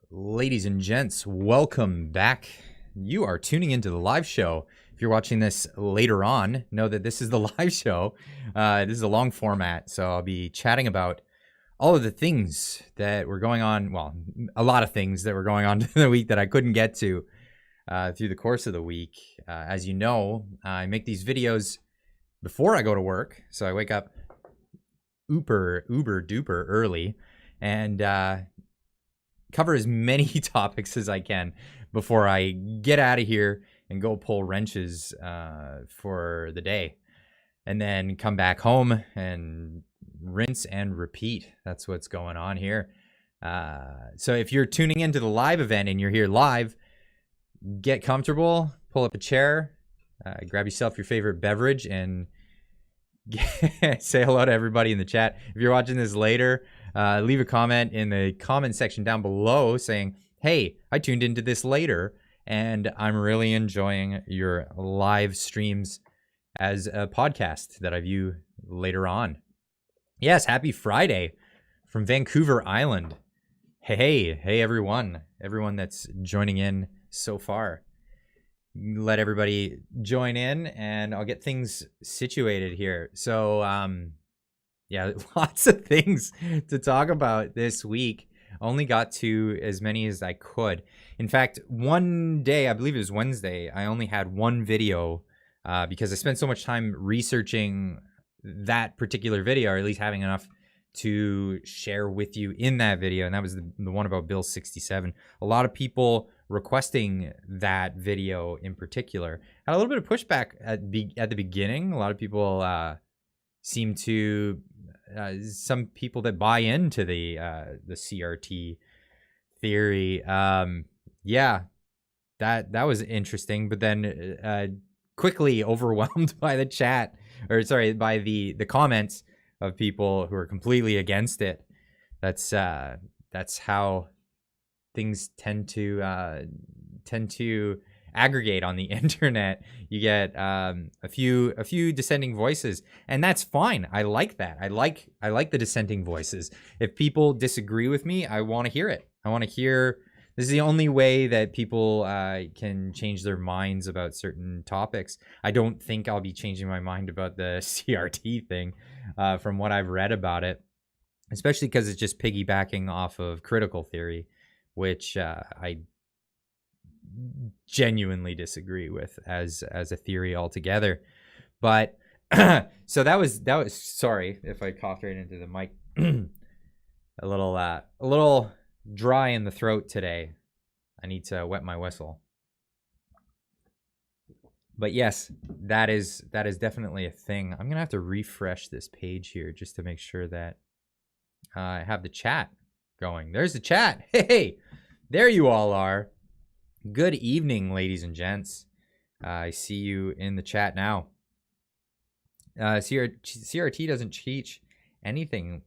Ladies and gents, welcome back. You are tuning into the live show. If you're watching this later on, know that this is the live show. This is a long format, so I'll be chatting about all of the things that were going on. Well, a lot of things that were going on in the week that I couldn't get to through the course of the week. As you know, I make these videos before I go to work, so I wake up uber duper early and cover as many topics as I can before I get out of here and go pull wrenches for the day, and then come back home and rinse and repeat. That's what's going on here. So if you're tuning into the live event and you're here live, get comfortable, pull up a chair, grab yourself your favorite beverage, and say hello to everybody in the chat. If you're watching this later, leave a comment in the comment section down below saying, hey, I tuned into this later and I'm really enjoying your live streams as a podcast that I view later on. Yes, happy Friday from Vancouver Island. Hey everyone that's joining in so far. Let everybody join in and I'll get things situated here. So, yeah, lots of things to talk about this week. Only got to as many as I could. In fact, one day, I believe it was Wednesday, I only had one video because I spent so much time researching that particular video, or at least having enough to share with you in that video. And that was the one about Bill 67. A lot of people requesting that video in particular. Had a little bit of pushback at the beginning. A lot of people seem to... some people that buy into the CRT theory, yeah, that was interesting. But then quickly overwhelmed by the chat, or sorry, by the comments of people who are completely against it. That's how things tend to aggregate on the internet. You get a few dissenting voices, and that's fine. I like that. I like the dissenting voices. If people disagree with me, I want to hear it. I want to hear. This is the only way that people can change their minds about certain topics. I don't think I'll be changing my mind about the CRT thing from what I've read about it, especially because it's just piggybacking off of critical theory, which I genuinely disagree with as a theory altogether. But so that was sorry if I coughed right into the mic. a little dry in the throat today. I need to wet my whistle. But yes, that is definitely a thing. I'm gonna have to refresh this page here just to make sure that I have the chat going. There's the chat. Hey, there you all are. Good evening, ladies and gents. I see you in the chat now. CRT doesn't teach anything,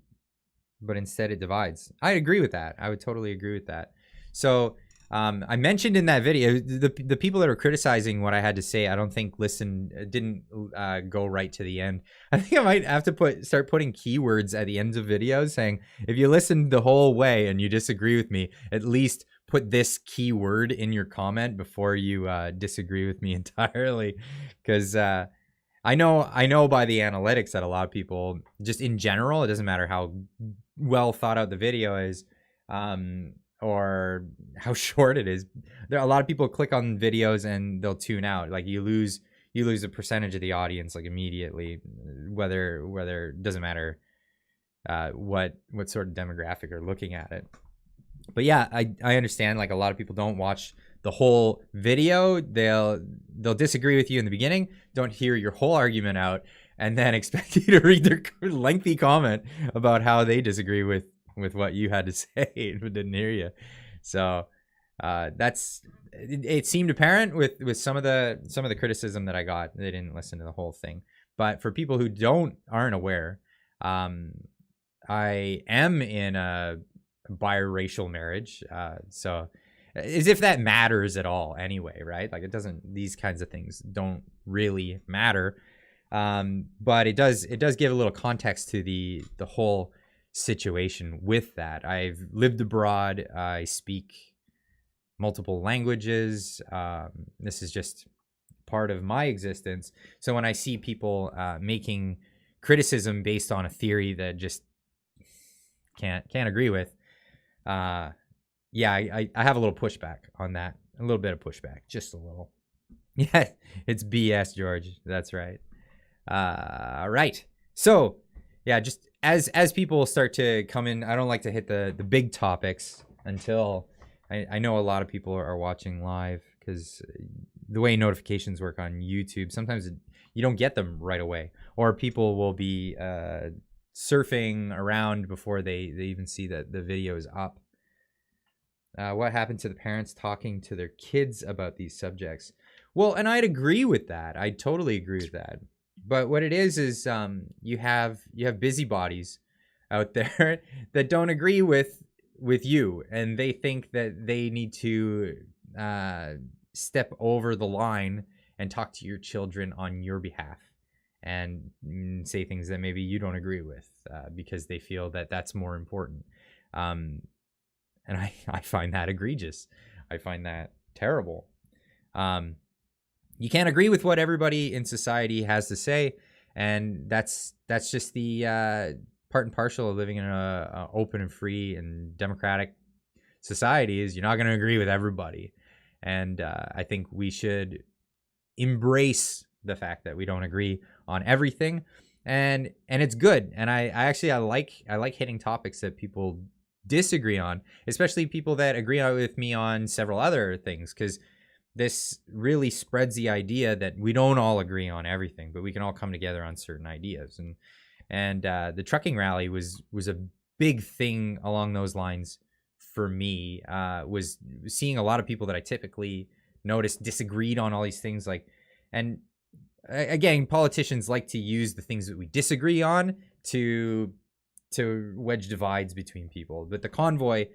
but instead it divides. I agree with that. I would totally agree with that. So I mentioned in that video, the people that are criticizing what I had to say, I don't think didn't go right to the end. I think I might have to start putting keywords at the ends of videos saying, if you listened the whole way and you disagree with me, at least put this keyword in your comment before you disagree with me entirely. Because I know by the analytics that a lot of people, just in general, it doesn't matter how well thought out the video is, or how short it is. There are a lot of people click on videos and they'll tune out. Like you lose a percentage of the audience like immediately, whether it doesn't matter what sort of demographic are looking at it. But yeah, I understand, like, a lot of people don't watch the whole video. They'll disagree with you in the beginning, don't hear your whole argument out, and then expect you to read their lengthy comment about how they disagree with what you had to say but didn't hear you. So it seemed apparent with some of the criticism that I got. They didn't listen to the whole thing. But for people who aren't aware, I am in a biracial marriage, so as if that matters at all anyway, right? Like, it doesn't, these kinds of things don't really matter, but it does give a little context to the whole situation with that. I've lived abroad. I speak multiple languages. This is just part of my existence. So when I see people making criticism based on a theory that just can't agree with, yeah, I have a little pushback on that. A little bit of pushback, just a little. Yeah, it's BS, George. That's right. Right. So, yeah, just as people start to come in, I don't like to hit the big topics until I know a lot of people are watching live, because the way notifications work on YouTube, sometimes you don't get them right away, or people will be surfing around before they even see that the video is up. What happened to the parents talking to their kids about these subjects? Well, and I'd agree with that. I totally agree with that. But what it is you have busybodies out there that don't agree with you, and they think that they need to step over the line and talk to your children on your behalf and say things that maybe you don't agree with because they feel that that's more important. And I find that egregious. I find that terrible. You can't agree with what everybody in society has to say, and that's just the part and parcel of living in a open and free and democratic society. Is you're not going to agree with everybody, and I think we should embrace the fact that we don't agree on everything, and it's good. And I like hitting topics that people disagree on, especially people that agree with me on several other things, because this really spreads the idea that we don't all agree on everything, but we can all come together on certain ideas. And the trucking rally was a big thing along those lines for me. Was seeing a lot of people that I typically notice disagreed on all these things, and again, politicians like to use the things that we disagree on to wedge divides between people. But the convoy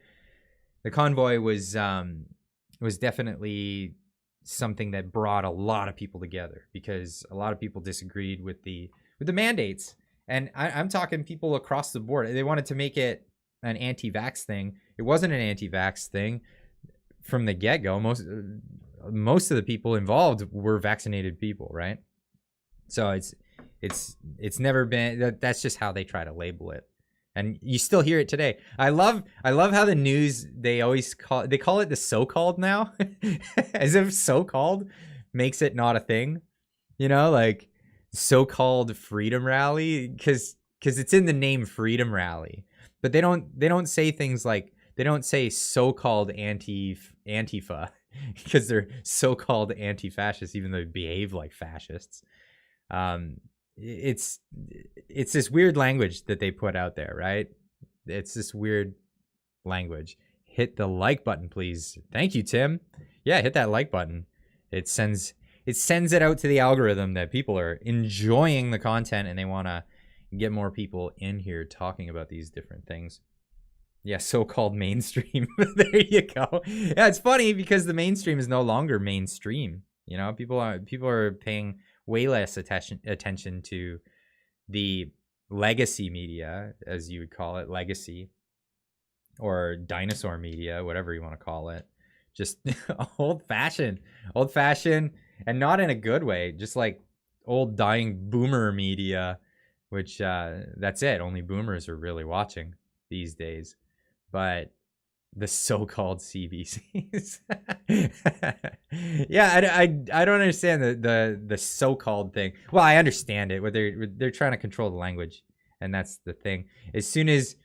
was definitely something that brought a lot of people together, because a lot of people disagreed with the mandates. And I'm talking people across the board. They wanted to make it an anti-vax thing. It wasn't an anti-vax thing from the get-go. Most of the people involved were vaccinated people, right? So it's never been, that's just how they try to label it. And you still hear it today. I love how the news, they call it the so-called now, as if so-called makes it not a thing, like so-called freedom rally, because it's in the name freedom rally. But they don't say things like, they don't say so-called Antifa because they're so-called anti-fascists, even though they behave like fascists. It's this weird language that they put out there, right? It's this weird language. Hit the like button, please. Thank you, Tim. Yeah, hit that like button. It sends it out to the algorithm that people are enjoying the content and they want to get more people in here talking about these different things. Yeah, so-called mainstream. There you go. Yeah, it's funny because the mainstream is no longer mainstream. People are paying way less attention to the legacy media, as you would call it, legacy, or dinosaur media, whatever you want to call it. Just old-fashioned, and not in a good way, just like old dying boomer media, which that's it. Only boomers are really watching these days. But the so-called CBCs. Yeah, I don't understand the so-called thing. Well, I understand it. They're trying to control the language, and that's the thing. As soon as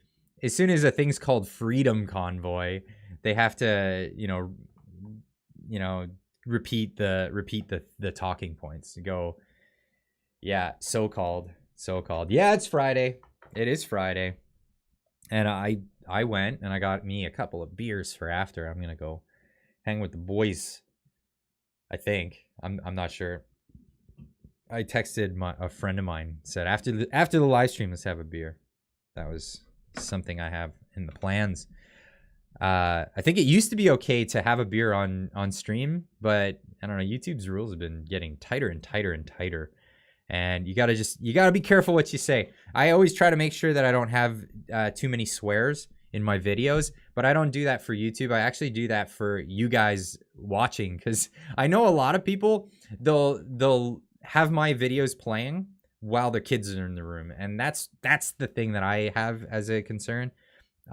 a thing's called Freedom Convoy, they have to repeat the talking points. Go, yeah, so-called. Yeah, it's Friday. It is Friday, and I went and I got me a couple of beers for after. I'm gonna go hang with the boys. I think I'm not sure. I texted a friend of mine, said after the live stream, let's have a beer. That was something I have in the plans. I think it used to be okay to have a beer on stream, but I don't know. YouTube's rules have been getting tighter and tighter and tighter, And you gotta be careful what you say. I always try to make sure that I don't have too many swears in my videos, but I don't do that for YouTube. I actually do that for you guys watching, because I know a lot of people, they'll have my videos playing while their kids are in the room, and that's the thing that I have as a concern.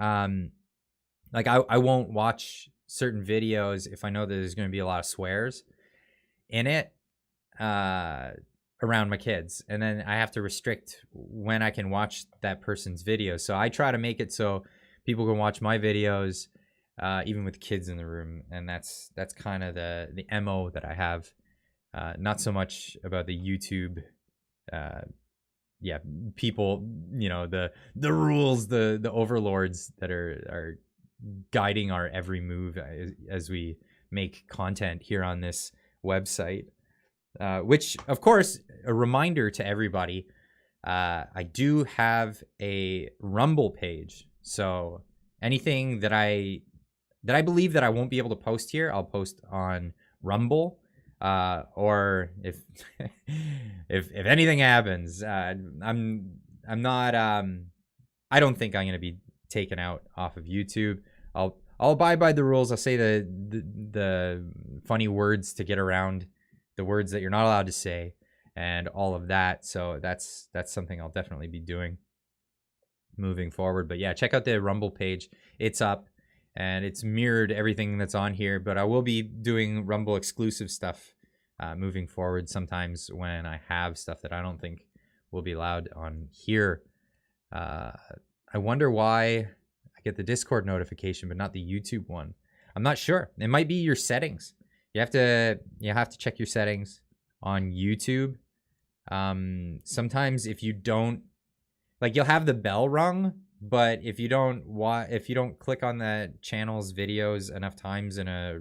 Like I won't watch certain videos if I know that there's going to be a lot of swears in it around my kids, and then I have to restrict when I can watch that person's video. So I try to make it so people can watch my videos even with kids in the room, and that's kind of the MO that I have. Not so much about the YouTube people, the rules, the overlords that are guiding our every move as we make content here on this website. Which, of course, a reminder to everybody, I do have a Rumble page. So anything that I believe that I won't be able to post here, I'll post on Rumble. Or if if anything happens, I'm not I don't think I'm gonna be taken out off of YouTube. I'll abide by the rules. I'll say the funny words to get around the words that you're not allowed to say and all of that. So that's something I'll definitely be doing moving forward. But yeah, check out the Rumble page. It's up and it's mirrored everything that's on here, but I will be doing Rumble exclusive stuff moving forward sometimes when I have stuff that I don't think will be allowed on here. I wonder why I get the Discord notification but not the YouTube one. I'm not sure. It might be your settings. You have to check your settings on YouTube. Sometimes if you don't, like, you'll have the bell rung, but if you don't click on the channel's videos enough times in a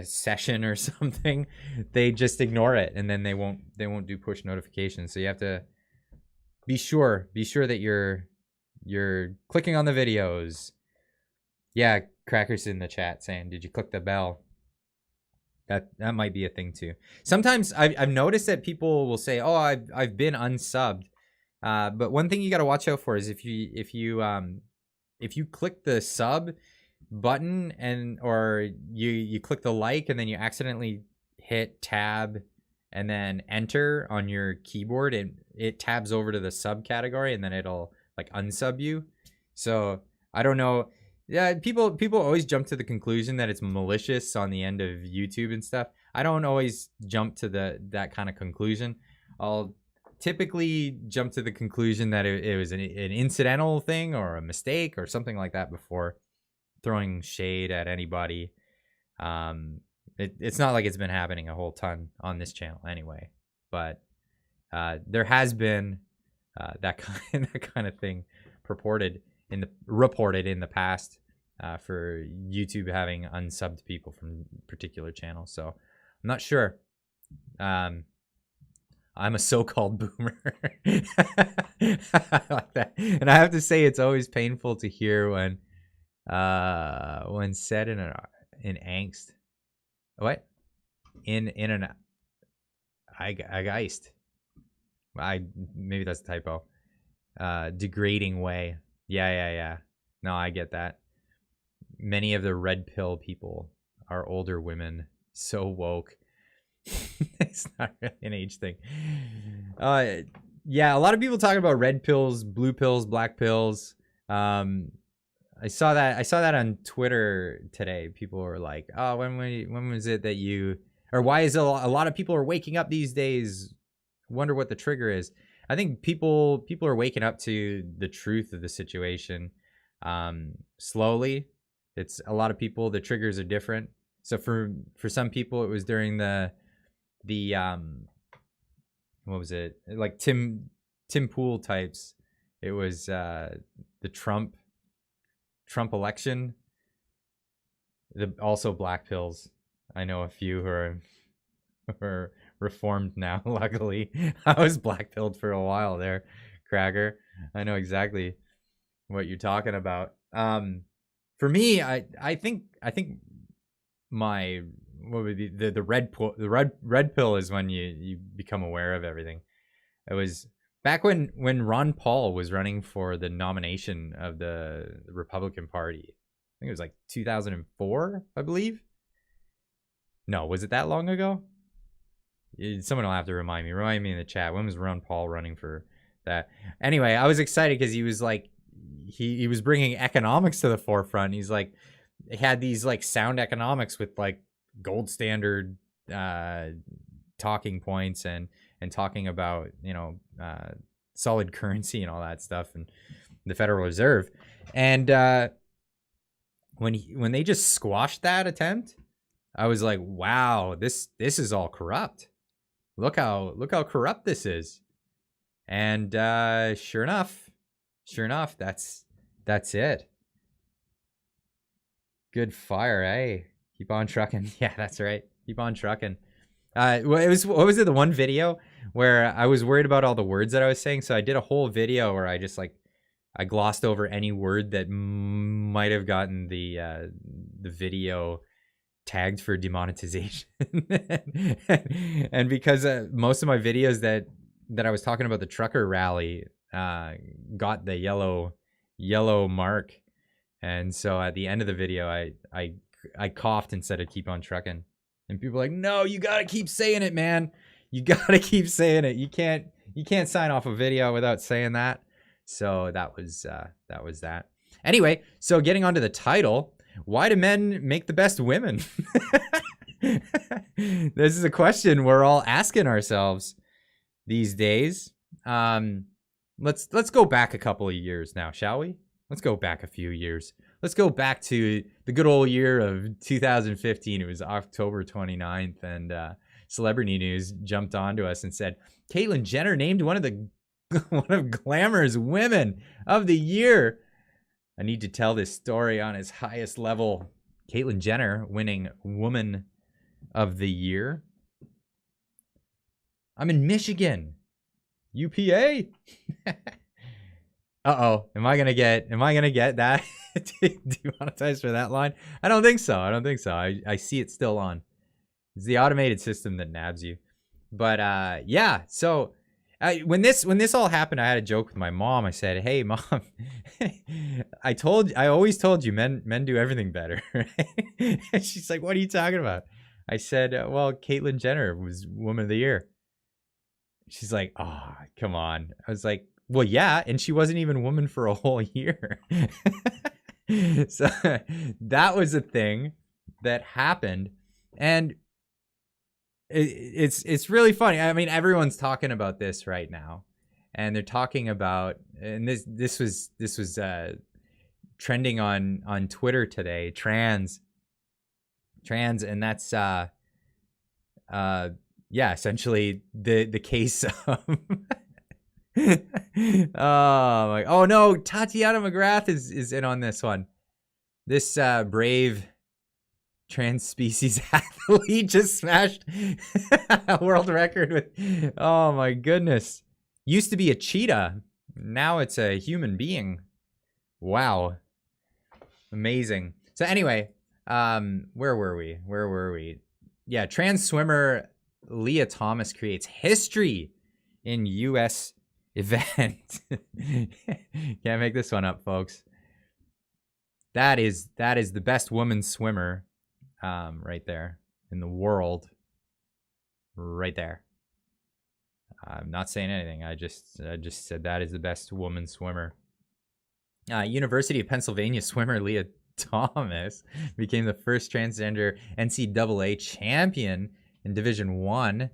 session or something, they just ignore it, and then they won't do push notifications. So you have to be sure that you're clicking on the videos. Yeah, Cracker's in the chat saying, "Did you click the bell?" That might be a thing too. Sometimes I've noticed that people will say, "Oh, I've been unsubbed," but one thing you got to watch out for is if you click the sub button or you click the like and then you accidentally hit tab and then enter on your keyboard, and it tabs over to the sub category, and then it'll like unsub you. So I don't know. Yeah, people always jump to the conclusion that it's malicious on the end of YouTube and stuff. I don't always jump to that kind of conclusion. I'll typically jump to the conclusion that it was an incidental thing or a mistake or something like that before throwing shade at anybody. It's not like it's been happening a whole ton on this channel anyway, but there has been that kind of thing reported in the past for YouTube having unsubbed people from particular channels. So I'm not sure. I'm a so-called boomer. I like that. And I have to say, it's always painful to hear when said in angst. What? In an Geist. Maybe that's a typo. Degrading way. Yeah. No, I get that. Many of the red pill people are older women. So woke. It's not really an age thing. Yeah, a lot of people talk about red pills, blue pills, black pills. I saw that on Twitter today. People were like, "Oh, when was it that you?" Or why is a lot of people are waking up these days? Wonder what the trigger is. I think people are waking up to the truth of the situation slowly. It's a lot of people. The triggers are different. So for some people, it was during the what was it? Like Tim Pool types. It was the Trump election. Also black pills. I know a few who are reformed now. Luckily, I was black pilled for a while there, Cracker. I know exactly what you're talking about. For me, I think my what would be the red pill? The red pill is when you become aware of everything. It was back when Ron Paul was running for the nomination of the Republican Party. I think it was like 2004, I believe. No, was it that long ago? Someone will have to remind me. Remind me in the chat. When was Ron Paul running for that? Anyway, I was excited because he was like, he was bringing economics to the forefront. He's like, he had these like sound economics with like gold standard talking points and talking about, you know, solid currency and all that stuff and the Federal Reserve. And when they just squashed that attempt, I was like, wow, this is all corrupt. Look how corrupt this is. And sure enough, that's it. Good fire, eh? Keep on trucking. Yeah, that's right. Keep on trucking. What was it? The one video where I was worried about all the words that I was saying, so I did a whole video where I just like I glossed over any word that might have gotten the video tagged for demonetization. And because most of my videos that I was talking about the trucker rally got the yellow mark, and so at the end of the video I coughed and said I'd keep on trucking, and people were like, no, you gotta keep saying it, man, you gotta keep saying it, you can't sign off a video without saying that. So that was that. Anyway, so getting onto the title, why do men make the best women? This is a question we're all asking ourselves these days. Let's go back a couple of years now, shall we? Let's go back a few years. Let's go back to the good old year of 2015. It was October 29th, and Celebrity News jumped onto us and said, Caitlyn Jenner named one of Glamour's Women of the Year. I need to tell this story on its highest level. Caitlyn Jenner winning Woman of the Year. I'm in Michigan. UPA. Uh-oh. Am I gonna get that demonetized for that line? I don't think so. I see it still on. It's the automated system that nabs you. But yeah, so when this all happened, I had a joke with my mom. I said, "Hey, Mom, I always told you men do everything better." And she's like, "What are you talking about?" I said, "Well, Caitlyn Jenner was Woman of the Year." She's like, "Oh, come on." I was like, "Well, yeah, and she wasn't even woman for a whole year." So that was a thing that happened, and it's really funny. I mean, everyone's talking about this right now, and they're talking about, and this was trending on Twitter today. Trans, and that's yeah, essentially the case of oh no, Tatiana McGrath is in on this one. This brave trans species athlete just smashed a world record with, oh my goodness, used to be a cheetah, now it's a human being. Wow, amazing. So anyway, where were we? Yeah, trans swimmer Leah Thomas creates history in U.S. event. Can't make this one up, folks. That is the best woman swimmer right there in the world. Right there. I'm not saying anything. I just said that is the best woman swimmer. University of Pennsylvania swimmer Leah Thomas became the first transgender NCAA champion in Division I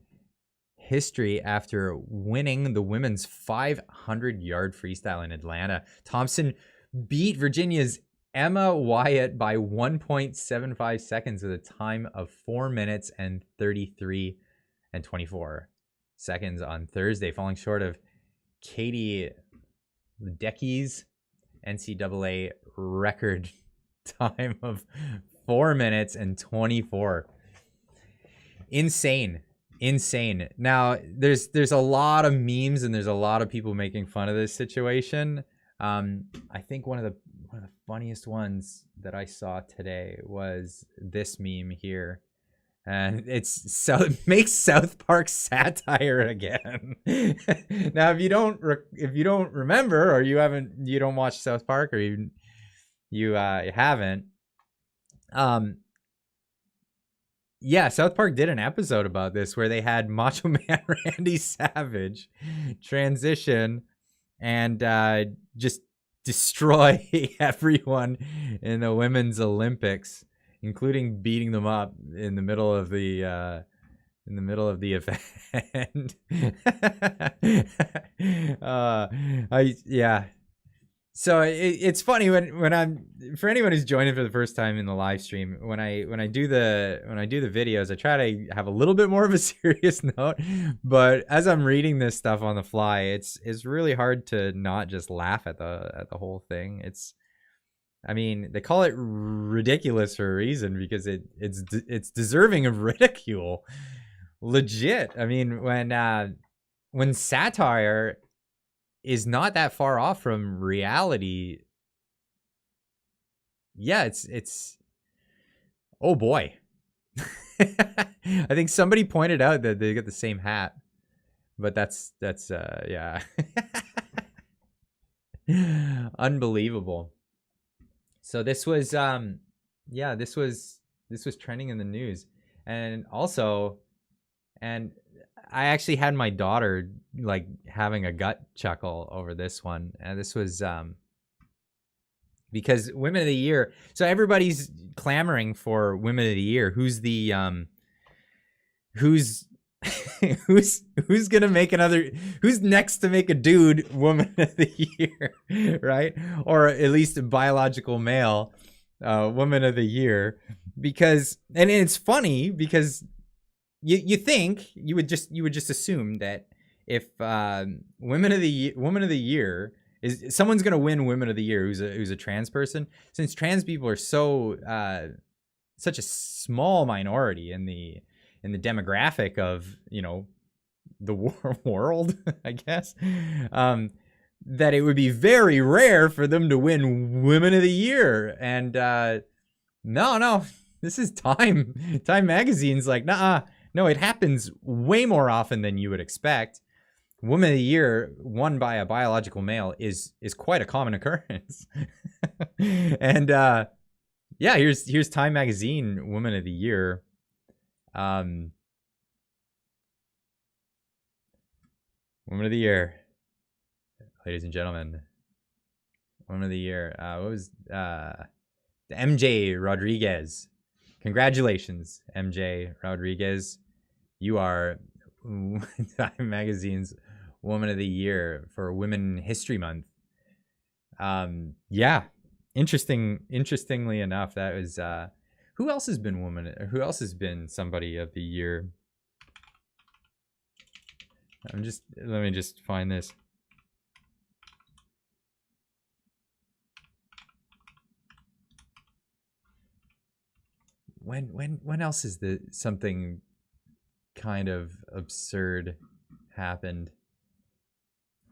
history after winning the women's 500-yard freestyle in Atlanta. Thompson beat Virginia's Emma Wyatt by 1.75 seconds with a time of 4 minutes and 33 and 24 seconds on Thursday, falling short of Katie Ledecky's NCAA record time of 4 minutes and 24. Insane. Now, there's a lot of memes and there's a lot of people making fun of this situation. I think one of the funniest ones that I saw today was this meme here. And it makes South Park satire again. Now, if you don't remember, or you don't watch South Park, or you haven't, yeah, South Park did an episode about this where they had Macho Man Randy Savage transition and just destroy everyone in the women's Olympics, including beating them up in the middle of the event. Yeah. So it's funny when I'm, for anyone who's joining for the first time in the live stream, when I do the videos, I try to have a little bit more of a serious note, but as I'm reading this stuff on the fly, it's really hard to not just laugh at the whole thing. I mean, they call it ridiculous for a reason, because it's deserving of ridicule. Legit. I mean, when satire is not that far off from reality, yeah, it's oh boy. I think somebody pointed out that they got the same hat, but that's yeah. Unbelievable. So this was this was trending in the news. And also, and I actually had my daughter like having a gut chuckle over this one. And this was because Women of the Year. So everybody's clamoring for Women of the Year. Who's the who's gonna make who's next to make a dude Woman of the Year, right? Or at least a biological male Woman of the Year. Because, and it's funny because you think you would just assume that if Woman of the Year is someone's gonna win Women of the Year who's a trans person, since trans people are so such a small minority in the demographic of, you know, the world, I guess, that it would be very rare for them to win Women of the Year. And no, this is Time Magazine's like, nah, no, it happens way more often than you would expect. Woman of the Year won by a biological male is quite a common occurrence. And yeah, here's Time Magazine Woman of the Year. Woman of the Year, ladies and gentlemen. Woman of the Year. What was MJ Rodriguez? Congratulations, MJ Rodriguez. You are Time Magazine's Woman of the Year for Women History Month. Yeah, interestingly enough, that was who else has been somebody of the year? Let me just find this. When else is something kind of absurd happened?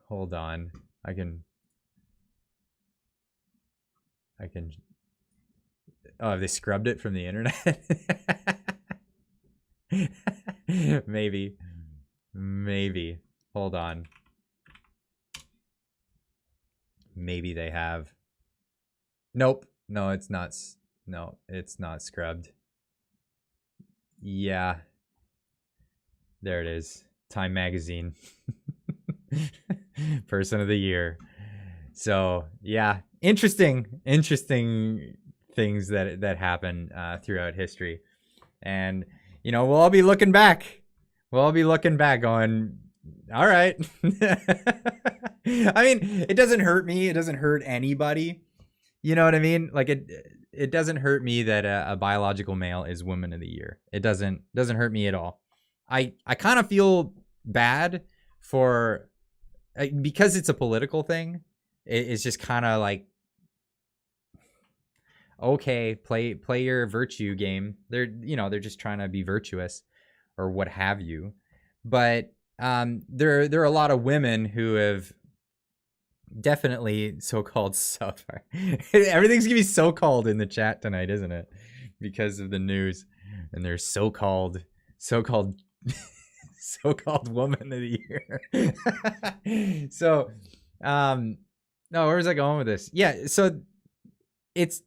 Hold on. I can oh, have they scrubbed it from the internet? Maybe. Hold on. Maybe they have. Nope. No, it's not. No, it's not scrubbed. Yeah. There it is. Time Magazine. Person of the Year. So, yeah. Interesting things that happen throughout history. And, you know, we'll all be looking back going, all right. I mean, it doesn't hurt me. It doesn't hurt anybody. You know what I mean? Like it doesn't hurt me that a biological male is Woman of the Year. It doesn't hurt me at all. I kind of feel bad for, because it's a political thing. It's just kind of like, okay, play your virtue game. They're just trying to be virtuous or what have you. But there are a lot of women who have definitely so-called suffer. Everything's gonna be so-called in the chat tonight, isn't it? because of the news and their so-called so-called woman of the year. So no, where was I going with this? Yeah, so it's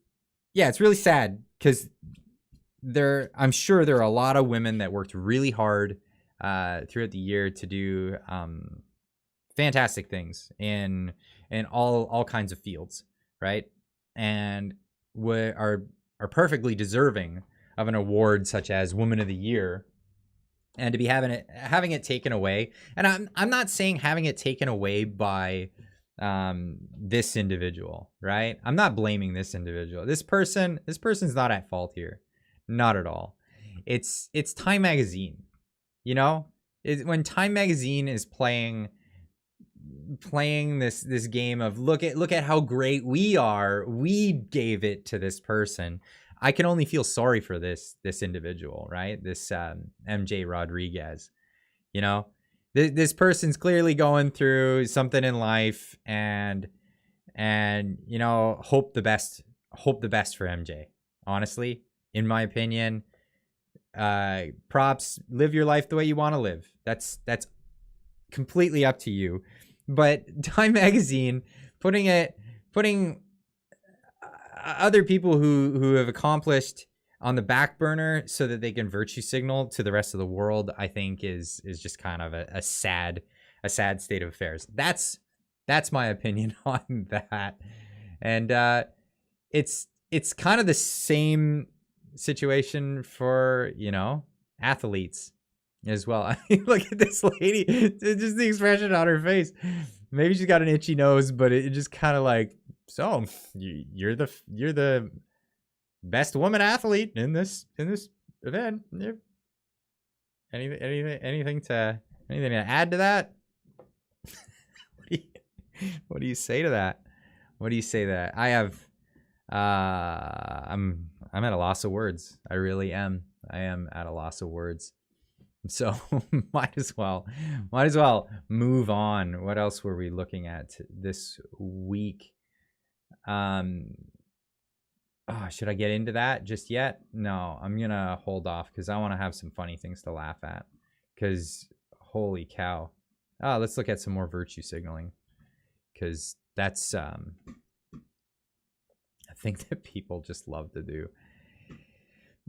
really sad because I'm sure there are a lot of women that worked really hard throughout the year to do fantastic things in all kinds of fields, right? And are perfectly deserving of an award such as Woman of the Year, and to be having it taken away. And I'm not saying having it taken away by this individual, right? I'm not blaming this individual. This person's not at fault here, not at all. It's Time Magazine, you know. When Time Magazine is playing this game of look at how great we are, we gave it to this person. I can only feel sorry for this individual, right? This MJ Rodriguez, you know, this person's clearly going through something in life, and you know, hope the best for MJ. Honestly, in my opinion, props. Live your life the way you want to live. That's completely up to you. But Time Magazine putting other people who have accomplished on the back burner so that they can virtue signal to the rest of the world, I think is just kind of a sad state of affairs. That's my opinion on that. And it's kind of the same situation for, you know, athletes as well. I mean, look at this lady, just the expression on her face. Maybe she's got an itchy nose, but it just kind of like, so you're the best woman athlete in this event. Anything to add to that? What do you say to that? What do you say to that? I have I'm at a loss of words. I really am. I am at a loss of words. So might as well move on. What else were we looking at this week? Should I get into that just yet? No, I'm gonna hold off because I want to have some funny things to laugh at. Because holy cow! Let's look at some more virtue signaling, because that's a thing that people just love to do.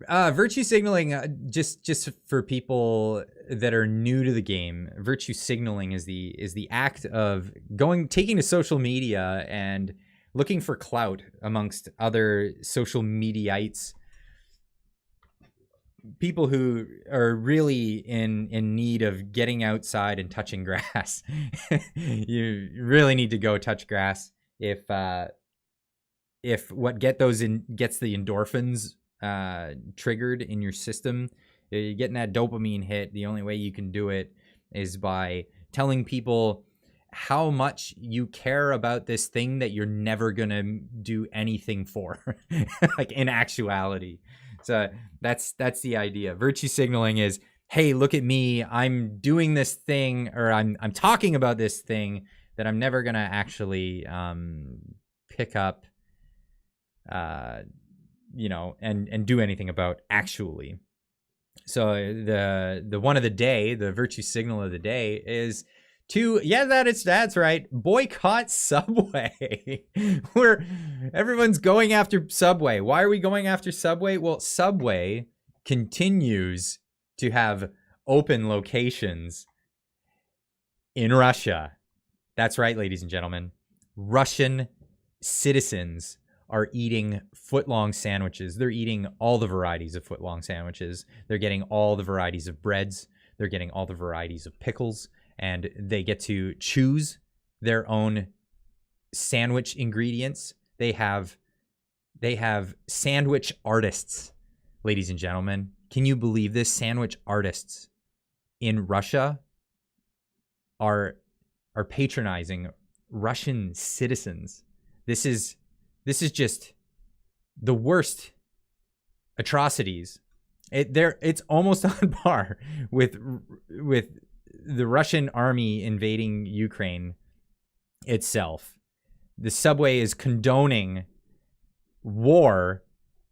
Virtue signaling, just for people that are new to the game, virtue signaling is the act of taking to social media and looking for clout amongst other social mediaites, people who are really in need of getting outside and touching grass. You really need to go touch grass if what gets the endorphins triggered in your system. You're getting that dopamine hit. The only way you can do it is by telling people how much you care about this thing that you're never gonna do anything for, like in actuality. So that's the idea. Virtue signaling is, hey, look at me, I'm doing this thing, or I'm talking about this thing that I'm never gonna actually pick up, you know, and do anything about actually. So the one of the day, the virtue signal of the day is that's right, boycott Subway. Where everyone's going after Subway. Why are we going after Subway? Well, Subway continues to have open locations in Russia. That's right, ladies and gentlemen. Russian citizens are eating footlong sandwiches. They're eating all the varieties of footlong sandwiches. They're getting all the varieties of breads. They're getting all the varieties of pickles. And they get to choose their own sandwich ingredients. They have sandwich artists, ladies and gentlemen. Can you believe this? Sandwich artists in Russia are patronizing Russian citizens. This is just the worst atrocities. It's almost on par with the Russian army invading Ukraine itself. The Subway is condoning war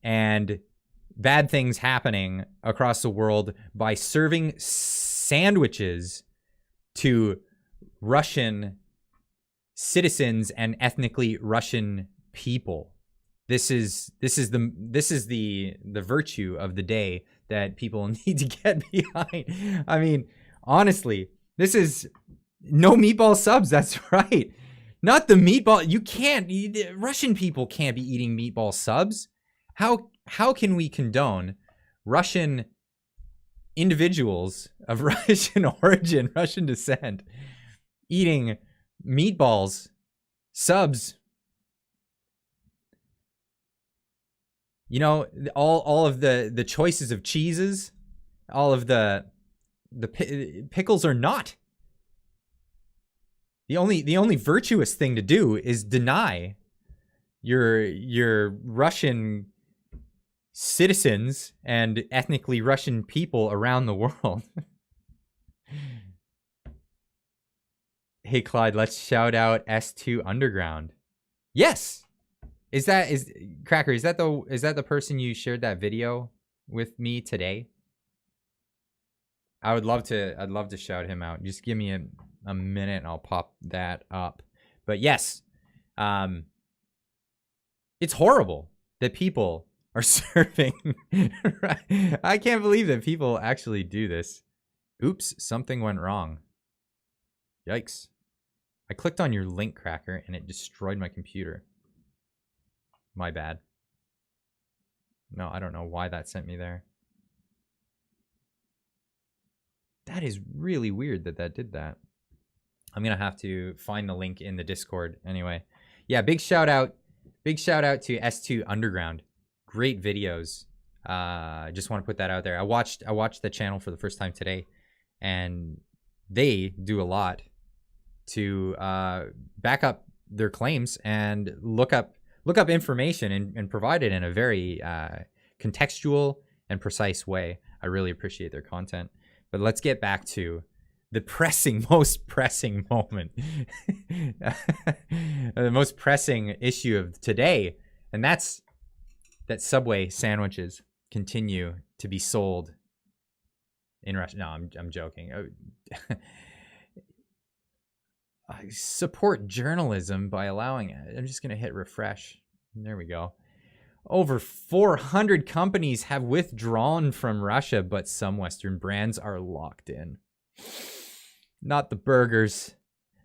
and bad things happening across the world by serving sandwiches to Russian citizens and ethnically Russian people. This is the virtue of the day that people need to get behind. I mean, honestly, this is no meatball subs. That's right. Not the meatball. You can't. Russian people can't be eating meatball subs. How can we condone Russian individuals of Russian origin, Russian descent, eating meatballs, subs? You know, all of the choices of cheeses, all of the pickles are not. The only virtuous thing to do is deny your Russian citizens and ethnically Russian people around the world. Hey Clyde, let's shout out S2 Underground. Yes. Is Cracker, is that the person you shared that video with me today? I'd love to shout him out. Just give me a minute and I'll pop that up. But yes, it's horrible that people are serving. I can't believe that people actually do this. Oops, something went wrong. Yikes. I clicked on your link, Cracker, and it destroyed my computer. My bad. No, I don't know why that sent me there. That is really weird that did that. I'm going to have to find the link in the Discord anyway. Yeah, big shout out to S2 Underground. Great videos. Just want to put that out there. I watched the channel for the first time today, and they do a lot to back up their claims and look up information and provide it in a very contextual and precise way. I really appreciate their content. But let's get back to the most pressing moment, the most pressing issue of today, and that's that Subway sandwiches continue to be sold in Russia. No, I'm joking. I support journalism by allowing it. I'm just gonna hit refresh. There we go. Over 400 companies have withdrawn from Russia, but some Western brands are locked in. Not the burgers.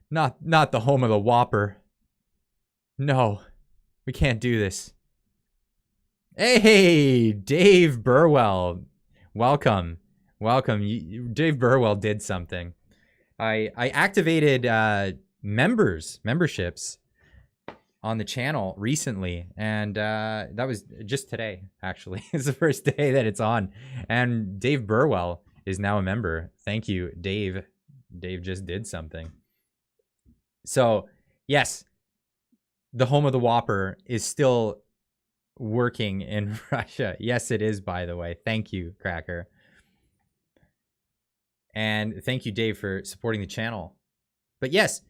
Not the home of the Whopper. No, we can't do this. Hey, Dave Burwell. Welcome. Dave Burwell did something. I activated memberships on the channel recently, and that was just today, actually. It's the first day that it's on, and Dave Burwell is now a member. Thank you, Dave. Dave just did something. So, yes, the home of the Whopper is still working in Russia. Yes, it is, by the way. Thank you, Cracker. And thank you, Dave, for supporting the channel. But yes,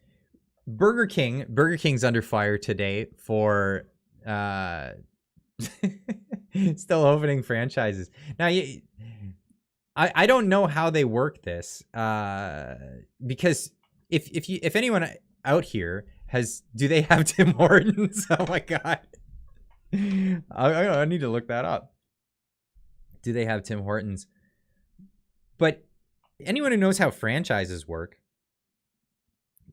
Burger King's under fire today for still opening franchises. Now, I don't know how they work this, because if anyone out here do they have Tim Hortons? Oh my God, I need to look that up. Do they have Tim Hortons? But anyone who knows how franchises work,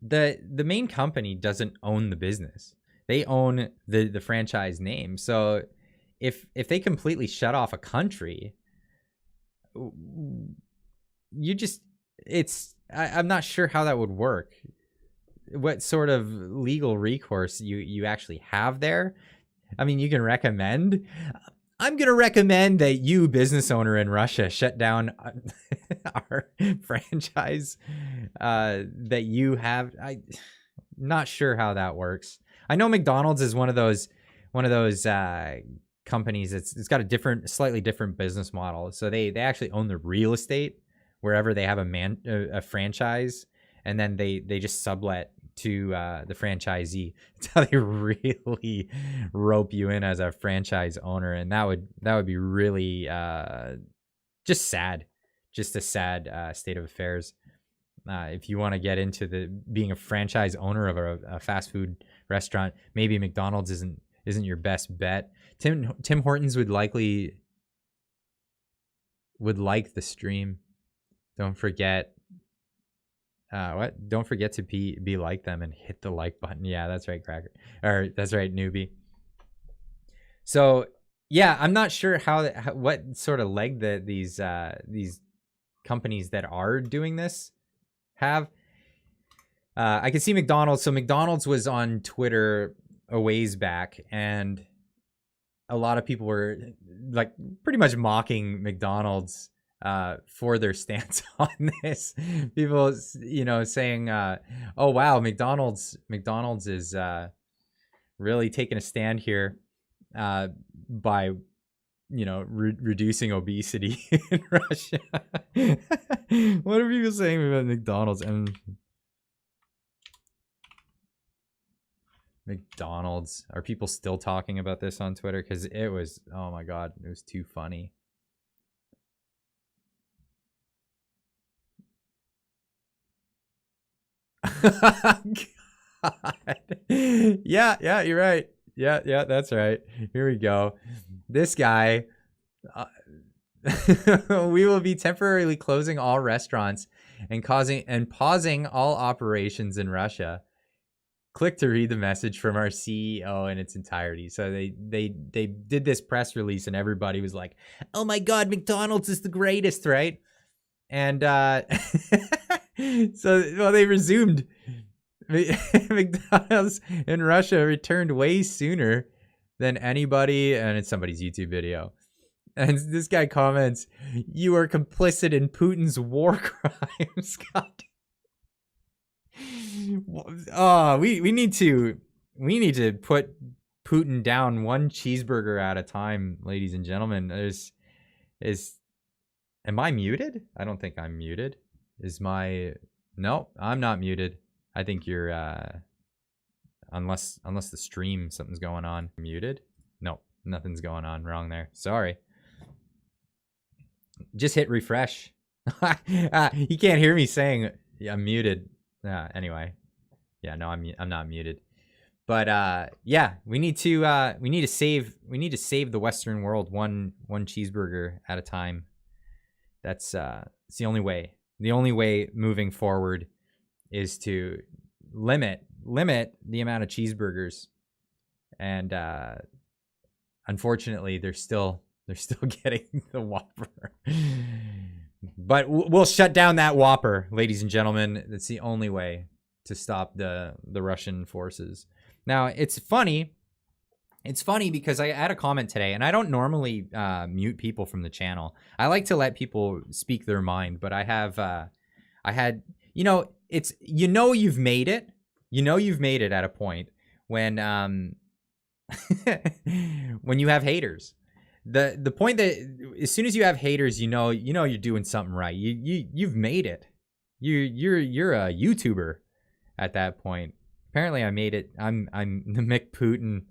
the main company doesn't own the business. They own the franchise name. So if they completely shut off a country, I'm not sure how that would work. What sort of legal recourse you actually have there? I mean, you can recommend. I'm going to recommend that you, business owner in Russia, shut down our franchise that you have. I'm not sure how that works. I know McDonald's is one of those companies. It's got a slightly different business model. So they actually own the real estate wherever they have a franchise, and then they just sublet to the franchisee. It's how they really rope you in as a franchise owner, and that would be really just sad, just a sad state of affairs. If you want to get into being a franchise owner of a fast food restaurant, maybe McDonald's isn't your best bet. Tim Hortons would like the stream. Don't forget. What? Don't forget to be like them and hit the like button. Yeah, that's right, Cracker. Or that's right, newbie. So yeah, I'm not sure what sort of leg that these companies that are doing this have. I can see McDonald's. So McDonald's was on Twitter a ways back, and a lot of people were like pretty much mocking McDonald's for their stance on this. People, saying, "Oh wow, McDonald's is really taking a stand here by." Reducing obesity in Russia. What are people saying about McDonald's? And McDonald's, are people still talking about this on Twitter? Because it was, oh my god, it was too funny. God. Yeah, you're right. Yeah, that's right. Here we go. This guy, we will be temporarily closing all restaurants and pausing all operations in Russia. Click to read the message from our CEO in its entirety. So they did this press release, and everybody was like, "Oh my God, McDonald's is the greatest," right? And so they resumed. McDonald's in Russia returned way sooner than anybody, and it's somebody's YouTube video. And this guy comments, "You are complicit in Putin's war crimes." God. We need to put Putin down one cheeseburger at a time, ladies and gentlemen. Am I muted? I don't think I'm muted. No, I'm not muted. I think you're unless the stream, something's going on. Muted? No, nothing's going on. Wrong there. Sorry. Just hit refresh. You can't hear me saying I'm muted. Anyway. Yeah, no, I'm not muted. But yeah, we need to save the Western world one cheeseburger at a time. It's the only way. The only way moving forward is to limit the amount of cheeseburgers, and unfortunately they're still getting the Whopper. But we'll shut down that Whopper, ladies and gentlemen. That's the only way to stop the Russian forces. Now it's funny because I had a comment today, and I don't normally mute people from the channel. I like to let people speak their mind, but I had it's you've made it. You've made it at a point when when you have haters. The point that as soon as you have haters, you're doing something right. You've made it. You're a YouTuber at that point. Apparently I made it. I'm the Mick Putin.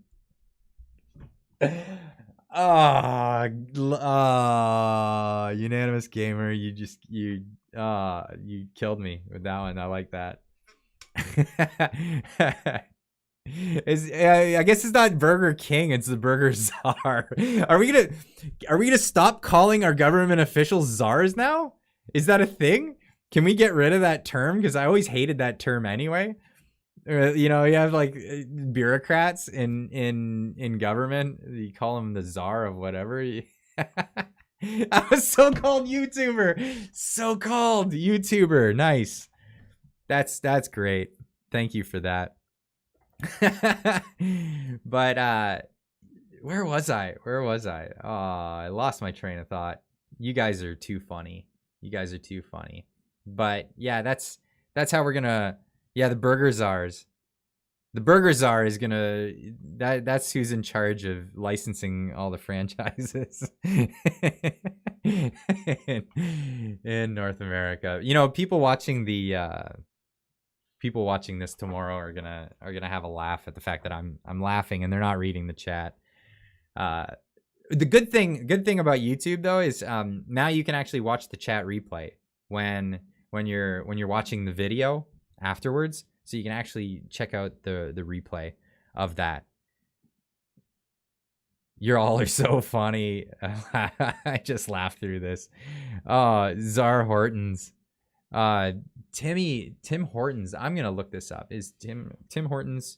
Unanimous gamer, you killed me with that one. I like that. I guess it's not Burger King, it's the Burger Czar. Are we gonna stop calling our government officials czars now? Is that a thing? Can we get rid of that term? Because I always hated that term anyway. You have like bureaucrats in government. You call them the czar of whatever. I was so-called YouTuber. Nice. That's great. Thank you for that. But where was I? Oh, I lost my train of thought. You guys are too funny. But yeah, that's how we're gonna. Yeah, the Burger Czars. The Burger Czar is gonna. That's who's in charge of licensing all the franchises in North America. People watching the people watching this tomorrow are gonna have a laugh at the fact that I'm laughing and they're not reading the chat. The good thing about YouTube though is now you can actually watch the chat replay when you're watching the video afterwards, so you can actually check out the replay of that. You all are so funny. I just laughed through this. Czar Hortons. Tim Hortons. I'm gonna look this up. Is Tim Hortons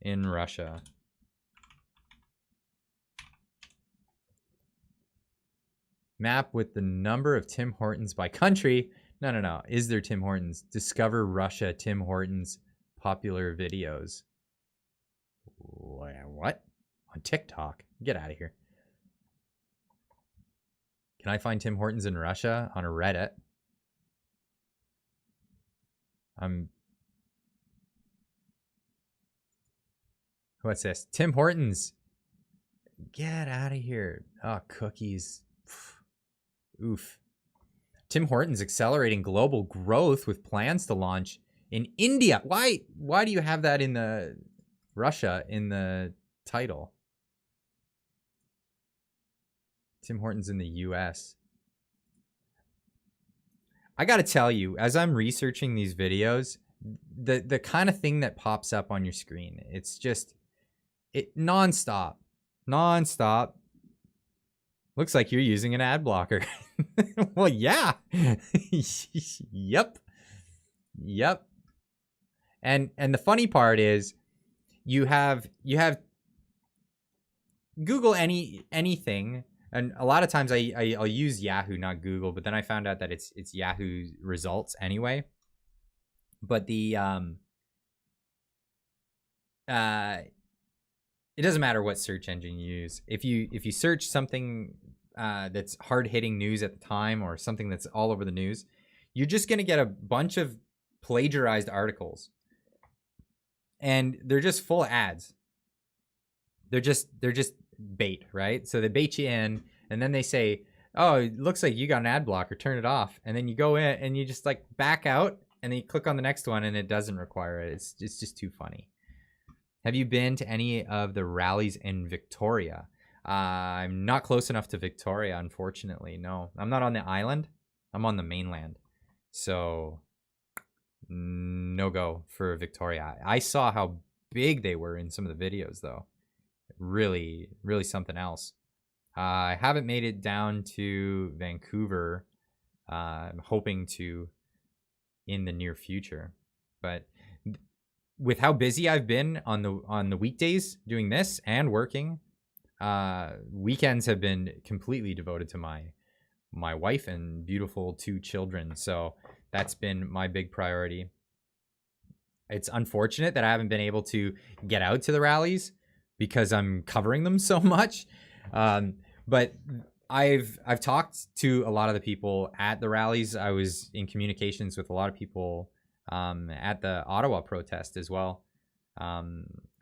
in Russia? Map with the number of Tim Hortons by country. No. Is there Tim Hortons? Discover Russia Tim Hortons popular videos. What? On TikTok? Get out of here. Can I find Tim Hortons in Russia on a Reddit? What's this? Tim Hortons. Get out of here. Oh, cookies. Oof. Tim Hortons accelerating global growth with plans to launch in India. Why do you have that in the Russia in the title? Tim Hortons in the US. I gotta tell you, as I'm researching these videos, the kind of thing that pops up on your screen, it's just nonstop. Looks like you're using an ad blocker. Well, yeah. Yep. And the funny part is you have Google anything, and a lot of times I'll use Yahoo, not Google, but then I found out that it's Yahoo results anyway. But the it doesn't matter what search engine you use. If you search something that's hard-hitting news at the time, or something that's all over the news, you're just going to get a bunch of plagiarized articles. And they're just full of ads. They're just bait, right? So they bait you in, and then they say, oh, it looks like you got an ad blocker, turn it off. And then you go in and you just like back out, and then you click on the next one, and it doesn't require it. It's just too funny. Have you been to any of the rallies in Victoria? I'm not close enough to Victoria, unfortunately. No, I'm not on the island. I'm on the mainland. So no go for Victoria. I saw how big they were in some of the videos, though. Really something else. I haven't made it down to Vancouver. I'm hoping to in the near future. But with how busy I've been on the weekdays doing this and working, weekends have been completely devoted to my wife and beautiful 2 children. So that's been my big priority. It's unfortunate that I haven't been able to get out to the rallies because I'm covering them so much. But I've talked to a lot of the people at the rallies. I was in communications with a lot of people at the Ottawa protest as well,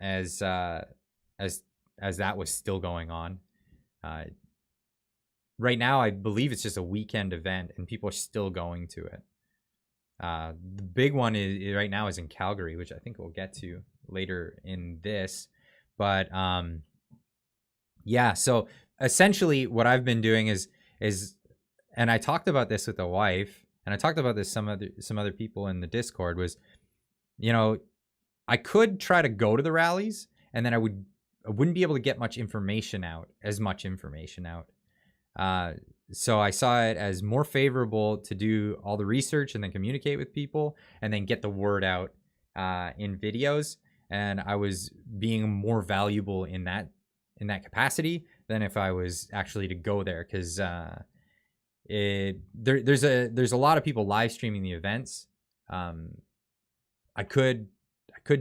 as that was still going on. Right now, I believe it's just a weekend event, and people are still going to it. The big one is right now is in Calgary, which I think we'll get to later in this. But yeah, so essentially what I've been doing is, and I talked about this with the wife, and I talked about this some other people in the Discord, was, I could try to go to the rallies, and then I wouldn't be able to get as much information out. So I saw it as more favorable to do all the research and then communicate with people and then get the word out in videos. And I was being more valuable in that capacity than if I was actually to go there, because there's a lot of people live streaming the events. I could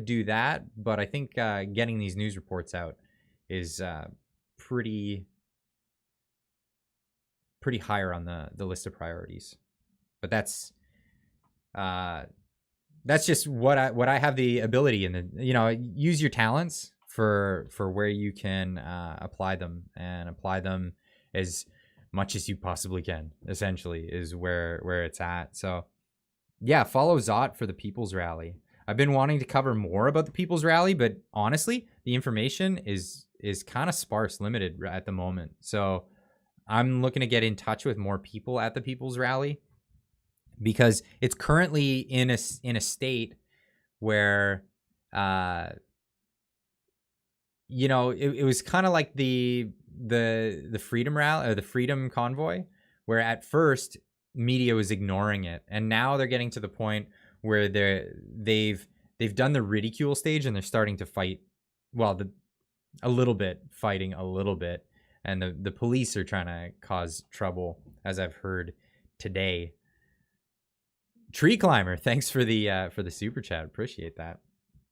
do that, but I think getting these news reports out is pretty higher on the list of priorities. But that's just what I have the ability in. Use your talents for where you can apply them, and apply them as much as you possibly can, essentially, is where it's at. So yeah, follow Zot for the People's Rally. I've been wanting to cover more about the People's Rally, but honestly, the information is kind of sparse, limited at the moment. So I'm looking to get in touch with more people at the People's Rally, because it's currently in a state where, you know, it was kind of like the Freedom Rally, or the Freedom Convoy, where at first media was ignoring it, and now they're getting to the point where they've done the ridicule stage, and they're starting to fight. Well, fighting a little bit, and the police are trying to cause trouble, as I've heard today. Tree Climber, thanks for the super chat. Appreciate that.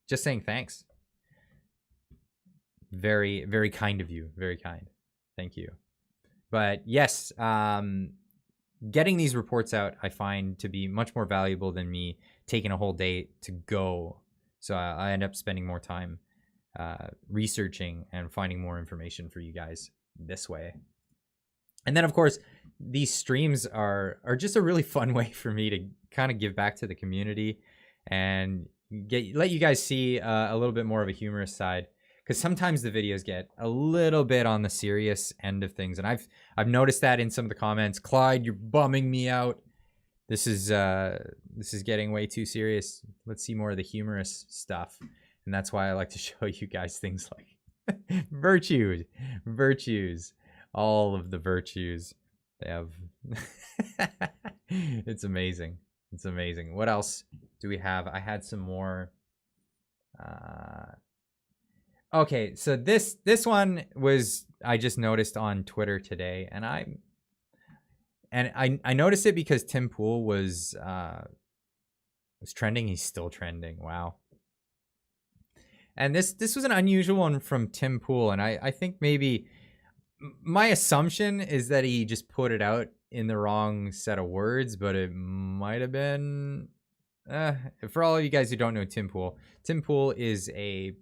Just saying thanks. Very, very kind of you. Very kind. Thank you. But yes, getting these reports out, I find to be much more valuable than me taking a whole day to go. So I end up spending more time researching and finding more information for you guys this way. And then, of course, these streams are just a really fun way for me to kind of give back to the community and let you guys see a little bit more of a humorous side. Because sometimes the videos get a little bit on the serious end of things, and I've noticed that in some of the comments. Clyde, you're bumming me out. This is getting way too serious. Let's see more of the humorous stuff, and that's why I like to show you guys things like virtues, all of the virtues they have. It's amazing. It's amazing. What else do we have? I had some more. Okay, so this one was, I just noticed on Twitter today, and I noticed it because Tim Pool was trending. He's still trending. Wow. And this was an unusual one from Tim Pool, and I think maybe my assumption is that he just put it out in the wrong set of words, but it might have been for all of you guys who don't know Tim Pool is a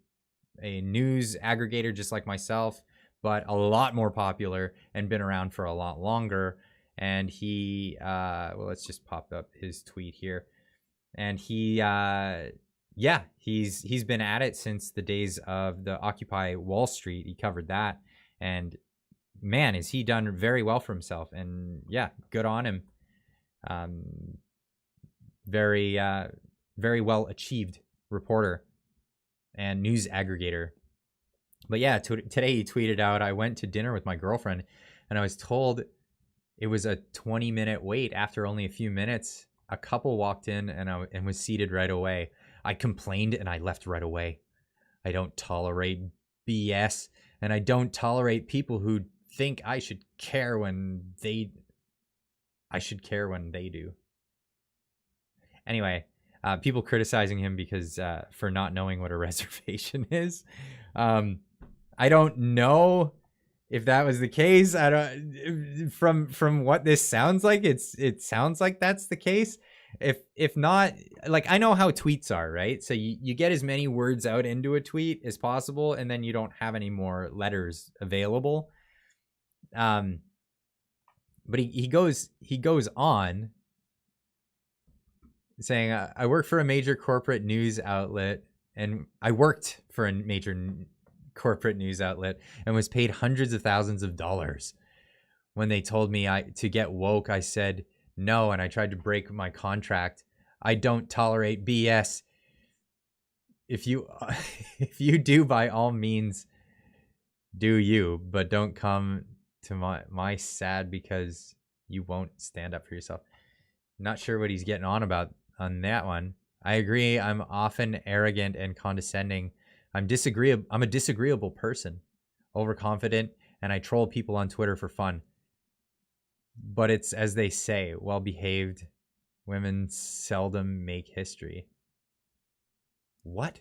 news aggregator just like myself, but a lot more popular and been around for a lot longer. And he well, let's just pop up his tweet here. And he yeah, he's been at it since the days of the Occupy Wall Street. He covered that, and man, is he done very well for himself. And yeah, good on him. Very well achieved reporter and news aggregator. But yeah, today he tweeted out, I went to dinner with my girlfriend and I was told it was a 20-minute wait. After only a few minutes, a couple walked in and was seated right away. I complained and I left right away. I don't tolerate BS, and I don't tolerate people who think I should care when they do. Anyway, people criticizing him because for not knowing what a reservation is. I don't know if that was the case. I don't. From what this sounds like, it sounds like that's the case. If not, like, I know how tweets are, right? So you get as many words out into a tweet as possible, and then you don't have any more letters available. But he goes on saying, I work for a major corporate news outlet, and I worked for a major corporate news outlet and was paid hundreds of thousands of dollars. When they told me to get woke, I said no, and I tried to break my contract. I don't tolerate BS. If you do, by all means, do you, but don't come to my sad because you won't stand up for yourself. Not sure what he's getting on about on that one. I agree. I'm often arrogant and condescending. I'm a disagreeable person, overconfident, and I troll people on Twitter for fun. But it's, as they say, well-behaved women seldom make history. What?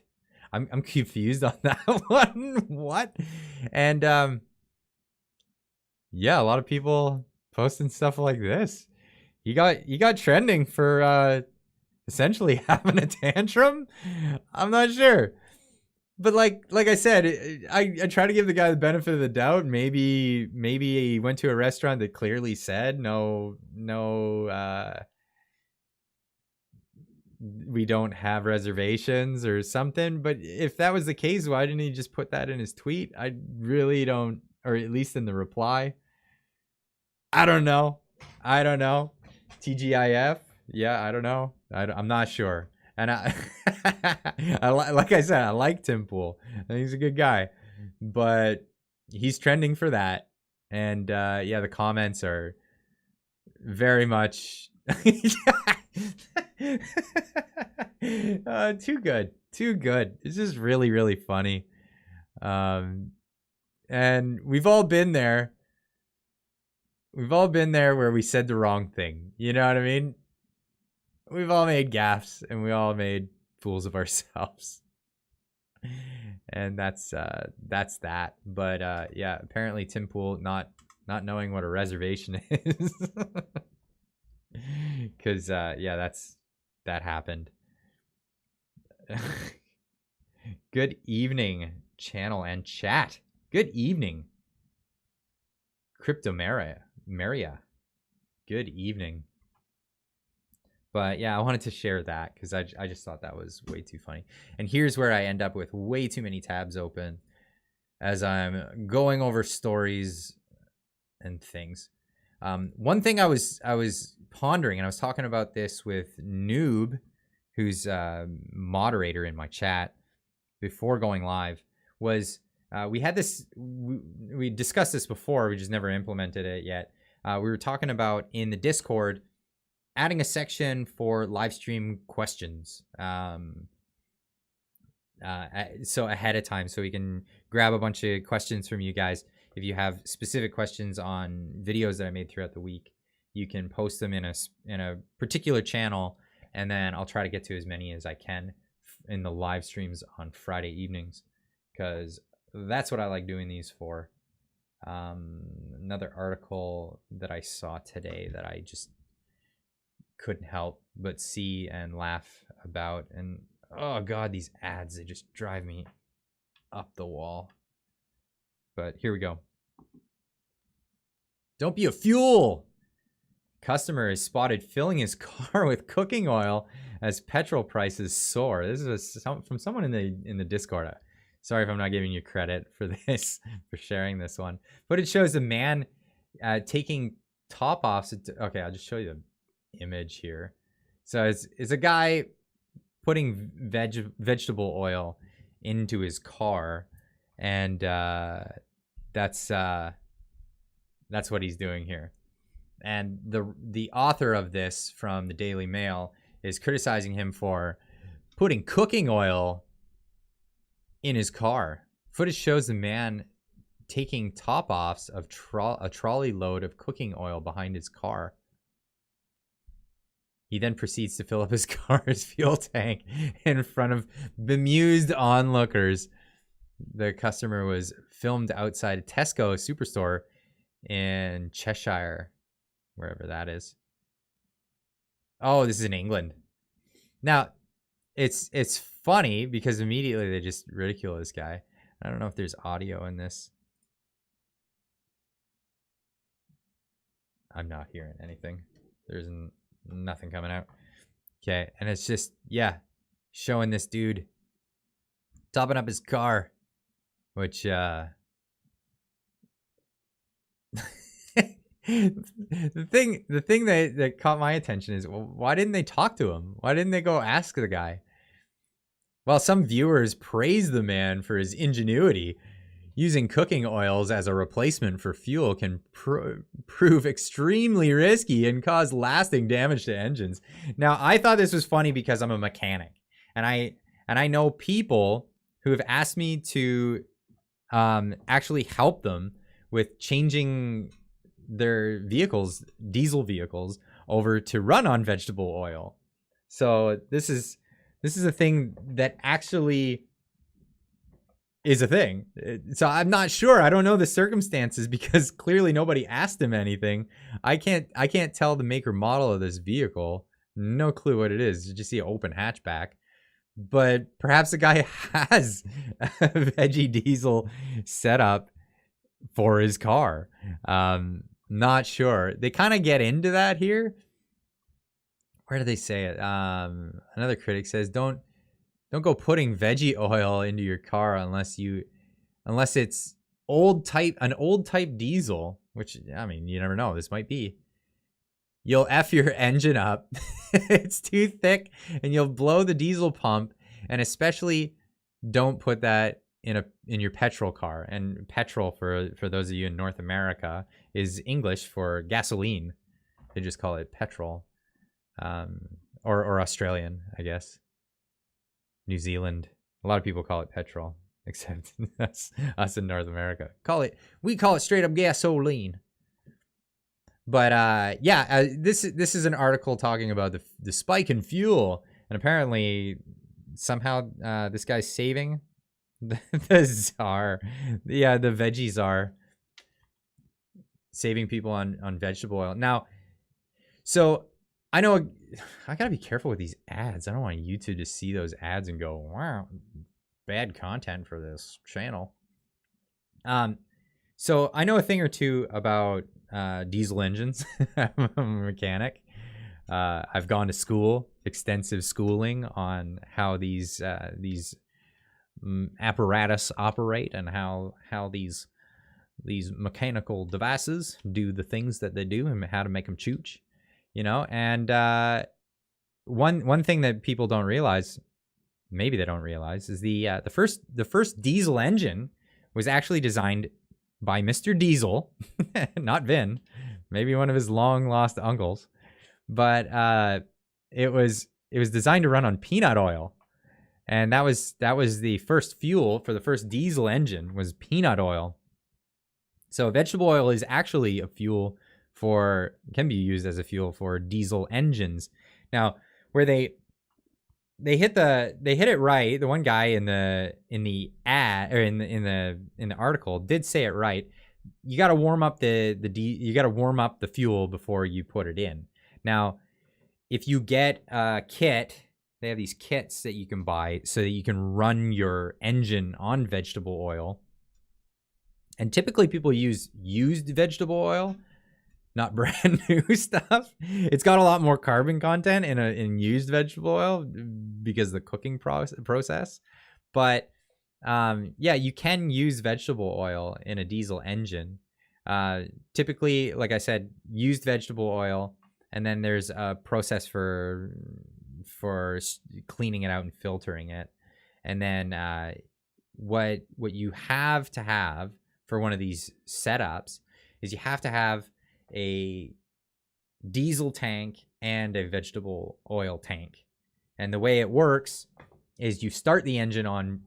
I'm confused on that one. What? And yeah, a lot of people posting stuff like this. You got trending for essentially having a tantrum. I'm not sure. But like I said, I try to give the guy the benefit of the doubt. Maybe he went to a restaurant that clearly said no, we don't have reservations or something. But if that was the case, why didn't he just put that in his tweet? I really don't, or at least in the reply. I don't know. TGIF. Yeah, I don't know. I'm not sure. And like I said, I like Tim Pool. I think he's a good guy, but he's trending for that. And yeah, the comments are very much too good. It's just really, really funny. And we've all been there. Where we said the wrong thing. You know what I mean? We've all made gaffes and we all made fools of ourselves. And that's that. But yeah, apparently Tim Pool not knowing what a reservation is. Cause yeah, that happened. Good evening, channel and chat. Good evening. Cryptomaria. Good evening. But yeah, I wanted to share that because I just thought that was way too funny. And here's where I end up with way too many tabs open as I'm going over stories and things. One thing I was pondering, and I was talking about this with Noob, who's a moderator in my chat before going live, was we had this, we discussed this before, we just never implemented it yet. We were talking about in the Discord adding a section for live stream questions. So ahead of time, so we can grab a bunch of questions from you guys. If you have specific questions on videos that I made throughout the week, you can post them in a particular channel, and then I'll try to get to as many as I can in the live streams on Friday evenings, because that's what I like doing these for. Another article that I saw today that I just couldn't help but see and laugh about, and oh god, these ads, they just drive me up the wall. But here we go. Don't be a fuel. Customer is spotted filling his car with cooking oil as petrol prices soar. This is from someone in the Discord. Sorry if I'm not giving you credit for this, for sharing this one. But it shows a man taking top offs. Okay, I'll just show you the image here. So it's a guy putting vegetable oil into his car, and that's what he's doing here. And the author of this from the Daily Mail is criticizing him for putting cooking oil in his car. Footage shows the man taking top offs of a trolley load of cooking oil behind his car. He then proceeds to fill up his car's fuel tank in front of bemused onlookers. The customer was filmed outside a Tesco superstore in Cheshire, wherever that is. Oh, this is in England. Now, it's funny because immediately they just ridicule this guy. I don't know if there's audio in this. I'm not hearing anything. There's nothing coming out. Okay, and it's just, yeah, showing this dude topping up his car, which the thing that caught my attention is, well, why didn't they talk to him? Why didn't they go ask the guy? Well, some viewers praise the man for his ingenuity. Using cooking oils as a replacement for fuel can prove extremely risky and cause lasting damage to engines. Now, I thought this was funny because I'm a mechanic, and I know people who have asked me to actually help them with changing their vehicles, diesel vehicles, over to run on vegetable oil. So this is a thing that actually is a thing. So I'm not sure. I don't know the circumstances because clearly nobody asked him anything. I can't tell the make or model of this vehicle. No clue what it is. You just see an open hatchback. but perhaps the guy has a veggie diesel set up for his car. Not sure. They kind of get into that here. Where do they say it? Another critic says, don't go putting veggie oil into your car unless it's an old type diesel, which, I mean, you never know. This might be. You'll F your engine up. It's too thick and you'll blow the diesel pump. And especially don't put that in your petrol car. And petrol, for those of you in North America, is English for gasoline. They just call it petrol. Or Australian, I guess. New Zealand. A lot of people call it petrol, except that's us in North America. We call it straight up gasoline. But this is an article talking about the spike in fuel, and apparently somehow this guy's saving the czar, the veggie czar, saving people on vegetable oil. Now, so I know I gotta be careful with these ads. I don't want YouTube to see those ads and go, wow, bad content for this channel. So I know a thing or two about diesel engines. I'm a mechanic. I've gone to school, extensive schooling on how these apparatus operate and how these mechanical devices do the things that they do and how to make them chooch, you know. And one thing that people don't realize, maybe they don't realize, is the first diesel engine was actually designed by Mr. Diesel, not Vin, maybe one of his long lost uncles, but it was designed to run on peanut oil, and that was the first fuel for the first diesel engine was peanut oil. So vegetable oil is actually can be used as a fuel for diesel engines. Now, where they hit it right. The one guy in the ad or in the article did say it right. You got to warm up the fuel before you put it in. Now, if you get a kit, they have these kits that you can buy so that you can run your engine on vegetable oil. And typically people use used vegetable oil, not brand new stuff. It's got a lot more carbon content in used vegetable oil because of the cooking process. But you can use vegetable oil in a diesel engine. Typically, like I said, used vegetable oil, and then there's a process for cleaning it out and filtering it. And then what you have to have for one of these setups is you have to have a diesel tank and a vegetable oil tank. And the way it works is you start the engine on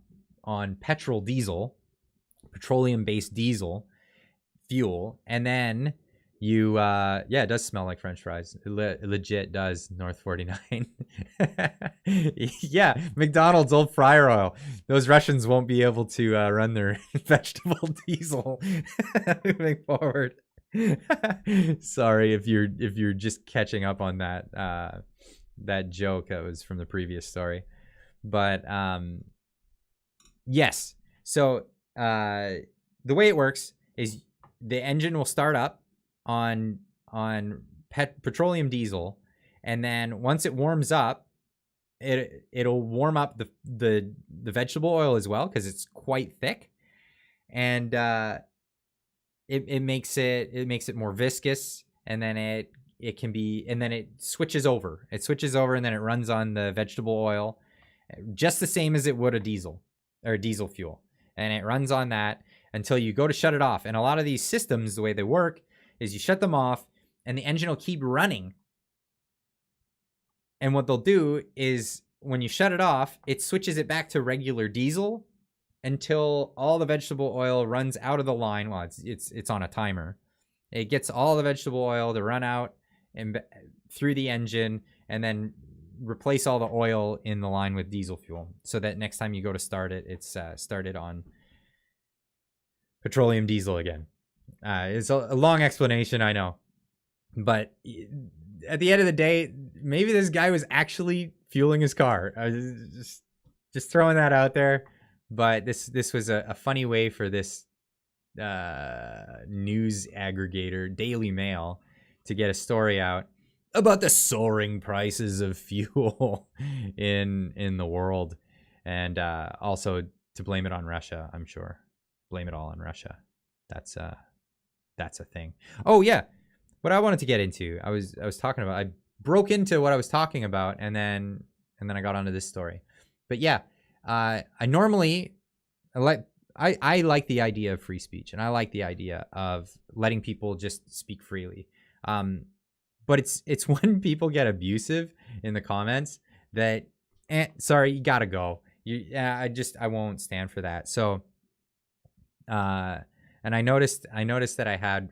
petroleum-based diesel fuel, and then you it does smell like French fries. It legit does. North 49. Yeah, McDonald's old fryer oil. Those Russians won't be able to run their vegetable diesel moving forward. Sorry if you're just catching up on that joke that was from the previous story. But yes. So the way it works is the engine will start up on petroleum diesel, and then once it warms up, it'll warm up the vegetable oil as well, because it's quite thick, and it makes it more viscous, and then it switches over, and then it runs on the vegetable oil just the same as it would a diesel or diesel fuel, and it runs on that until you go to shut it off. And a lot of these systems, the way they work is you shut them off and the engine will keep running. And what they'll do is when you shut it off, it switches it back to regular diesel until all the vegetable oil runs out of the line. Well, it's on a timer. It gets all the vegetable oil to run out and through the engine, and then replace all the oil in the line with diesel fuel, so that next time you go to start it, it's started on petroleum diesel again. It's a long explanation, I know, but at the end of the day, maybe this guy was actually fueling his car. Just throwing that out there. But this was a funny way for this news aggregator, Daily Mail, to get a story out about the soaring prices of fuel in the world, and also to blame it on Russia. I'm sure, blame it all on Russia. That's a thing. Oh yeah, what I wanted to get into, I was talking about. I broke into what I was talking about, and then I got onto this story. But yeah, I like the idea of free speech, and I like the idea of letting people just speak freely. But it's when people get abusive in the comments that, sorry, you gotta go. I won't stand for that. So, and I noticed that I had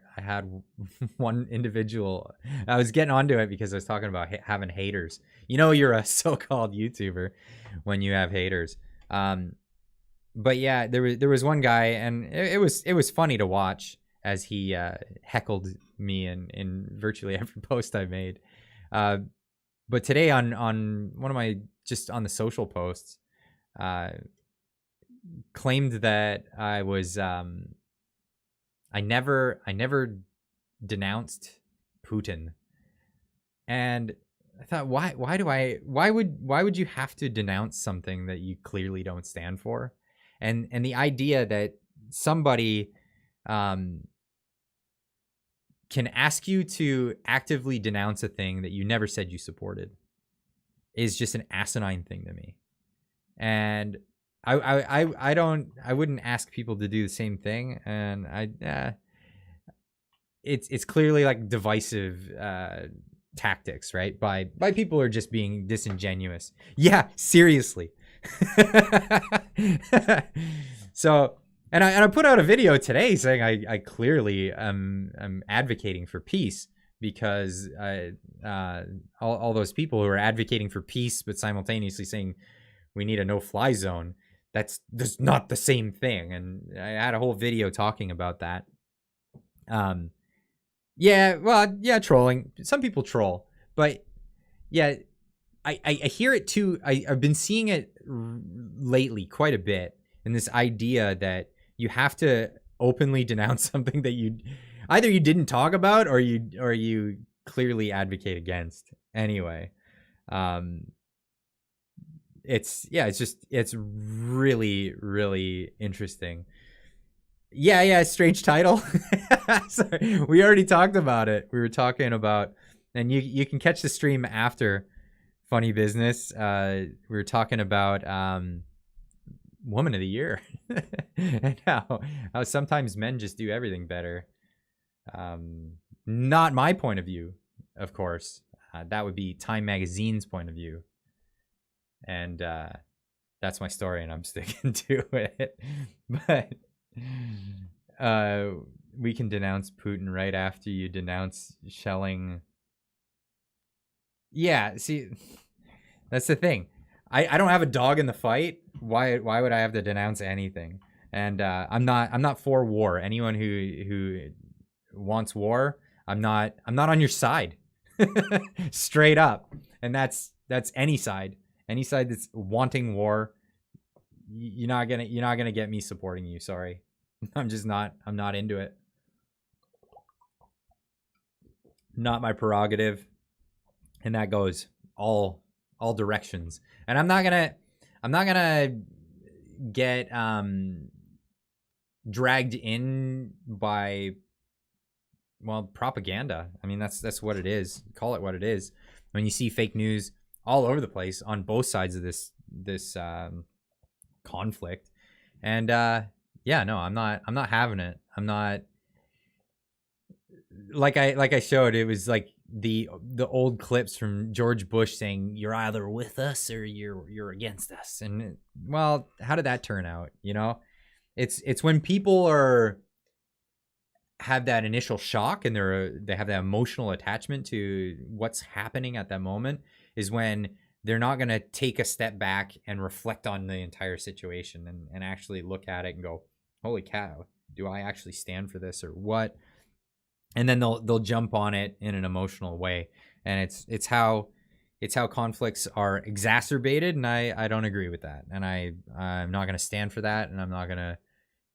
one individual. I was getting onto it because I was talking about having haters. You know, you're a so-called YouTuber when you have haters. But yeah, there was one guy, and it was funny to watch as he heckled me in virtually every post I made. But today on one of my, just on the social posts, claimed that I was I never denounced Putin. And I thought, why would you have to denounce something that you clearly don't stand for? And the idea that somebody can ask you to actively denounce a thing that you never said you supported is just an asinine thing to me. And I wouldn't ask people to do the same thing. And it's clearly like divisive tactics, right? By people who are just being disingenuous. Yeah, seriously. So, and I put out a video today saying I clearly am advocating for peace, because all those people who are advocating for peace but simultaneously saying we need a no-fly zone, that's not the same thing. And I had a whole video talking about that. Yeah, well, yeah, trolling. Some people troll, but yeah, I hear it too. I've been seeing it lately quite a bit, in this idea that you have to openly denounce something that you either you didn't talk about or you clearly advocate against. Anyway, it's really, really interesting. Yeah, strange title. Sorry, we already talked about it. We were talking about, and you can catch the stream after Funny Business. We were talking about Woman of the Year, and how sometimes men just do everything better. Not my point of view, of course. That would be Time Magazine's point of view, and that's my story, and I'm sticking to it. But we can denounce Putin right after you denounce shelling. Yeah, see, that's the thing. I don't have a dog in the fight. Why would I have to denounce anything? And I'm not for war. Anyone who wants war, I'm not on your side. Straight up. And that's any side. Any side that's wanting war, you're not gonna get me supporting you. Sorry. I'm not into it. Not my prerogative. And that goes all directions. And I'm not gonna get dragged in by, well, propaganda. I mean, that's what it is. Call it what it is. When you see fake news all over the place on both sides of this conflict, and yeah, no, I'm not having it. I'm not, like I showed. It was like the old clips from George Bush saying you're either with us or you're against us. And well, how did that turn out? You know, it's when people have that initial shock and they have that emotional attachment to what's happening at that moment, is when they're not going to take a step back and reflect on the entire situation and actually look at it and go, holy cow, do I actually stand for this or what? And then they'll jump on it in an emotional way. And it's how It's how conflicts are exacerbated, and I don't agree with that. And I'm not going to stand for that, and I'm not going to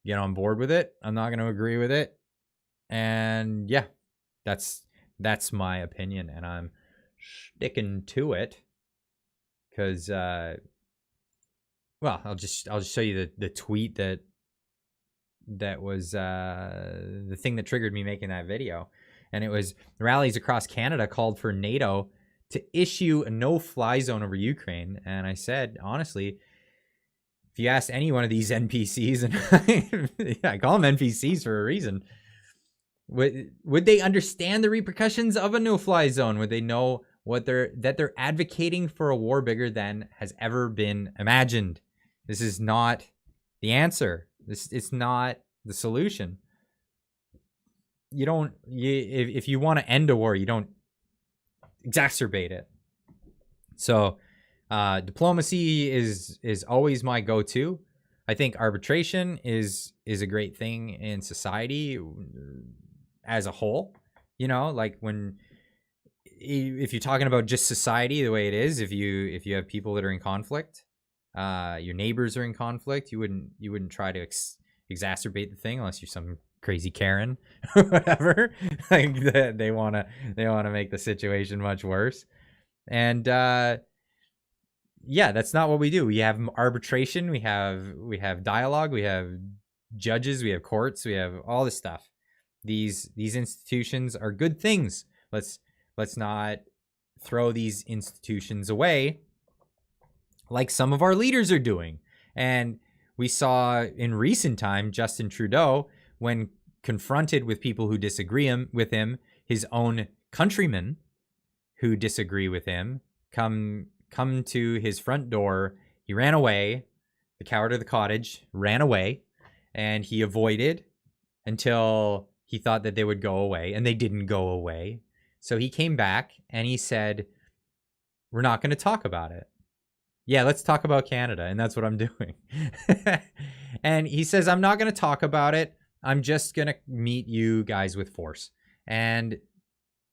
get on board with it. I'm not going to agree with it. And yeah, that's my opinion, and I'm sticking to it because well, I'll just show you the tweet that was the thing that triggered me making that video. And it was rallies across Canada called for NATO to issue a no-fly zone over Ukraine. And I said, honestly, if you asked any one of these NPCs, and I call them NPCs for a reason, would they understand the repercussions of a no-fly zone? Would they know that they're advocating for a war bigger than has ever been imagined? This is not the answer. It's not the solution. If you want to end a war, you don't exacerbate it. So diplomacy is always my go-to. I think arbitration is a great thing in society as a whole. You know, like if you're talking about just society the way it is, if you have people that are in conflict, your neighbors are in conflict, you wouldn't try to exacerbate the thing unless you're some crazy Karen or whatever. Like they want to make the situation much worse. And yeah, that's not what we do. We have arbitration, we have dialogue, we have judges, we have courts, we have all this stuff. These institutions are good things. Let's not throw these institutions away like some of our leaders are doing. And we saw in recent time Justin Trudeau, when confronted with people who disagree with him, his own countrymen who disagree with him, come to his front door. He ran away. The coward of the cottage ran away, and he avoided until he thought that they would go away, and they didn't go away. So he came back and he said, we're not going to talk about it. Yeah, let's talk about Canada. And that's what I'm doing. And he says, I'm not going to talk about it. I'm just going to meet you guys with force. And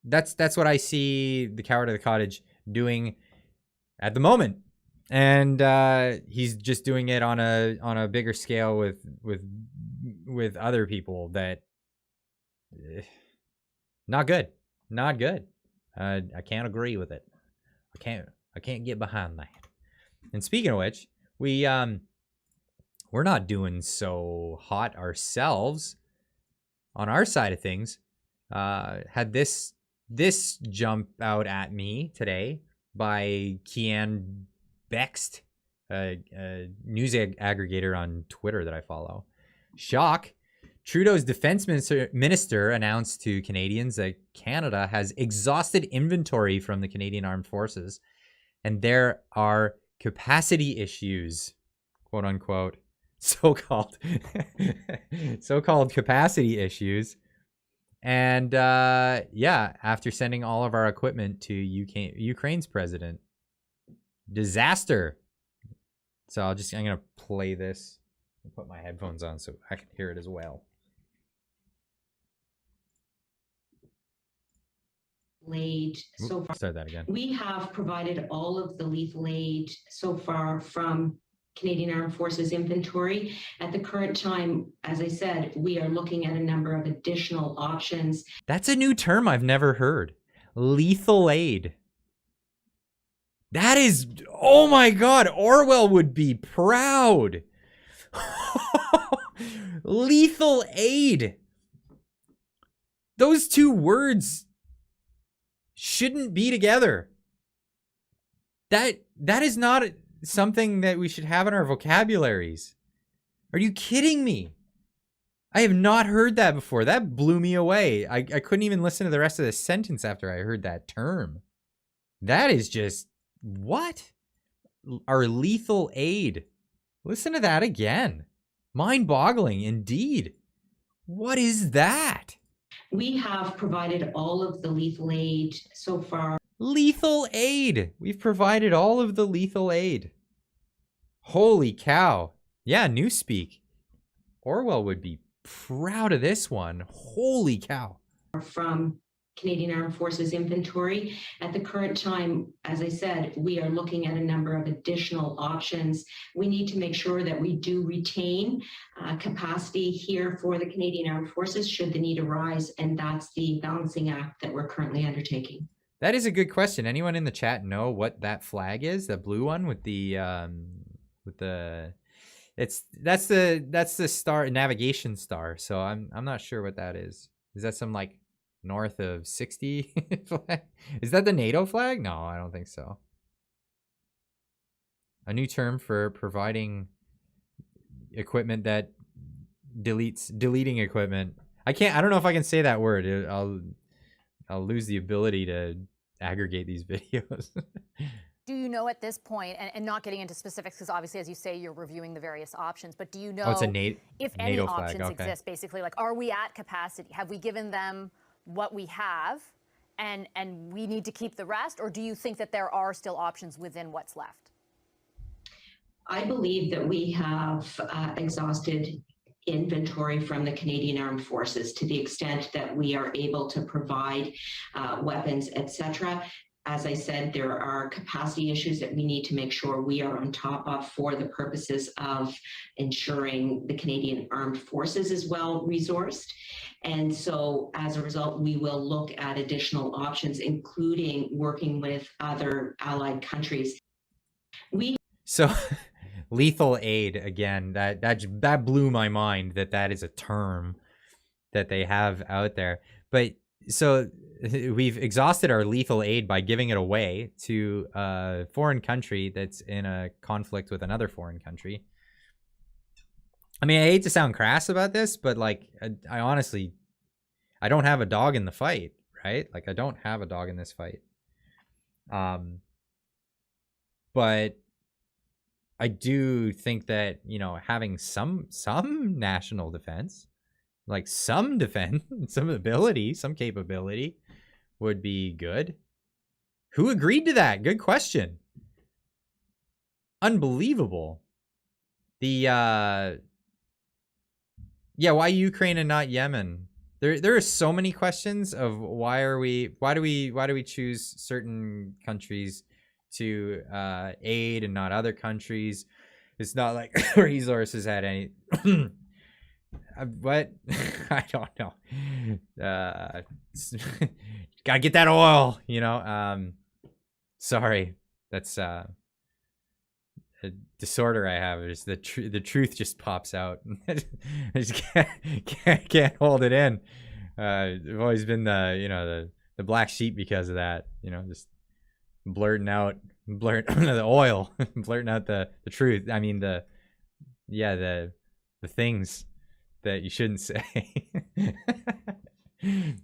that's what I see the coward of the cottage doing at the moment. And he's just doing it on a bigger scale with other people that not good. I can't agree with it. I can't get behind that. And speaking of which, we're not doing so hot ourselves on our side of things. Had this jump out at me today by Kian Bext, a news aggregator on Twitter that I follow. Shock. Trudeau's defense minister announced to Canadians that Canada has exhausted inventory from the Canadian Armed Forces, and there are capacity issues, quote unquote, so-called capacity issues. And yeah, after sending all of our equipment to Ukraine's president. Disaster. So I'm going to play this and put my headphones on so I can hear it as well. Aid so far. Start that again. We have provided all of the lethal aid so far from Canadian Armed Forces inventory. At the current time, as I said, we are looking at a number of additional options. That's a new term I've never heard. Lethal aid. That is, oh my God, Orwell would be proud. Lethal aid. Those two words shouldn't be together. That is not something that we should have in our vocabularies. Are you kidding me? I have not heard that before. That blew me away. I couldn't even listen to the rest of the sentence after I heard that term. That is just, what? Our lethal aid. Listen to that again. Mind-boggling indeed. What is that? We have provided all of the lethal aid so far. Lethal aid. We've provided all of the lethal aid. Holy cow. Yeah, newspeak. Orwell would be proud of this one. Holy cow. From Canadian Armed Forces inventory. At the current time, as I said, we are looking at a number of additional options. We need to make sure that we do retain capacity here for the Canadian Armed Forces should the need arise, and that's the balancing act that we're currently undertaking. That is a good question. Anyone in the chat know what that flag is? The blue one with the that's the star, navigation star. So I'm not sure what that is. Is that some like north of 60 flag? Is that the NATO flag? No, I don't think so. A new term for providing equipment that deleting equipment. I don't know if I can say that word. I'll lose the ability to aggregate these videos. Do you know at this point, and not getting into specifics, because obviously, as you say, you're reviewing the various options, but do you know it's a if any NATO options flag. Okay. exist, basically? Like, are we at capacity? Have we given them what we have, and we need to keep the rest? Or do you think that there are still options within what's left? I believe that we have exhausted inventory from the Canadian Armed Forces to the extent that we are able to provide weapons, etc. As I said, there are capacity issues that we need to make sure we are on top of for the purposes of ensuring the Canadian Armed Forces is well resourced. And so as a result, we will look at additional options, including working with other allied countries. So lethal aid, again, that blew my mind that is a term that they have out there. But so we've exhausted our lethal aid by giving it away to a foreign country that's in a conflict with another foreign country. I mean, I hate to sound crass about this, but like, I honestly, I don't have a dog in the fight, right? Like, I don't have a dog in this fight. But I do think that, you know, having some national defense, like some defense, some ability, some capability would be good. Who agreed to that? Good question. Unbelievable. Why Ukraine and not Yemen? There are so many questions of why do we choose certain countries to aid and not other countries. It's not like resources had any what I don't know. Gotta get that oil, you know. Sorry, that's a disorder I have. Is the truth just pops out. I just can't hold it in. I've always been the black sheep because of that. You know, just blurting out the oil, blurting out the truth. I mean the things that you shouldn't say.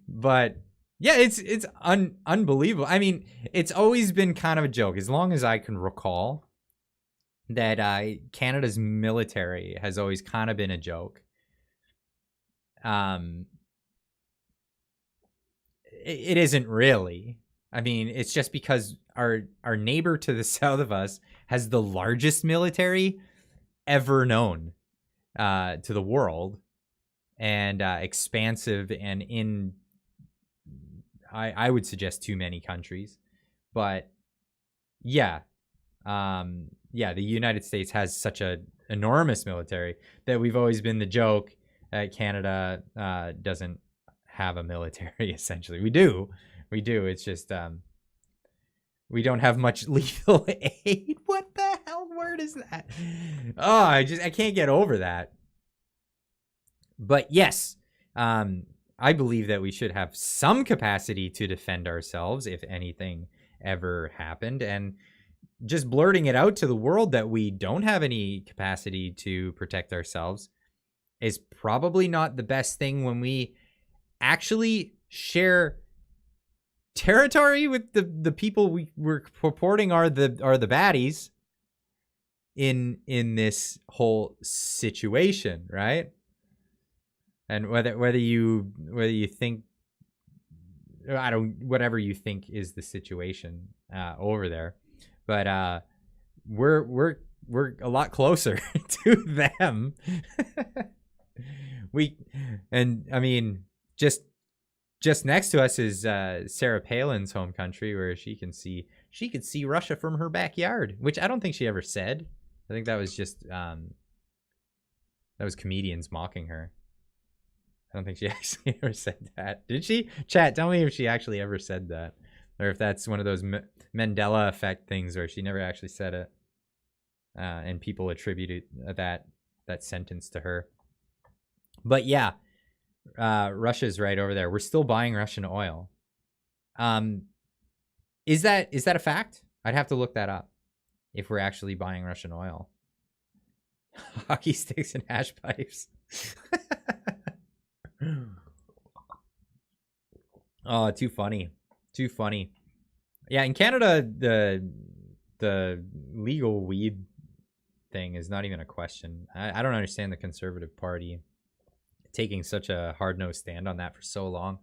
But yeah, it's unbelievable. I mean, it's always been kind of a joke, as long as I can recall, that Canada's military has always kind of been a joke. It isn't really. I mean, it's just because our neighbor to the south of us has the largest military ever known to the world, and expansive, and in I would suggest too many countries. But yeah, the United States has such a enormous military that we've always been the joke. Canada doesn't have a military. Essentially, we do. It's just we don't have much lethal aid. What the hell word is that? Oh, I can't get over that. But yes, I believe that we should have some capacity to defend ourselves if anything ever happened. And just blurting it out to the world that we don't have any capacity to protect ourselves is probably not the best thing when we actually share territory with the people we're purporting are the baddies in this whole situation, right? And whether you think, whatever you think is the situation over there, but we're a lot closer to them. I mean, just just next to us is Sarah Palin's home country, where she could see Russia from her backyard, which I don't think she ever said. I think that was just that was comedians mocking her. I don't think she actually ever said that. Did she? Chat, tell me if she actually ever said that, or if that's one of those Mandela effect things where she never actually said it, and people attributed that sentence to her. But yeah, Russia's right over there. We're still buying Russian oil. Is that a fact? I'd have to look that up. If we're actually buying Russian oil. Hockey sticks and hash pipes. Oh, too funny. Too funny. Yeah, in Canada, the legal weed thing is not even a question. I don't understand the Conservative Party taking such a hard-nosed stand on that for so long.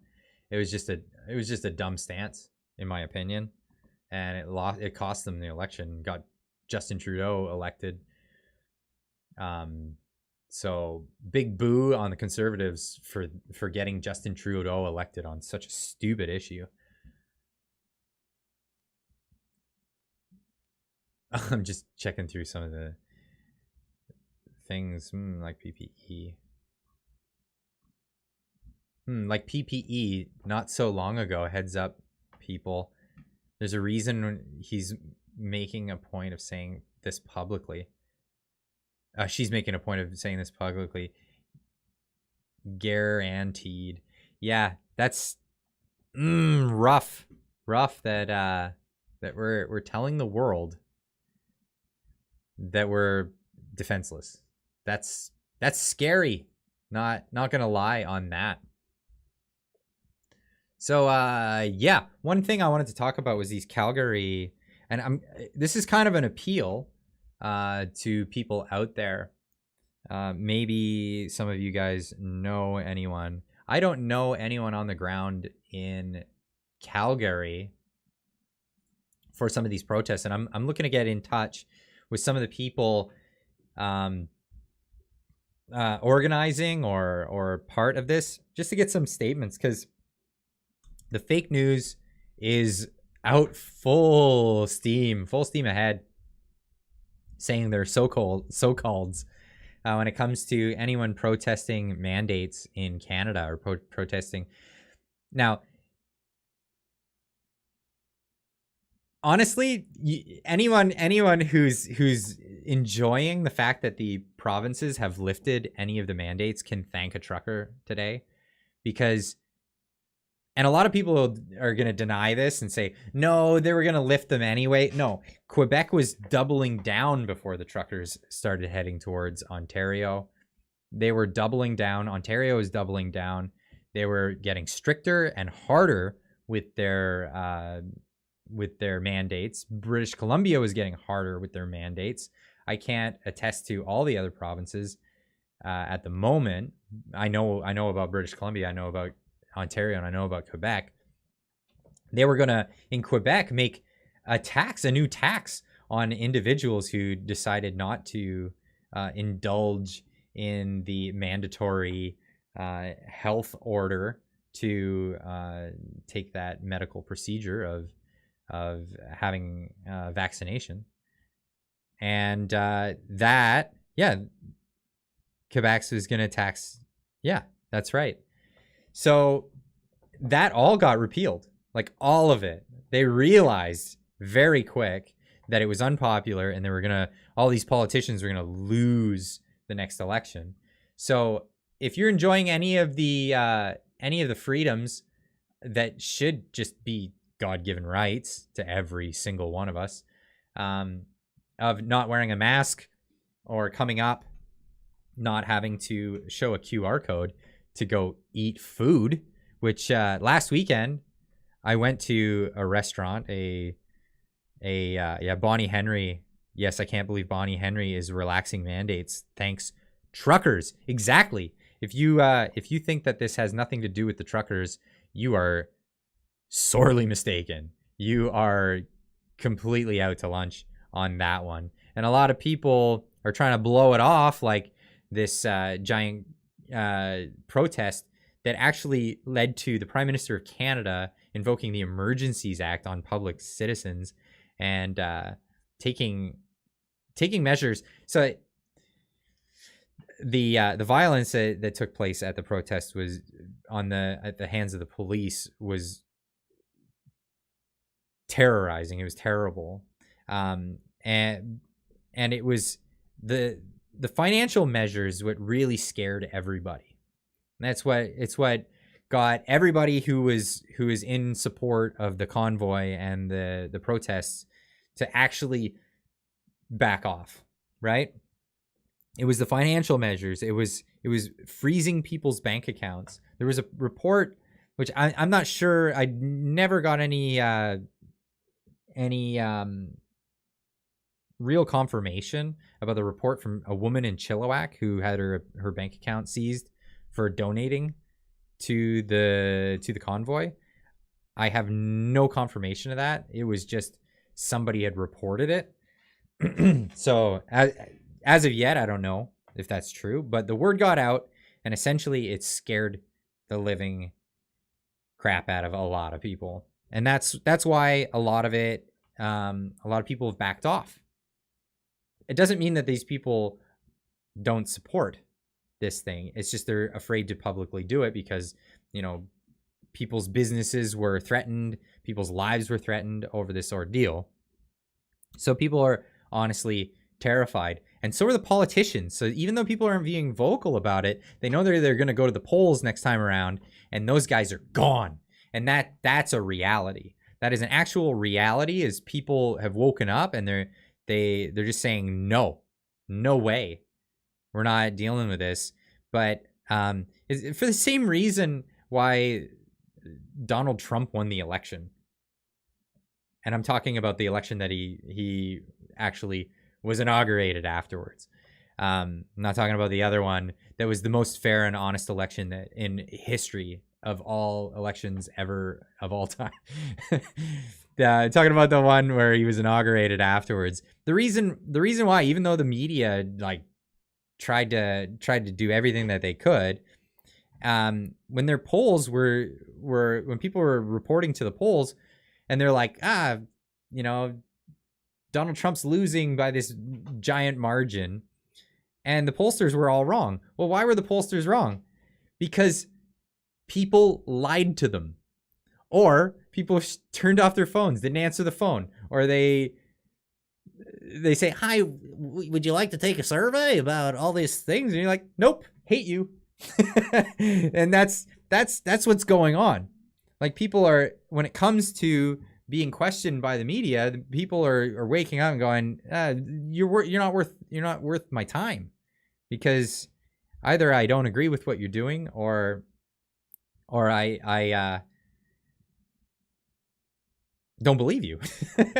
It was just a dumb stance, in my opinion, and it cost them the election. Got Justin Trudeau elected. So big boo on the Conservatives for getting Justin Trudeau elected on such a stupid issue. I'm just checking through some of the things like PPE. Like PPE, not so long ago, heads up, people. There's a reason he's making a point of saying this publicly. She's making a point of saying this publicly. Guaranteed. Yeah, that's rough. Rough that we're telling the world that we're defenseless. That's scary. Not gonna lie on that. So yeah, one thing I wanted to talk about was these Calgary, and this is kind of an appeal to people out there. Maybe some of you guys know anyone. I don't know anyone on the ground in Calgary for some of these protests, and I'm looking to get in touch with some of the people organizing or part of this, just to get some statements, because the fake news is out full steam ahead, saying they're so-calleds when it comes to anyone protesting mandates in Canada or protesting. Now, honestly, anyone who's enjoying the fact that the provinces have lifted any of the mandates can thank a trucker today, because, and a lot of people are going to deny this and say, no, they were going to lift them anyway. No, Quebec was doubling down before the truckers started heading towards Ontario. They were doubling down. Ontario is doubling down. They were getting stricter and harder with their mandates. British Columbia was getting harder with their mandates. I can't attest to all the other provinces at the moment. I know about British Columbia. I know about Ontario, and I know about Quebec. They were going to, in Quebec, make a new tax on individuals who decided not to indulge in the mandatory health order to take that medical procedure of having vaccination. And Quebec was going to tax. Yeah, that's right. So that all got repealed, like all of it. They realized very quick that it was unpopular, and all these politicians were gonna lose the next election. So if you're enjoying any of the freedoms that should just be God-given rights to every single one of us, of not wearing a mask or coming up, not having to show a QR code to go eat food, which last weekend I went to a restaurant, Bonnie Henry. Yes, I can't believe Bonnie Henry is relaxing mandates. Thanks, truckers. Exactly. If you think that this has nothing to do with the truckers, you are sorely mistaken. You are completely out to lunch on that one. And a lot of people are trying to blow it off like this giant protest that actually led to the Prime Minister of Canada invoking the Emergencies Act on public citizens and taking measures. So the violence that took place at the protest was at the hands of the police was terrorizing. It was terrible, and it was the financial measures what really scared everybody. And it's what got everybody who was in support of the convoy and the protests to actually back off, right? It was the financial measures. It was freezing people's bank accounts. There was a report, which I'm not sure. I never got any real confirmation about the report from a woman in Chilliwack who had her bank account seized for donating to the convoy. I have no confirmation of that. It was just somebody had reported it. So as of yet, I don't know if that's true, but the word got out, and essentially it scared the living crap out of a lot of people. And that's why a lot of people have backed off. It doesn't mean that these people don't support this thing. It's just they're afraid to publicly do it because, people's businesses were threatened, people's lives were threatened over this ordeal. So people are honestly terrified. And so are the politicians. So even though people aren't being vocal about it, they know they're going to go to the polls next time around, and those guys are gone. And that's a reality. That is an actual reality. Is people have woken up and they're just saying no way, we're not dealing with this. But it's for the same reason why Donald Trump won the election. And I'm talking about the election that he actually was inaugurated afterwards. I'm not talking about the other one that was the most fair and honest election that in history of all elections ever of all time. Talking about the one where he was inaugurated afterwards. The reason why, even though the media tried to do everything that they could, when their polls when people were reporting to the polls, and they're like, Donald Trump's losing by this giant margin, and the pollsters were all wrong. Well, why were the pollsters wrong? Because people lied to them, or people turned off their phones, didn't answer the phone, or they say, "Hi, would you like to take a survey about all these things?" And you're like, "Nope, hate you." And that's what's going on. Like, people are, when it comes to being questioned by the media, people are waking up and going, you're not worth my time, because either I don't agree with what you're doing, or I don't believe you.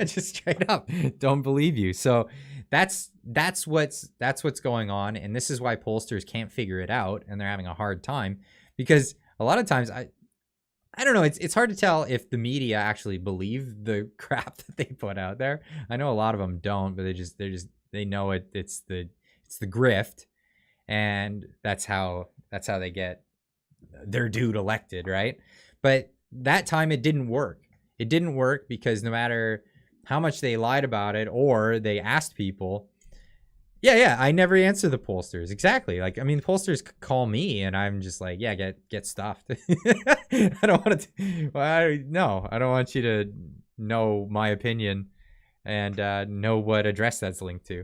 Just straight up don't believe you. So that's what's going on, and this is why pollsters can't figure it out, and they're having a hard time, because a lot of times I don't know. It's hard to tell if the media actually believe the crap that they put out there. I know a lot of them don't, but they know it. It's the grift, and that's how they get their dude elected, right? But that time it didn't work. It didn't work because no matter how much they lied about it or they asked people, I never answer the pollsters. Exactly. Like, I mean, the pollsters call me and I'm just like, get stuffed. I don't want to, I don't want you to know my opinion and know what address that's linked to.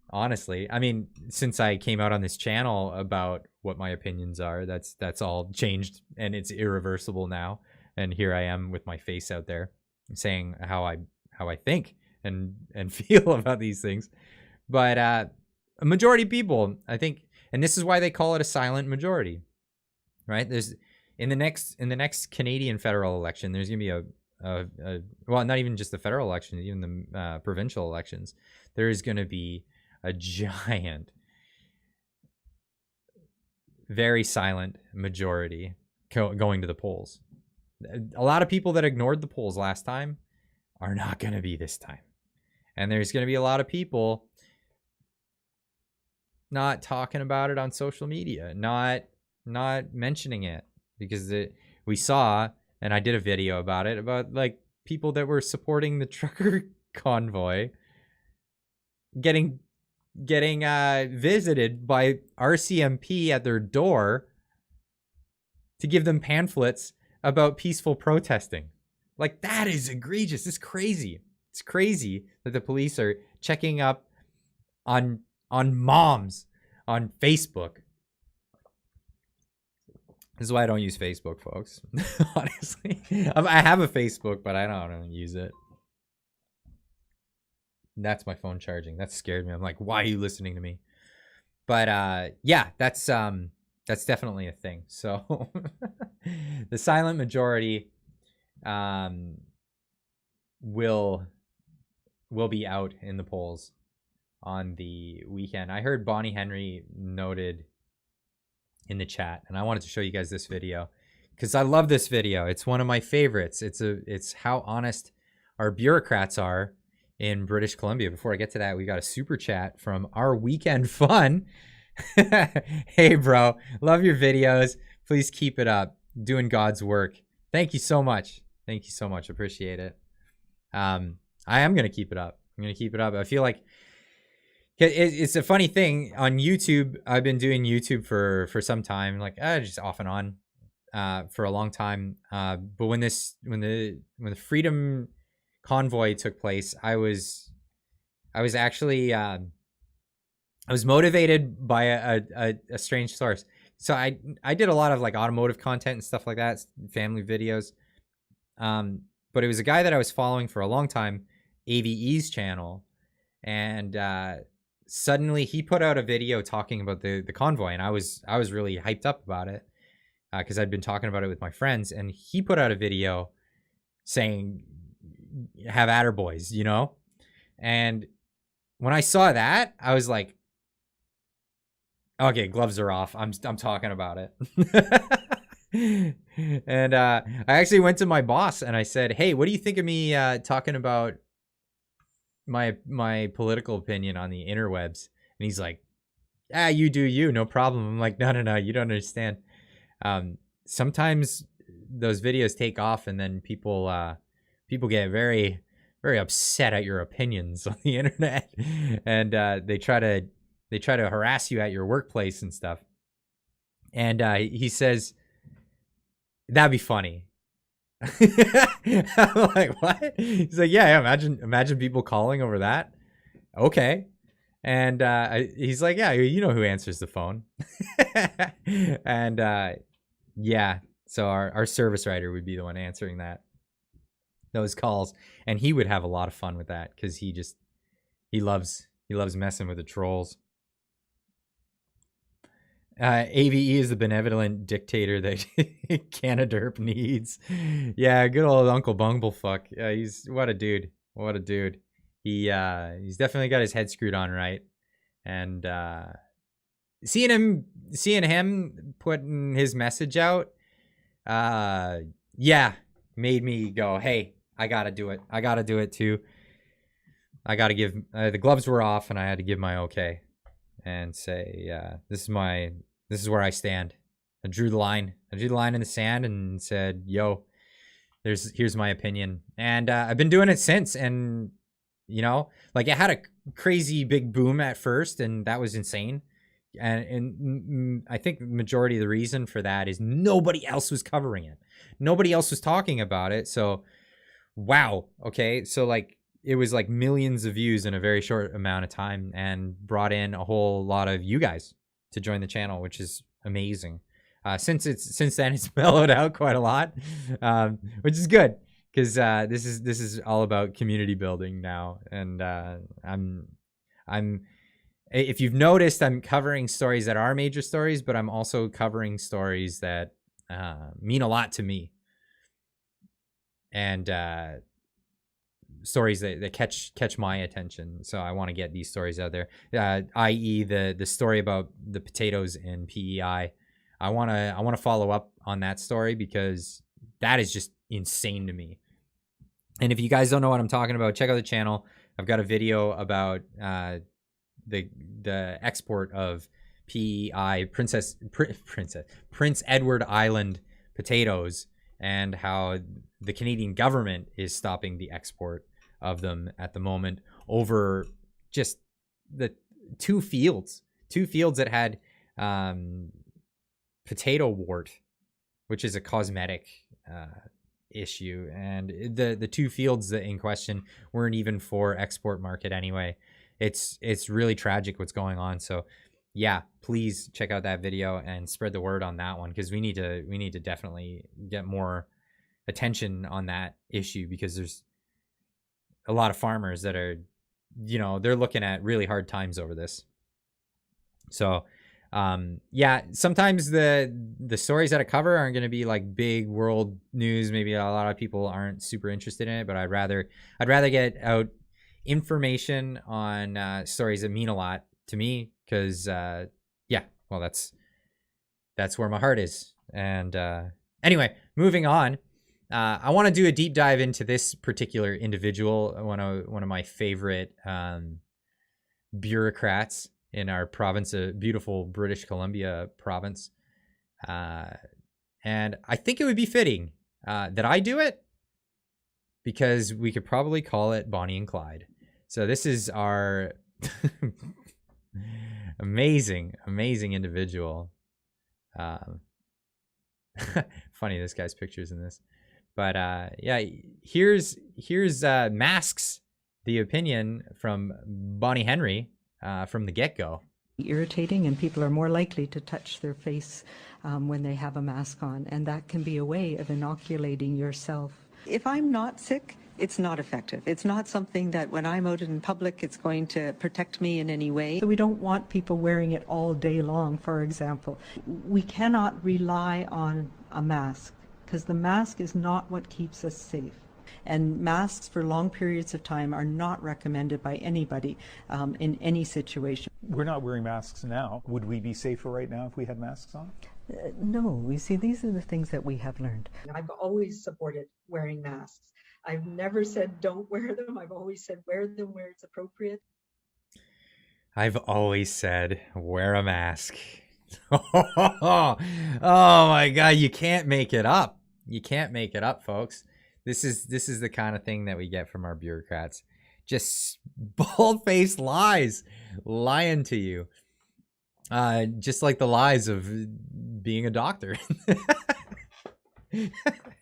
Honestly, I mean, since I came out on this channel about what my opinions are, that's all changed and it's irreversible now. And here I am with my face out there saying how I think and feel about these things. But a majority of people, I think, and this is why they call it a silent majority, right? There's in the next Canadian federal election, there's gonna be a well, not even just the federal election, even the provincial elections. There is gonna be a giant, very silent majority going to the polls. A lot of people that ignored the polls last time are not gonna be this time, and there's gonna be a lot of people not talking about it on social media, not mentioning it, because we saw, and I did a video about it, about like people that were supporting the trucker convoy getting visited by RCMP at their door to give them pamphlets about peaceful protesting. Like, that is egregious. It's crazy. It's crazy that the police are checking up on moms on Facebook. This is why I don't use Facebook, folks. Honestly, I have a Facebook, but I don't use it. That's my phone charging. That scared me. I'm like, why are you listening to me? But yeah, that's definitely a thing. So the silent majority will be out in the polls on the weekend. I heard Bonnie Henry noted in the chat, and I wanted to show you guys this video because I love this video. It's one of my favorites. It's how honest our bureaucrats are in British Columbia. Before I get to that, we got a super chat from Our Weekend Fun. Hey bro, love your videos. Please keep it up. Doing God's work. Thank you so much. Thank you so much. Appreciate it. I am going to keep it up. I'm going to keep it up. I feel like it's a funny thing on YouTube. I've been doing YouTube for some time, like just off and on for a long time. But when the Freedom Convoy took place, I was actually I was motivated by a strange source. So I did a lot of like automotive content and stuff like that, family videos. But it was a guy that I was following for a long time, AVE's channel, and suddenly he put out a video talking about the convoy, and I was really hyped up about it because I'd been talking about it with my friends, and he put out a video saying, "Have at her, boys," you know. And when I saw that, I was like, okay, gloves are off. I'm talking about it. And I actually went to my boss and I said, hey, what do you think of me talking about my political opinion on the interwebs? And he's like, you do you, no problem. I'm like, no, you don't understand. Sometimes those videos take off and then people get very, very upset at your opinions on the internet, and they try to harass you at your workplace and stuff. And he says, that'd be funny. I'm like, what? He's like, yeah, imagine people calling over that. Okay. And he's like, yeah, you know who answers the phone. And yeah, so our service writer would be the one answering those calls, and he would have a lot of fun with that because he loves messing with the trolls. AVE is the benevolent dictator that Canaderp needs. Yeah, good old Uncle Bumblefuck. He's what a dude. What a dude. He's definitely got his head screwed on right. And seeing him putting his message out, yeah, made me go, hey, I gotta do it. I gotta do it too. I gotta give the gloves were off, and I had to give my okay and say, this is where I stand. I drew the line. I drew the line in the sand and said, yo, here's my opinion. And I've been doing it since. And you know, like, it had a crazy big boom at first, and that was insane. And I think the majority of the reason for that is nobody else was covering it. Nobody else was talking about it. So, wow. Okay. So like, it was like millions of views in a very short amount of time, and brought in a whole lot of you guys to join the channel, which is amazing. Since then it's mellowed out quite a lot, which is good, because this is all about community building now. And I'm if you've noticed, I'm covering stories that are major stories, but I'm also covering stories that mean a lot to me, and stories that catch my attention. So I want to get these stories out there, i.e. the story about the potatoes in PEI. I want to follow up on that story because that is just insane to me. And if you guys don't know what I'm talking about, check out the channel. I've got a video about the export of PEI, Prince Edward Island potatoes, and how the Canadian government is stopping the export of them at the moment over just the two fields that had potato wart, which is a cosmetic issue, and the two fields that in question weren't even for export market anyway. It's really tragic what's going on. So yeah, please check out that video and spread the word on that one, because we need to definitely get more attention on that issue, because there's a lot of farmers that are, they're looking at really hard times over this. So yeah, sometimes the stories that I cover aren't going to be like big world news. Maybe a lot of people aren't super interested in it, but I'd rather get out information on stories that mean a lot to me, because yeah, well, that's where my heart is. And anyway, moving on, I want to do a deep dive into this particular individual, one of my favorite bureaucrats in our province, a beautiful British Columbia province. And I think it would be fitting that I do it, because we could probably call it Bonnie and Clyde. So this is our amazing individual. Funny, this guy's pictures in this. But yeah, here's Masks, the opinion from Bonnie Henry from the get-go. Irritating, and people are more likely to touch their face when they have a mask on, and that can be a way of inoculating yourself. If I'm not sick, it's not effective. It's not something that when I'm out in public, it's going to protect me in any way. So we don't want people wearing it all day long, for example. We cannot rely on a mask, because the mask is not what keeps us safe. And masks for long periods of time are not recommended by anybody in any situation. We're not wearing masks now. Would we be safer right now if we had masks on? No, you see, these are the things that we have learned. I've always supported wearing masks. I've never said don't wear them. I've always said wear them where it's appropriate. I've always said wear a mask. Oh my God, you can't make it up. You can't make it up, folks. This is the kind of thing that we get from our bureaucrats. Just bald-faced lies, lying to you. Just like the lies of being a doctor.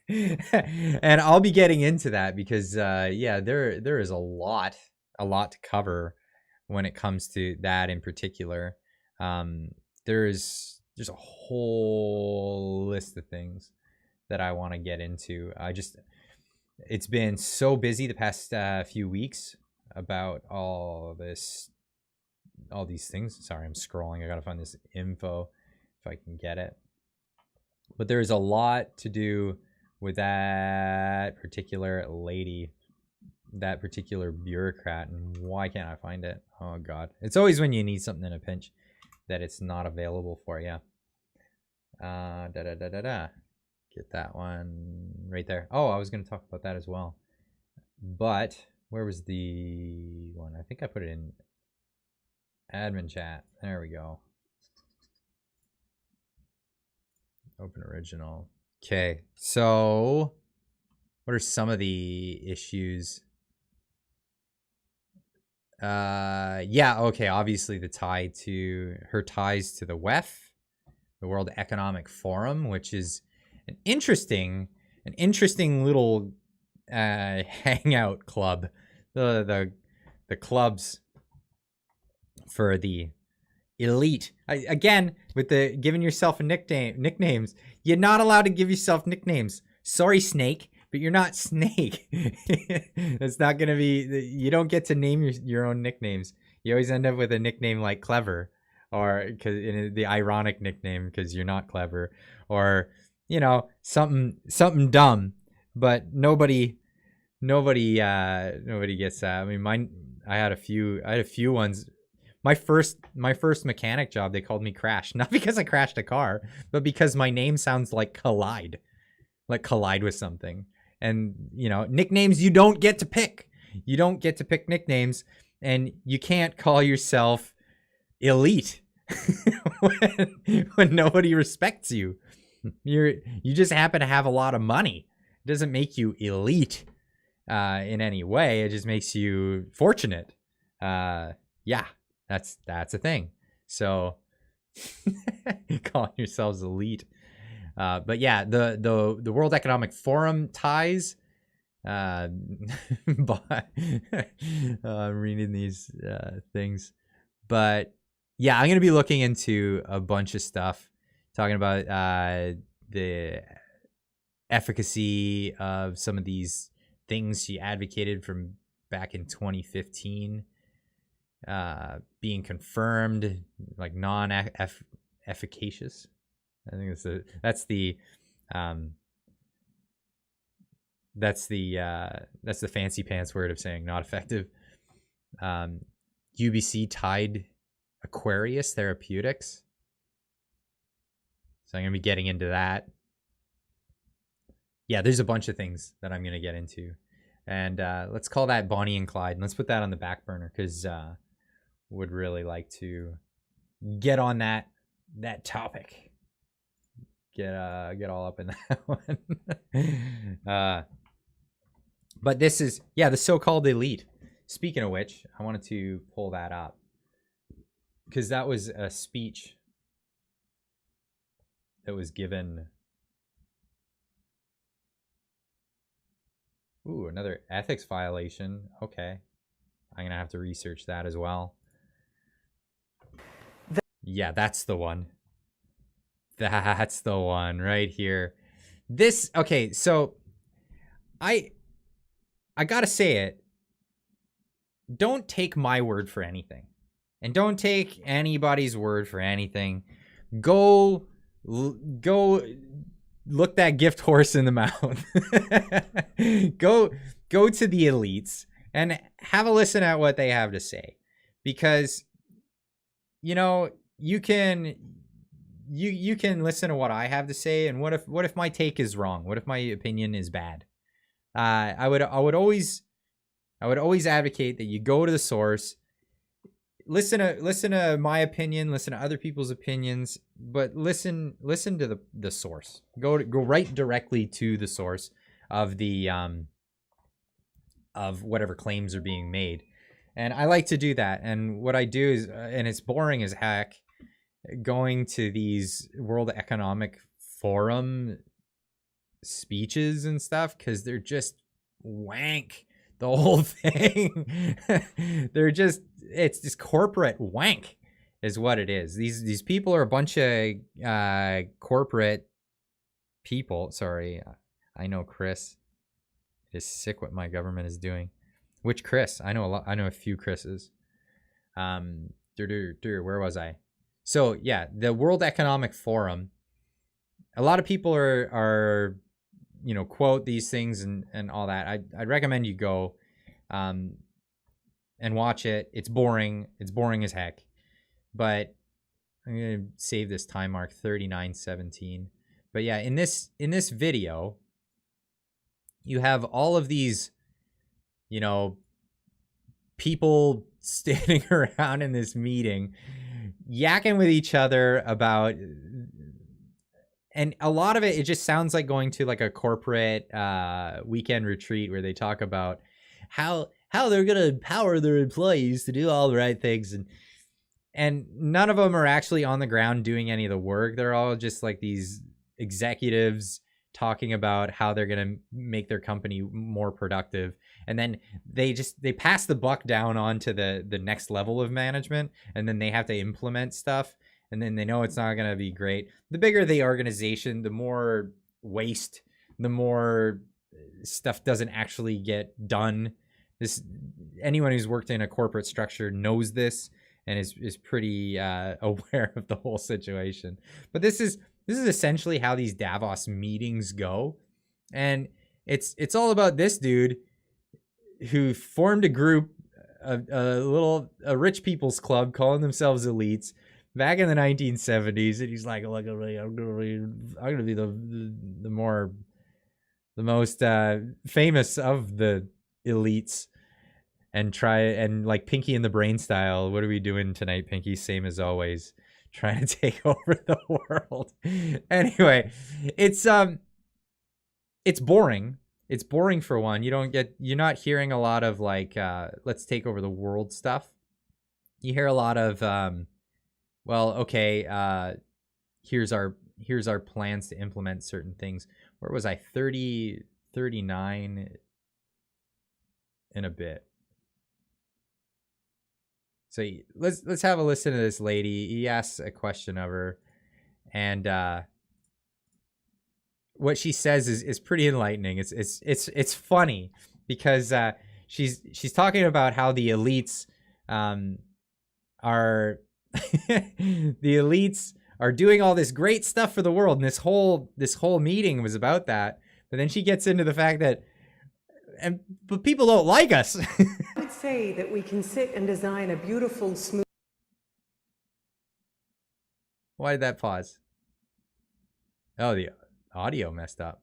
And I'll be getting into that because yeah, there is a lot to cover when it comes to that in particular. There's a whole list of things that I want to get into. It's been so busy the past few weeks about all these things. Sorry, I'm scrolling. I gotta find this info if I can get it. But there's a lot to do with that particular lady, that particular bureaucrat, and why can't I find it? Oh God, it's always when you need something in a pinch that it's not available for you. Get that one right there. Oh, I was going to talk about that as well. But where was the one? I think I put it in admin chat. There we go. Open original. Okay, so what are some of the issues? Yeah, okay, obviously her ties to the WEF, the World Economic Forum, which is an interesting little hangout club. The clubs for the elite. Again, with the giving yourself a nicknames, you're not allowed to give yourself nicknames. Sorry, Snake, but you're not Snake. It's not gonna be. You don't get to name your own nicknames. You always end up with a nickname like Clever, or the ironic nickname because you're not clever, or something dumb. But nobody gets that. I mean, I had a few ones. My first mechanic job, they called me Crash, not because I crashed a car, but because my name sounds like collide with something. And nicknames you don't get to pick. You don't get to pick nicknames, and you can't call yourself elite when nobody respects you. You just happen to have a lot of money. It doesn't make you elite in any way. It just makes you fortunate. Yeah, that's a thing. So calling yourselves elite. But yeah, the World Economic Forum ties. But I'm reading these things. But yeah, I'm going to be looking into a bunch of stuff, talking about the efficacy of some of these things she advocated from back in 2015 being confirmed, like non-efficacious. I think that's the fancy pants word of saying not effective. UBC tied Aquarius Therapeutics. So I'm going to be getting into that. Yeah, there's a bunch of things that I'm going to get into. And let's call that Bonnie and Clyde. And let's put that on the back burner because would really like to get on that topic. Get all up in that one. But this is, yeah, the so-called elite. Speaking of which, I wanted to pull that up because that was a speech that was given. Ooh, another ethics violation. Okay. I'm going to have to research that as well. Yeah, that's the one. That's the one right here. This, okay, so I gotta say it. Don't take my word for anything. And don't take anybody's word for anything. Go look that gift horse in the mouth. Go to the elites and have a listen at what they have to say. Because, you know, you can listen to what I have to say, and what if my take is wrong? What if my opinion is bad? I would always advocate that you go to the source, listen to my opinion, listen to other people's opinions, but listen to the source. Go right directly to the source of the of whatever claims are being made. And I like to do that. And what I do is, and it's boring as heck, going to these World Economic Forum speeches and stuff, because they're just wank. The whole thing. It's just corporate wank is what it is. These people are a bunch of corporate people. Sorry, I know Chris is sick what my government is doing. Which Chris? I know a lot. I know a few Chris's. Where was I? So yeah, the World Economic Forum. A lot of people are quote these things and all that. I'd recommend you go and watch it. It's boring. It's boring as heck. But I'm going to save this time mark, 39:17. But yeah, in this video, you have all of these, people standing around in this meeting, yakking with each other about, and a lot of it just sounds like going to like a corporate weekend retreat where they talk about how they're going to empower their employees to do all the right things. And none of them are actually on the ground doing any of the work. They're all just like these executives talking about how they're going to make their company more productive. And then they pass the buck down onto the next level of management. And then they have to implement stuff. And then they know it's not going to be great. The bigger the organization, the more waste, the more stuff doesn't actually get done. Anyone who's worked in a corporate structure knows this and is pretty aware of the whole situation. But this is essentially how these Davos meetings go. And it's all about this dude who formed a group, a rich people's club calling themselves elites back in the 1970s, and he's like, look, I'm gonna be the most famous of the elites, and try and like Pinky and the Brain style. What are we doing tonight, Pinky? Same as always. trying to take over the world. Anyway, it's boring. It's boring for one. You're not hearing a lot of like let's take over the world stuff. You hear a lot of well, okay, here's our plans to implement certain things. Where was I? 39 in a bit. So let's have a listen to this lady. He asks a question of her, and what she says is pretty enlightening. It's funny because she's talking about how the elites are the elites are doing all this great stuff for the world, and this whole meeting was about that. But then she gets into the fact that but people don't like us. I would say that we can sit and design a beautiful, smooth. Why did that pause? Oh, the audio messed up.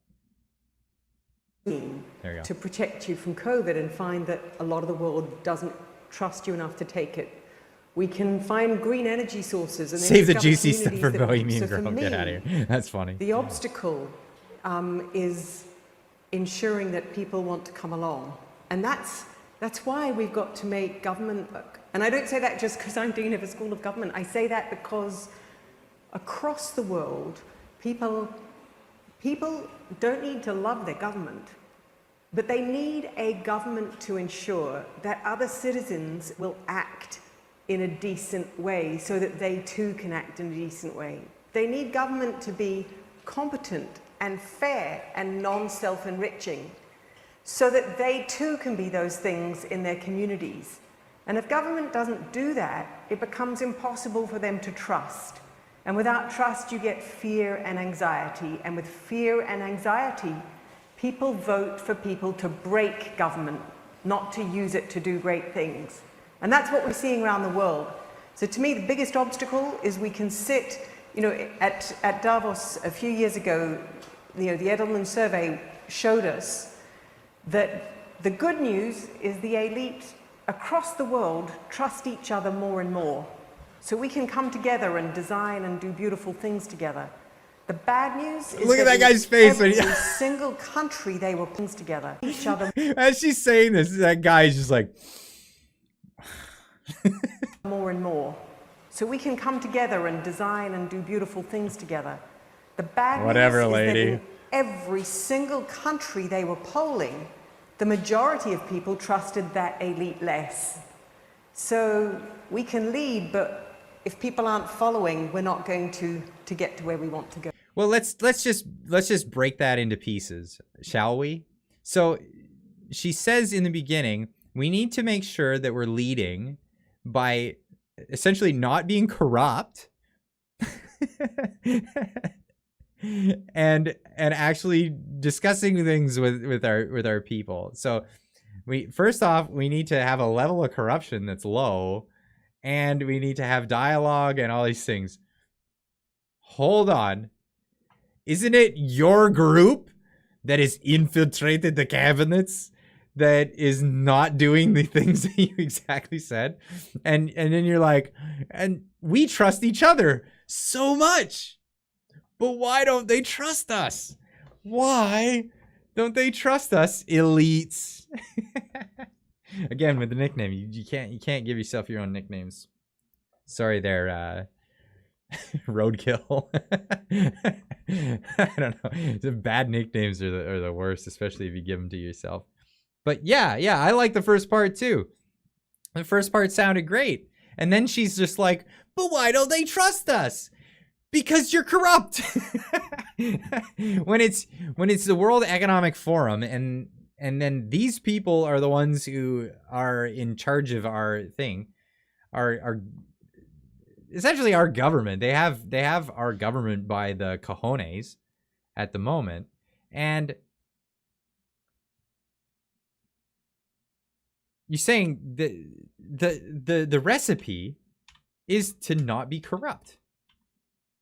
There you go. To protect you from COVID, and find that a lot of the world doesn't trust you enough to take it. We can find green energy sources and save the juicy stuff for Bohemian Girl. Get out of here. That's funny. The obstacle is ensuring that people want to come along, and that's why we've got to make government work. And I don't say that just because I'm Dean of a School of Government. I say that because across the world, people don't need to love their government, but they need a government to ensure that other citizens will act in a decent way so that they too can act in a decent way. They need government to be competent and fair and non-self-enriching so that they too can be those things in their communities. And if government doesn't do that, it becomes impossible for them to trust. And without trust, you get fear and anxiety. And with fear and anxiety, people vote for people to break government, not to use it to do great things. And that's what we're seeing around the world. So to me, the biggest obstacle is we can sit, at Davos a few years ago, the Edelman survey showed us that the good news is the elite across the world trust each other more and more. So we can come together and design and do beautiful things together. The bad news is look at that guy's face. Every single country they were things together. Each other. As she's saying this, that guy's just like more and more. So we can come together and design and do beautiful things together. The bad whatever, news lady. Is that in every single country they were polling, the majority of people trusted that elite less. So we can lead, but if people aren't following, we're not going to get to where we want to go. Well, let's just break that into pieces, shall we? So she says in the beginning, we need to make sure that we're leading by essentially not being corrupt and actually discussing things with our people. So first off, we need to have a level of corruption that's low, and we need to have dialogue and all these things. Hold on. Isn't it your group that has infiltrated the cabinets that is not doing the things that you exactly said? And then you're like, and we trust each other so much, but why don't they trust us? Why don't they trust us, elites? Again, with the nickname, you can't give yourself your own nicknames. Sorry there, Roadkill. I don't know. The bad nicknames are the worst, especially if you give them to yourself. But yeah, I like the first part too. The first part sounded great. And then she's just like, but why don't they trust us? Because you're corrupt. When it's the World Economic Forum and then these people are the ones who are in charge of our thing, our essentially our government. They have our government by the cojones at the moment. And you're saying the recipe is to not be corrupt.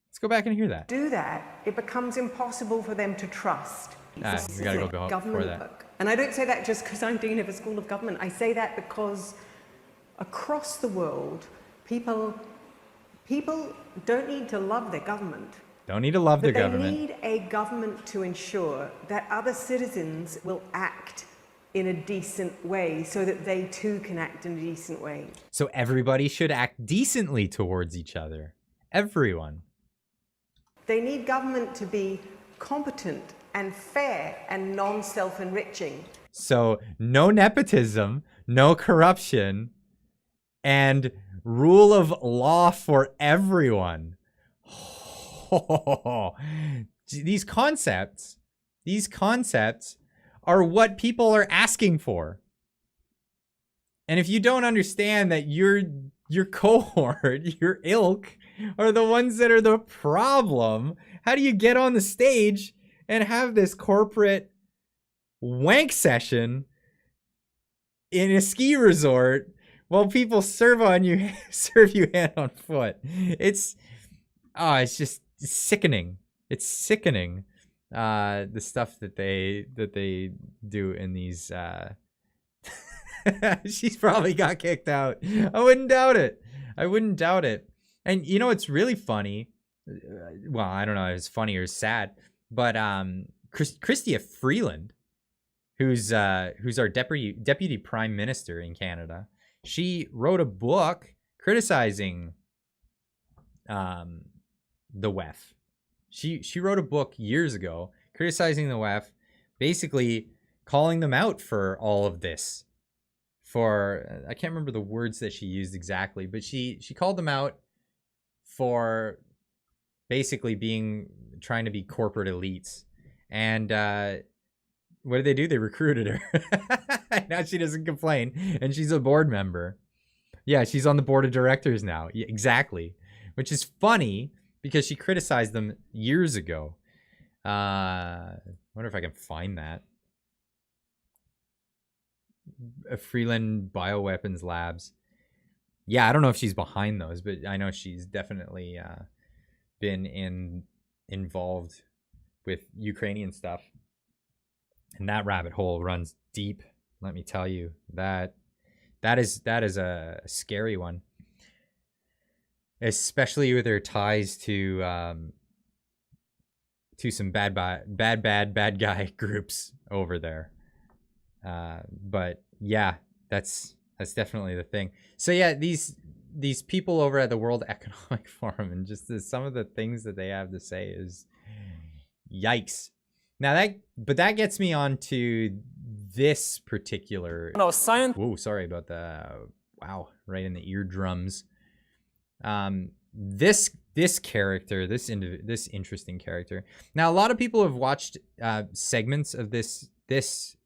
Let's go back and hear that. Do that, it becomes impossible for them to trust. We gotta go government for that. work. And I don't say that just because I'm Dean of a School of Government. I say that because across the world, people People don't need to love their government. Don't need to love their But they government. need a government to ensure that other citizens will act in a decent way so that they too can act in a decent way. So everybody should act decently towards each other. Everyone. They need government to be competent and fair and non-self-enriching. So no nepotism, no corruption, and rule of law for everyone. These concepts are what people are asking for. And if you don't understand that your cohort, your ilk, are the ones that are the problem, how do you get on the stage and have this corporate wank session in a ski resort while people serve you hand on foot? It's just sickening. It's sickening. The stuff that they do in these. She's probably got kicked out. I wouldn't doubt it. And you know, it's really funny. Well, I don't know if it's funny or sad, but Chrystia Freeland, who's our deputy prime minister in Canada, she wrote a book criticizing the WEF. She wrote a book years ago criticizing the WEF, basically calling them out for all of this. For I can't remember the words that she used exactly, but she called them out for basically trying to be corporate elites. And what did they do? They recruited her. Now she doesn't complain, and she's a board member. Yeah, she's on the board of directors now. Yeah, exactly. Which is funny because she criticized them years ago. Wonder if I can find that. Freeland Bioweapons Labs. Yeah, I don't know if she's behind those, but I know she's definitely been involved with Ukrainian stuff. And that rabbit hole runs deep. Let me tell you, that is a scary one, especially with her ties to some bad guy groups over there. But yeah, that's definitely the thing. So yeah, these people over at the World Economic Forum, and just some of the things that they have to say is yikes. Now that gets me on to this particular. No, science. Whoa, sorry about the. Wow, right in the eardrums. This character, this interesting character. Now, a lot of people have watched segments of this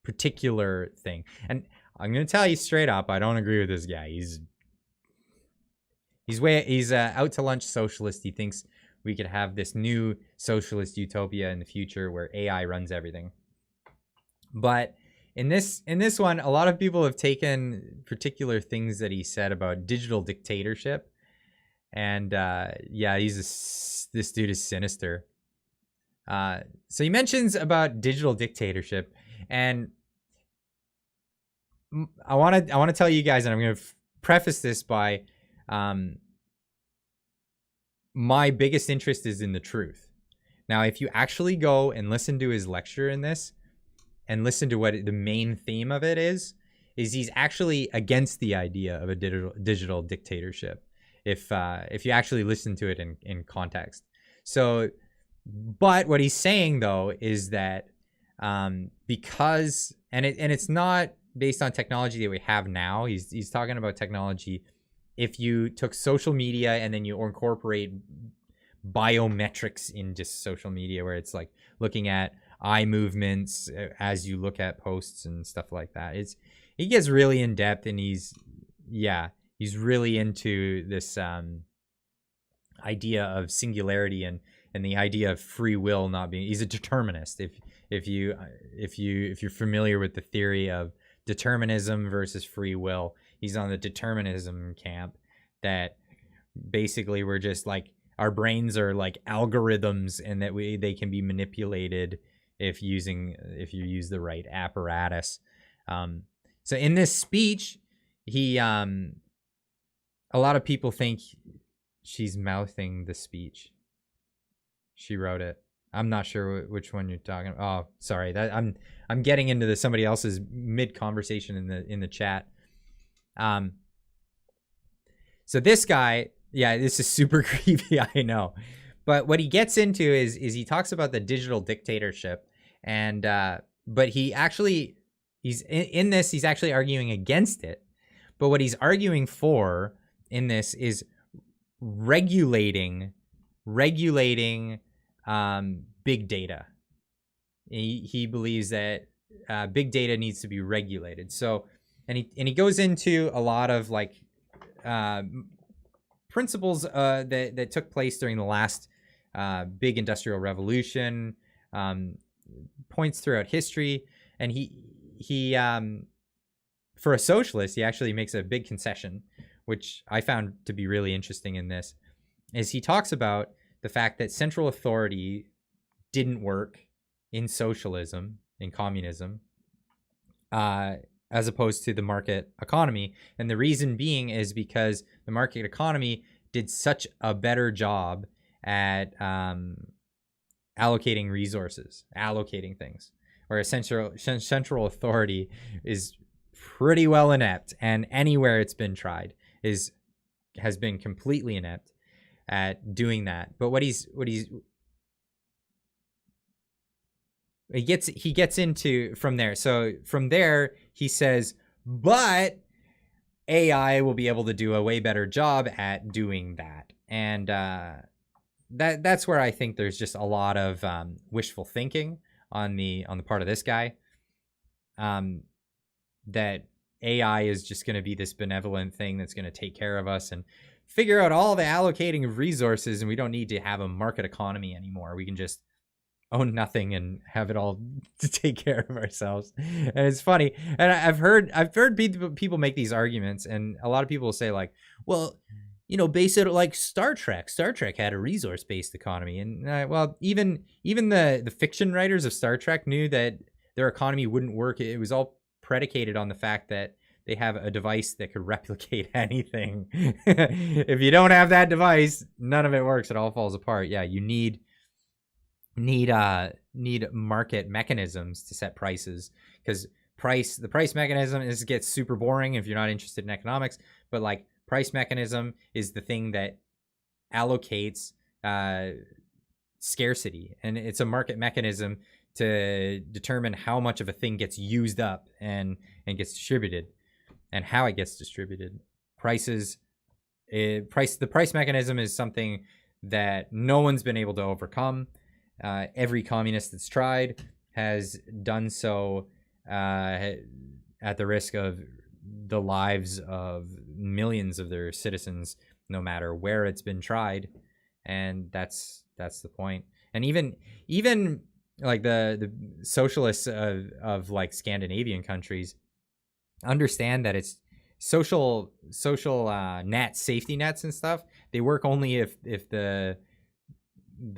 particular thing, and I'm gonna tell you straight up, I don't agree with this guy. He's out to lunch socialist. He thinks we could have this new socialist utopia in the future where AI runs everything. But in this one, a lot of people have taken particular things that he said about digital dictatorship, and yeah, this dude is sinister. So he mentions about digital dictatorship, and I want to tell you guys, and I'm going to preface this by my biggest interest is in the truth. Now, if you actually go and listen to his lecture in this, and listen to what the main theme of it is he's actually against the idea of a digital dictatorship. If you actually listen to it in context. So, but what he's saying though is that because it's not based on technology that we have now. He's talking about technology. If you took social media and then you incorporate biometrics into social media, where it's like looking at eye movements as you look at posts and stuff like that. He gets really in depth, and he's really into this idea of singularity and the idea of free will not being. He's a determinist. If you're familiar with the theory of determinism versus free will, he's on the determinism camp, that basically we're just like, our brains are like algorithms, and that they can be manipulated if you use the right apparatus. So in this speech, he a lot of people think she's mouthing the speech. She wrote it. I'm not sure which one you're talking about. Oh, sorry. That I'm getting into somebody else's mid conversation in the chat. So this guy, yeah, this is super creepy, I know. But what he gets into is he talks about the digital dictatorship, and but he's actually arguing against it. But what he's arguing for in this is regulating big data. He believes that big data needs to be regulated. So, and he goes into a lot of like principles that took place during the last big industrial revolution, points throughout history, and he for a socialist, he actually makes a big concession, which I found to be really interesting in this, is he talks about the fact that central authority didn't work in socialism, in communism, as opposed to the market economy. And the reason being is because the market economy did such a better job at allocating resources, allocating things, whereas central authority is pretty well inept, and anywhere it's been tried has been completely inept at doing that. But he gets into from there. So from there he says, but AI will be able to do a way better job at doing that. And that's where I think there's just a lot of wishful thinking on the part of this guy. That AI is just going to be this benevolent thing that's going to take care of us and figure out all the allocating of resources, and we don't need to have a market economy anymore. We can just own nothing and have it all to take care of ourselves. And it's funny. And I've heard people make these arguments, and a lot of people will say like, well, you know, base it like Star Trek. Star Trek had a resource-based economy. And well, even the fiction writers of Star Trek knew that their economy wouldn't work. It was all predicated on the fact that they have a device that could replicate anything. If you don't have that device, none of it works. It all falls apart. Yeah, you need market mechanisms to set prices, because the price mechanism gets super boring if you're not interested in economics, but like price mechanism is the thing that allocates scarcity, and it's a market mechanism to determine how much of a thing gets used up and gets distributed, and how it gets distributed. The price mechanism is something that no one's been able to overcome. Every communist that's tried has done so at the risk of the lives of millions of their citizens, no matter where it's been tried. And that's the point. And even like the socialists of like Scandinavian countries understand that it's social nets, safety nets and stuff. They work only if the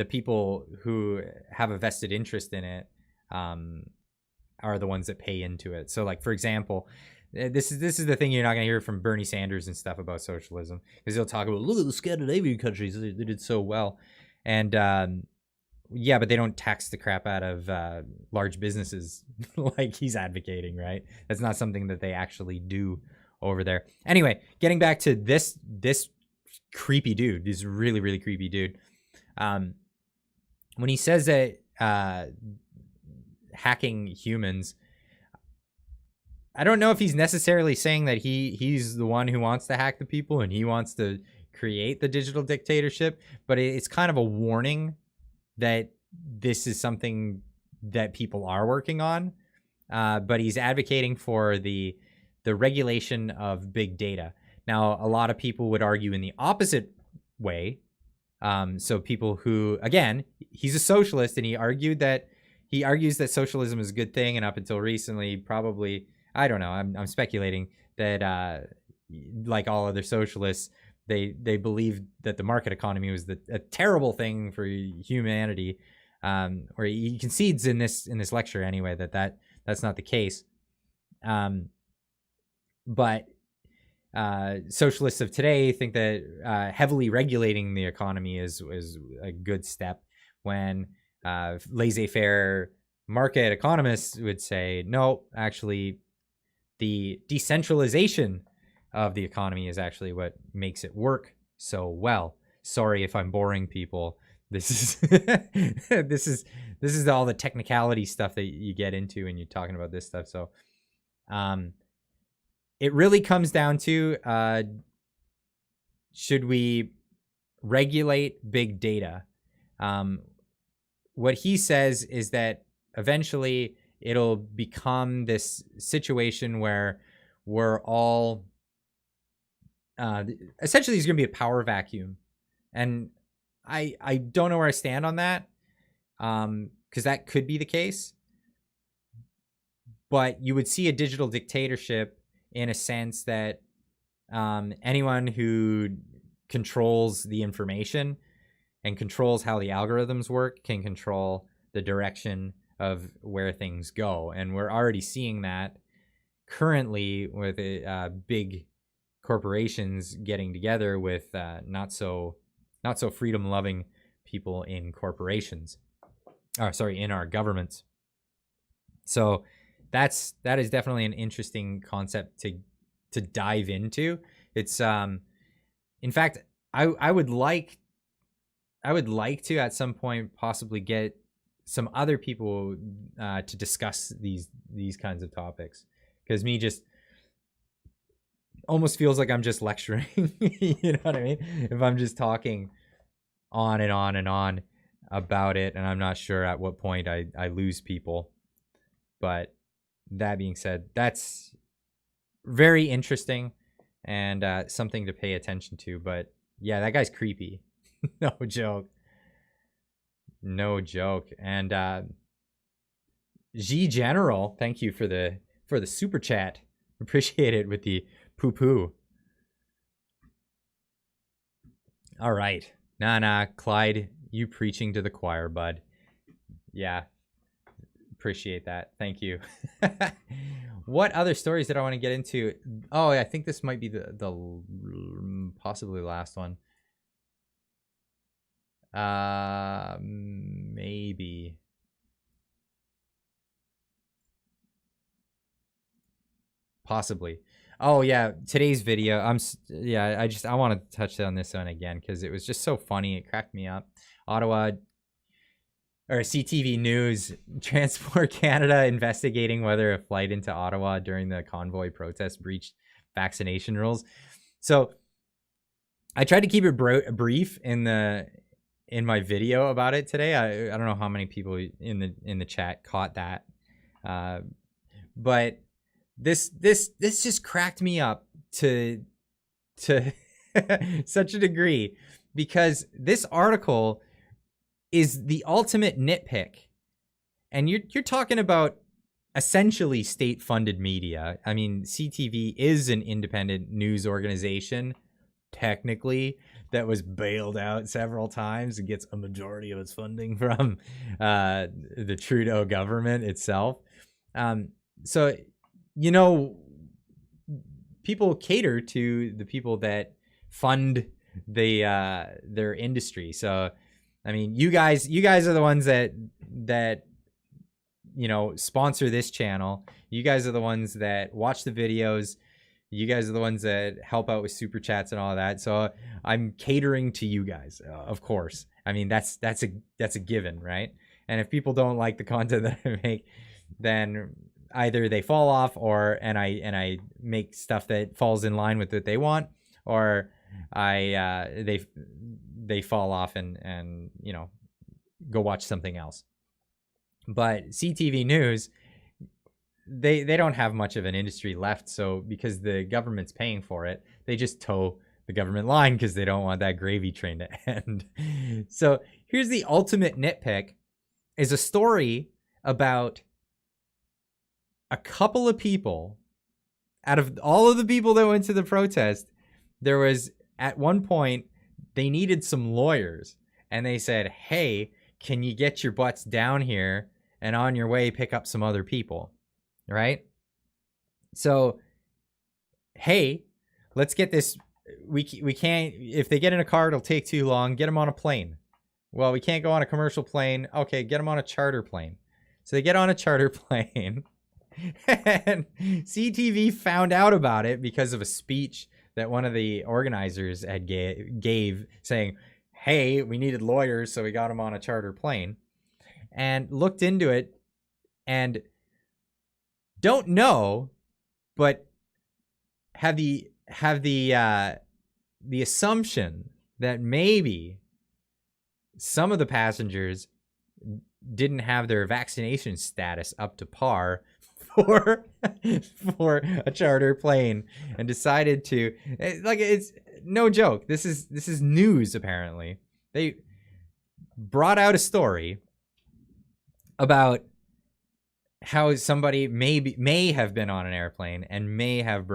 people who have a vested interest in it are the ones that pay into it. So like, for example, this is the thing you're not going to hear from Bernie Sanders and stuff about socialism, because he'll talk about, look at the Scandinavian countries, they did so well. And yeah, but they don't tax the crap out of large businesses like he's advocating, right? That's not something that they actually do over there. Anyway, getting back to this creepy dude, this really, really creepy dude. When he says that hacking humans, I don't know if he's necessarily saying that he's the one who wants to hack the people and he wants to create the digital dictatorship, but it's kind of a warning that this is something that people are working on. But he's advocating for the regulation of big data. Now, a lot of people would argue in the opposite way. So people who, again, he's a socialist, and he argues that socialism is a good thing, and up until recently, probably, I don't know, I'm speculating that like all other socialists, they believed that the market economy was a terrible thing for humanity. Or he concedes in this lecture anyway that's not the case. But socialists of today think that heavily regulating the economy is a good step, when laissez-faire market economists would say, no, actually, the decentralization of the economy is actually what makes it work so well. Sorry if I'm boring people. This is this is all the technicality stuff that you get into when you're talking about this stuff. So it really comes down to, should we regulate big data? What he says is that eventually it'll become this situation where we're all essentially there's going to be a power vacuum, and I don't know where I stand on that, because that could be the case, but you would see a digital dictatorship in a sense that anyone who controls the information and controls how the algorithms work can control the direction of where things go. And we're already seeing that currently with big corporations getting together with not so freedom loving people in corporations, in our governments. So that is definitely an interesting concept to dive into. It's in fact, I would like to at some point possibly get some other people to discuss these kinds of topics, because me just almost feels like I'm just lecturing. You know what I mean? If I'm just talking on and on and on about it, and I'm not sure at what point I lose people. But that being said, that's very interesting and something to pay attention to. But yeah, that guy's creepy. No joke. No joke. And G General, thank you for the super chat. Appreciate it with the poo-poo. All right. Nah, Clyde, you preaching to the choir, bud. Yeah. Appreciate that. Thank you. What other stories did I want to get into? Oh, I think this might be the possibly last one. Maybe. Possibly. Oh yeah, today's video. I want to touch on this one again because it was just so funny. It cracked me up. Ottawa, or CTV News, Transport Canada investigating whether a flight into Ottawa during the Convoy protest breached vaccination rules. So I tried to keep it brief in my video about it today. I don't know how many people in the chat caught that, but this just cracked me up to such a degree, because this article is the ultimate nitpick. And you're talking about essentially state-funded media. I mean, CTV is an independent news organization, technically, that was bailed out several times and gets a majority of its funding from the Trudeau government itself. So, you know, people cater to the people that fund their industry. So, I mean, you guys are the ones that you know, sponsor this channel. You guys are the ones that watch the videos. You guys are the ones that help out with super chats and all of that. So I'm catering to you guys, of course. I mean, that's a given, right? And if people don't like the content that I make, then either they fall off, and I make stuff that falls in line with what they want, or they fall off and you know, go watch something else. But CTV News, they don't have much of an industry left. So because the government's paying for it, they just toe the government line because they don't want that gravy train to end. So here's the ultimate nitpick, is a story about a couple of people. Out of all of the people that went to the protest, there was, at one point, they needed some lawyers, and they said, hey, can you get your butts down here and on your way pick up some other people, right? So, hey, let's get this. We can't. If they get in a car, it'll take too long. Get them on a plane. Well, we can't go on a commercial plane. Okay, get them on a charter plane. So they get on a charter plane, and CTV found out about it because of a speech that one of the organizers had gave saying, hey, we needed lawyers, so we got them on a charter plane, and looked into it, and don't know, but have the assumption that maybe some of the passengers didn't have their vaccination status up to par for a charter plane, and decided to, like, it's no joke. This is news. Apparently, they brought out a story about how somebody may have been on an airplane and may have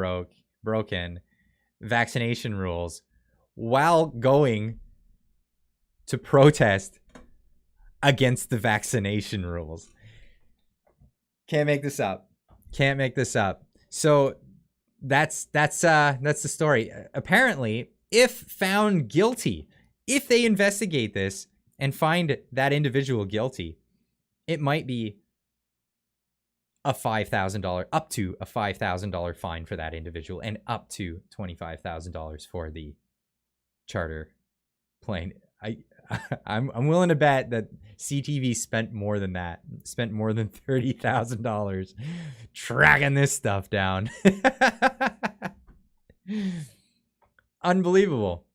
broken vaccination rules while going to protest against the vaccination rules. Can't make this up. Can't make this up. So that's the story. Apparently, if found guilty, if they investigate this and find that individual guilty, it might be a $5,000, up to a $5,000 fine for that individual, and up to $25,000 for the charter plane. I'm willing to bet that CTV spent more than that. Spent more than $30,000 tracking this stuff down. Unbelievable.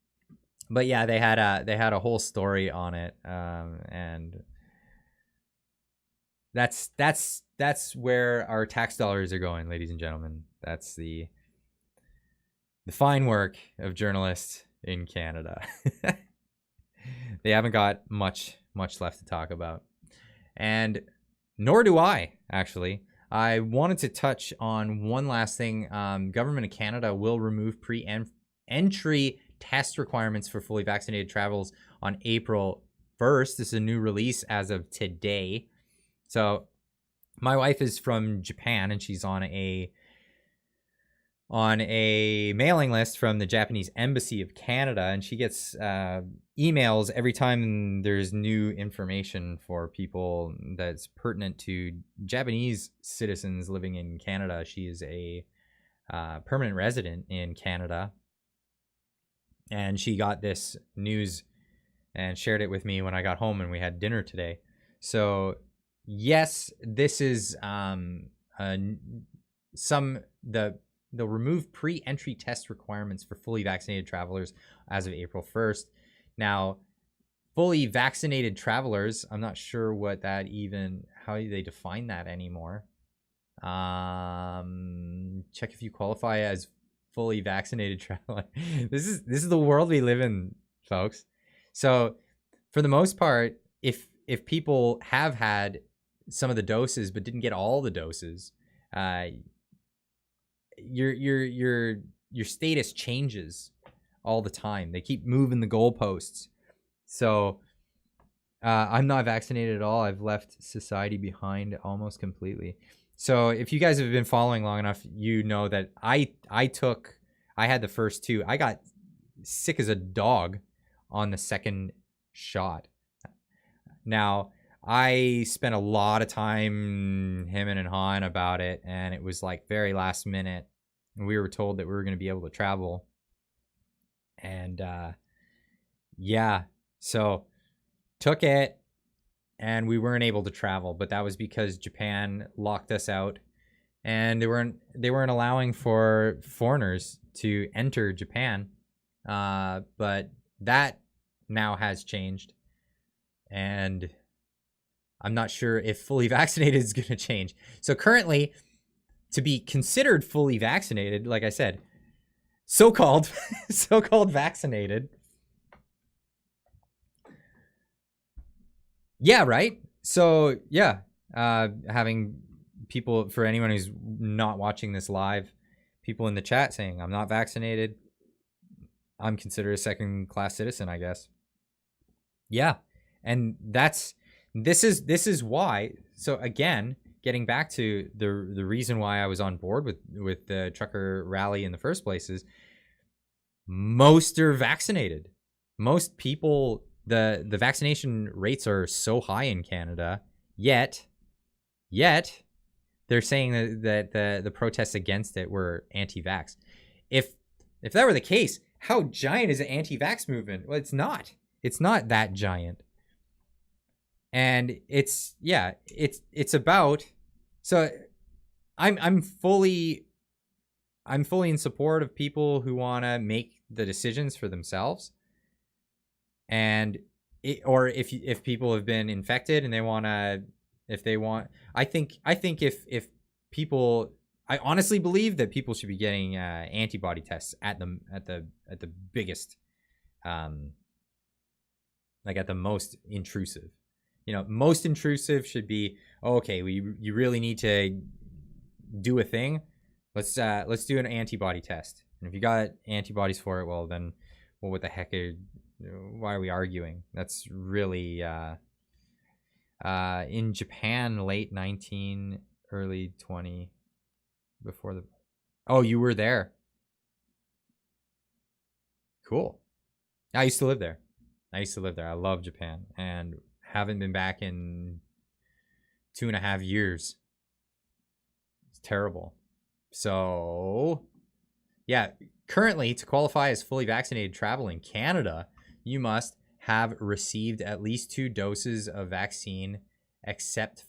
But yeah, they had a whole story on it, and that's where our tax dollars are going, ladies and gentlemen. That's the fine work of journalists in Canada. They haven't got much left to talk about, and nor do I, actually. I wanted to touch on one last thing. Government of Canada will remove pre-entry test requirements for fully vaccinated travelers on April 1st. This is a new release as of today. So my wife is from Japan, and she's on a mailing list from the Japanese Embassy of Canada, and she gets emails every time there's new information for people that's pertinent to Japanese citizens living in Canada. She is a permanent resident in Canada, and she got this news and shared it with me when I got home and we had dinner today. So yes, this is they'll remove pre-entry test requirements for fully vaccinated travelers as of April 1st. Now, fully vaccinated travelers, I'm not sure what that how they define that anymore. Check if you qualify as fully vaccinated traveler. This is the world we live in, folks. So for the most part, if people have had some of the doses but didn't get all the doses, your status changes all the time. They keep moving the goalposts. So I'm not vaccinated at all. I've left society behind almost completely. So if you guys have been following long enough, you know that I had the first two. I got sick as a dog on the second shot. Now, I spent a lot of time hemming and hawing about it, and it was like very last minute. We were told that we were going to be able to travel. And yeah, so took it, and we weren't able to travel, but that was because Japan locked us out, and they weren't allowing for foreigners to enter Japan. But that now has changed, and I'm not sure if fully vaccinated is going to change. So currently, to be considered fully vaccinated, like I said, so-called vaccinated. Yeah, right? So, yeah, having people, for anyone who's not watching this live, people in the chat saying, I'm not vaccinated. I'm considered a second-class citizen, I guess. Yeah, and this is why. So again, getting back to the reason why I was on board with the trucker rally in the first place is most are vaccinated. Most people, the vaccination rates are so high in Canada, yet they're saying that the protests against it were anti-vax. If that were the case, how giant is the anti-vax movement? Well, it's not. It's not that giant. And it's about, so I'm fully in support of people who want to make the decisions for themselves. And if people have been infected and they want to, I think if people, I honestly believe that people should be getting antibody tests at the biggest, like at the most intrusive. Most intrusive should be, okay, you really need to do a thing. Let's do an antibody test. And if you got antibodies for it, well then, what the heck why are we arguing? That's really in Japan, late 19, early 20, before the. Oh, you were there. Cool. I used to live there. I love Japan and haven't been back in 2.5 years. It's terrible. So, yeah, currently to qualify as fully vaccinated travel in Canada, you must have received at least 2 doses of vaccine, except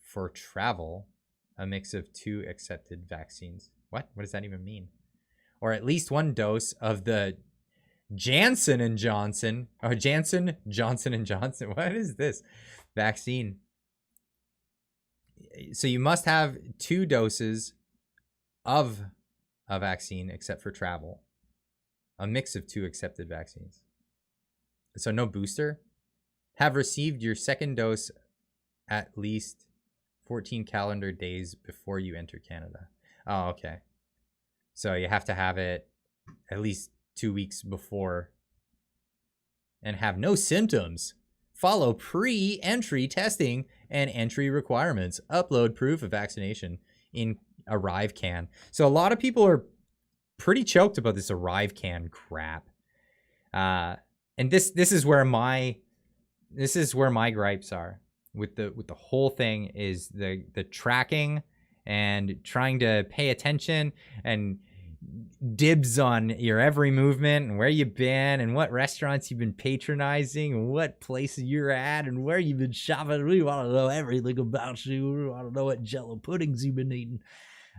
for travel, a mix of 2 accepted vaccines. What does that even mean? Or at least 1 dose of the Johnson & Johnson, or Johnson & Johnson. What is this? Vaccine. So you must have 2 doses of a vaccine, except for travel, a mix of 2 accepted vaccines. So no booster. Have received your second dose at least 14 calendar days before you enter Canada. Oh, okay. So you have to have it at least 2 weeks before and have no symptoms. Follow pre-entry testing and entry requirements. Upload proof of vaccination in ArriveCan. So a lot of people are pretty choked about this ArriveCan crap. And this is where my gripes are with the whole thing, is the tracking and trying to pay attention and dibs on your every movement and where you've been and what restaurants you've been patronizing and what places you're at and where you've been shopping. We want to know everything about you. We want to know what Jello puddings you've been eating.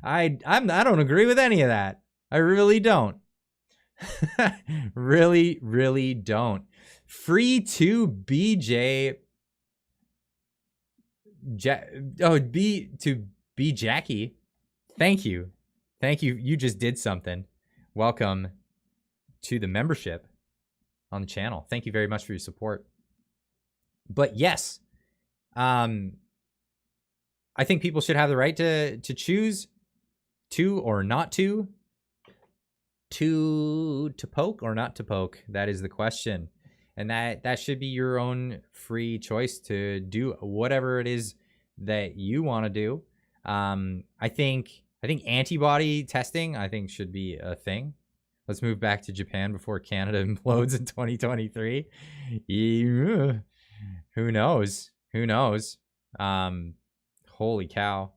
I don't agree with any of that. I really don't. really don't. Free to BJ. B Jackie. Thank you. You just did something. Welcome to the membership on the channel. Thank you very much for your support. But yes, I think people should have the right to choose to or not to poke or not to poke. That is the question. And that should be your own free choice to do whatever it is that you want to do. I think antibody testing, I think, should be a thing. Let's move back to Japan before Canada implodes in 2023. Who knows? Holy cow.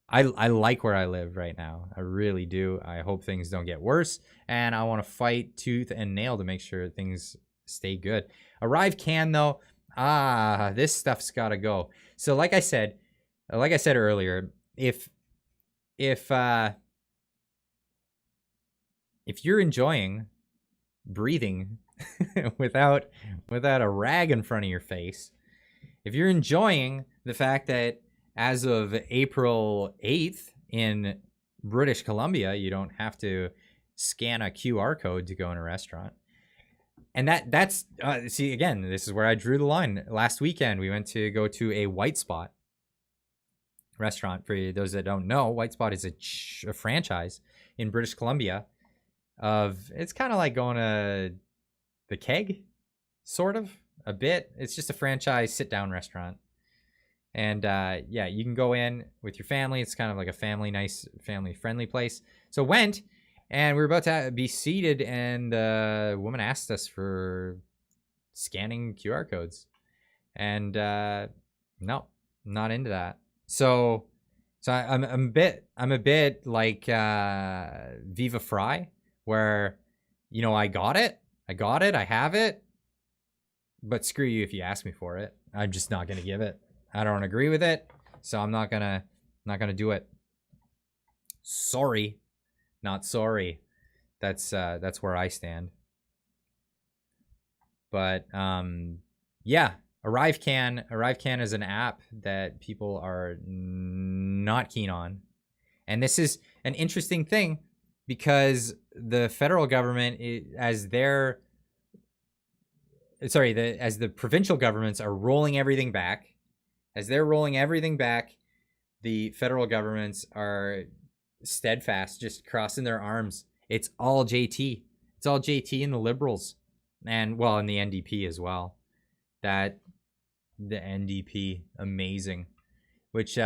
I like where I live right now. I really do. I hope things don't get worse. And I want to fight tooth and nail to make sure things stay good. ArriveCan, though, this stuff's got to go. So like I said earlier, if you're enjoying breathing without a rag in front of your face, if you're enjoying the fact that as of April 8th in British Columbia, you don't have to scan a QR code to go in a restaurant. And that's see, again, this is where I drew the line. Last weekend, we went to go to a White Spot restaurant. For those that don't know, White Spot is a franchise in British Columbia. It's kind of like going to the Keg, sort of, a bit. It's just a franchise sit-down restaurant. And yeah, you can go in with your family. It's kind of like a family-friendly place. So went, And we were about to be seated, and the woman asked us for scanning QR codes. And no, not into that. So I'm a bit like Viva Fry, where, you know, I got it, I have it, but screw you if you ask me for it. I'm just not gonna give it. I don't agree with it, so I'm not gonna do it. Sorry, not sorry. That's where I stand. But yeah, ArriveCan is an app that people are not keen on, and this is an interesting thing because the federal government, as the provincial governments are rolling everything back, the federal governments are steadfast, just crossing their arms. It's all JT. It's all JT and the Liberals, and well, and the NDP as well. That the NDP, amazing. Which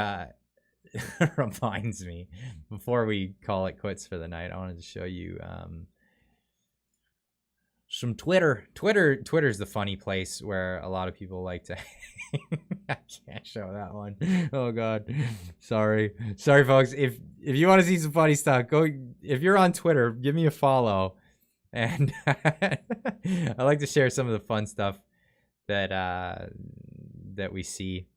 reminds me, before we call it quits for the night, I wanted to show you some Twitter. Twitter's the funny place where a lot of people like to I can't show that one. Oh god. Sorry folks. If you want to see some funny stuff, go. If you're on Twitter, give me a follow. And I like to share some of the fun stuff that we see.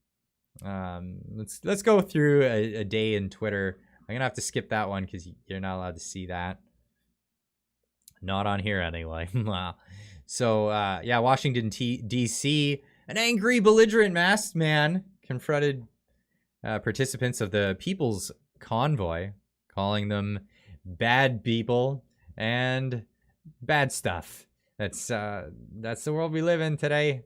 Let's go through a day in Twitter. I'm gonna have to skip that one because you're not allowed to see that. Not on here anyway. Wow. So yeah, Washington D.C. An angry, belligerent masked man confronted participants of the People's Convoy, calling them bad people and bad stuff. That's the world we live in today.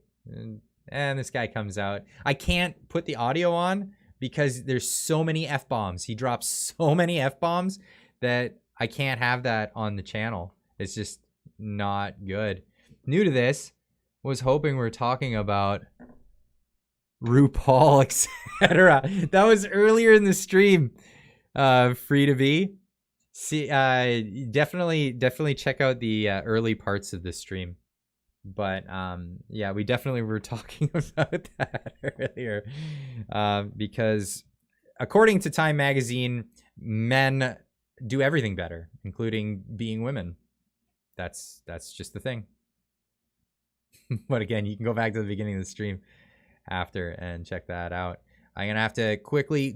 And this guy comes out. I can't put the audio on because there's so many F-bombs. He drops so many F-bombs that I can't have that on the channel. It's just not good. New to this, was hoping we're talking about RuPaul, etc. That was earlier in the stream. Free to be. See, definitely check out the early parts of the stream. But yeah, we definitely were talking about that earlier, because according to Time Magazine, men do everything better, including being women. That's just the thing. But again, you can go back to the beginning of the stream after and check that out. I'm gonna have to quickly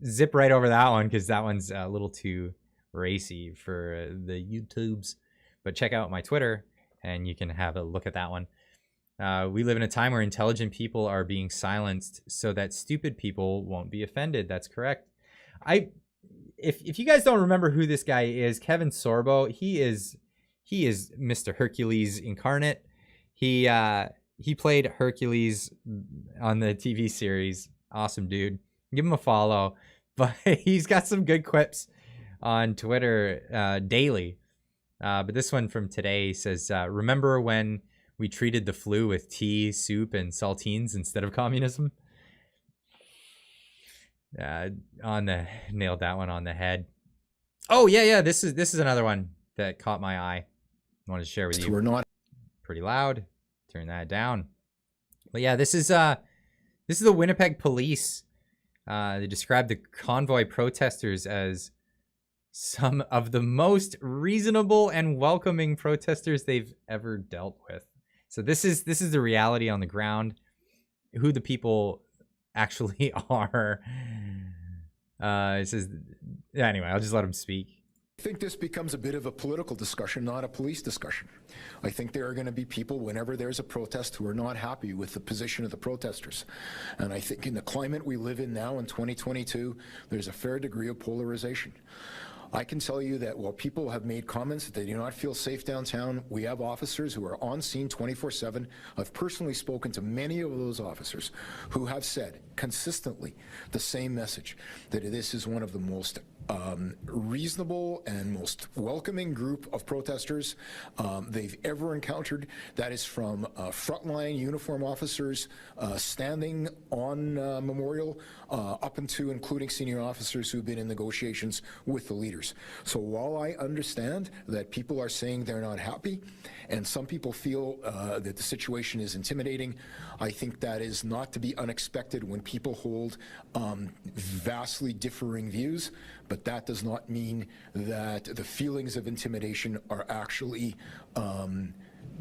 zip right over that one because that one's a little too racy for the YouTubes. But check out my Twitter and you can have a look at that one. We live in a time where intelligent people are being silenced so that stupid people won't be offended. That's correct. If you guys don't remember who this guy is, Kevin Sorbo, he is Mr. Hercules incarnate. He played Hercules on the TV series. Awesome dude. Give him a follow. But he's got some good quips on Twitter daily. But this one from today says, remember when we treated the flu with tea, soup, and saltines instead of communism? Nailed that one on the head. Oh, yeah. This is another one that caught my eye. I wanted to share with you. We're not pretty loud. Turn that down. But yeah, this is the Winnipeg police. They described the convoy protesters as some of the most reasonable and welcoming protesters they've ever dealt with. So this is the reality on the ground, who the people actually are. It says, anyway, I'll just let him speak. I think this becomes a bit of a political discussion, not a police discussion. I think there are going to be people, whenever there's a protest, who are not happy with the position of the protesters. And I think in the climate we live in now in 2022, there's a fair degree of polarization. I can tell you that while people have made comments that they do not feel safe downtown, we have officers who are on scene 24/7. I've personally spoken to many of those officers who have said consistently the same message, that this is one of the most reasonable and most welcoming group of protesters they've ever encountered. That is from frontline uniform officers standing on Memorial up into including senior officers who've been in negotiations with the leaders. protesters. So while I understand that people are saying they're not happy, and some people feel that the situation is intimidating, I think that is not to be unexpected when people hold vastly differing views, but that does not mean that the feelings of intimidation are actually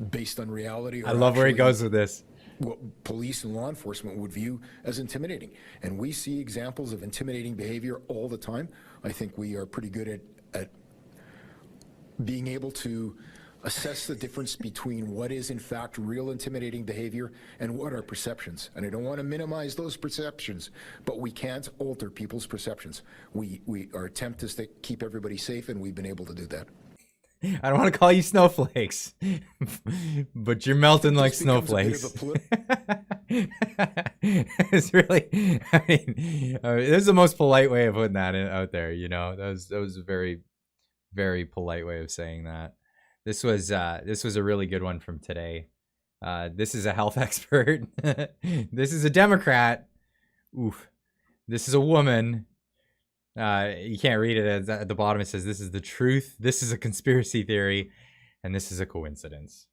based on reality. I love where he goes with this. What police and law enforcement would view as intimidating. And we see examples of intimidating behavior all the time. I think we are pretty good at being able to assess the difference between what is in fact real intimidating behavior and what are perceptions. And I don't want to minimize those perceptions, but we can't alter people's perceptions. Our attempt is to keep everybody safe, and we've been able to do that. I don't want to call you snowflakes, but you're melting like snowflakes. It's really, I mean, this is the most polite way of putting that out there. You know, that was a very, very polite way of saying that. This was a really good one from today. This is a health expert. This is a Democrat. Oof. This is a woman. You can't read it. At the bottom it says, "This is the truth. This is a conspiracy theory, and this is a coincidence."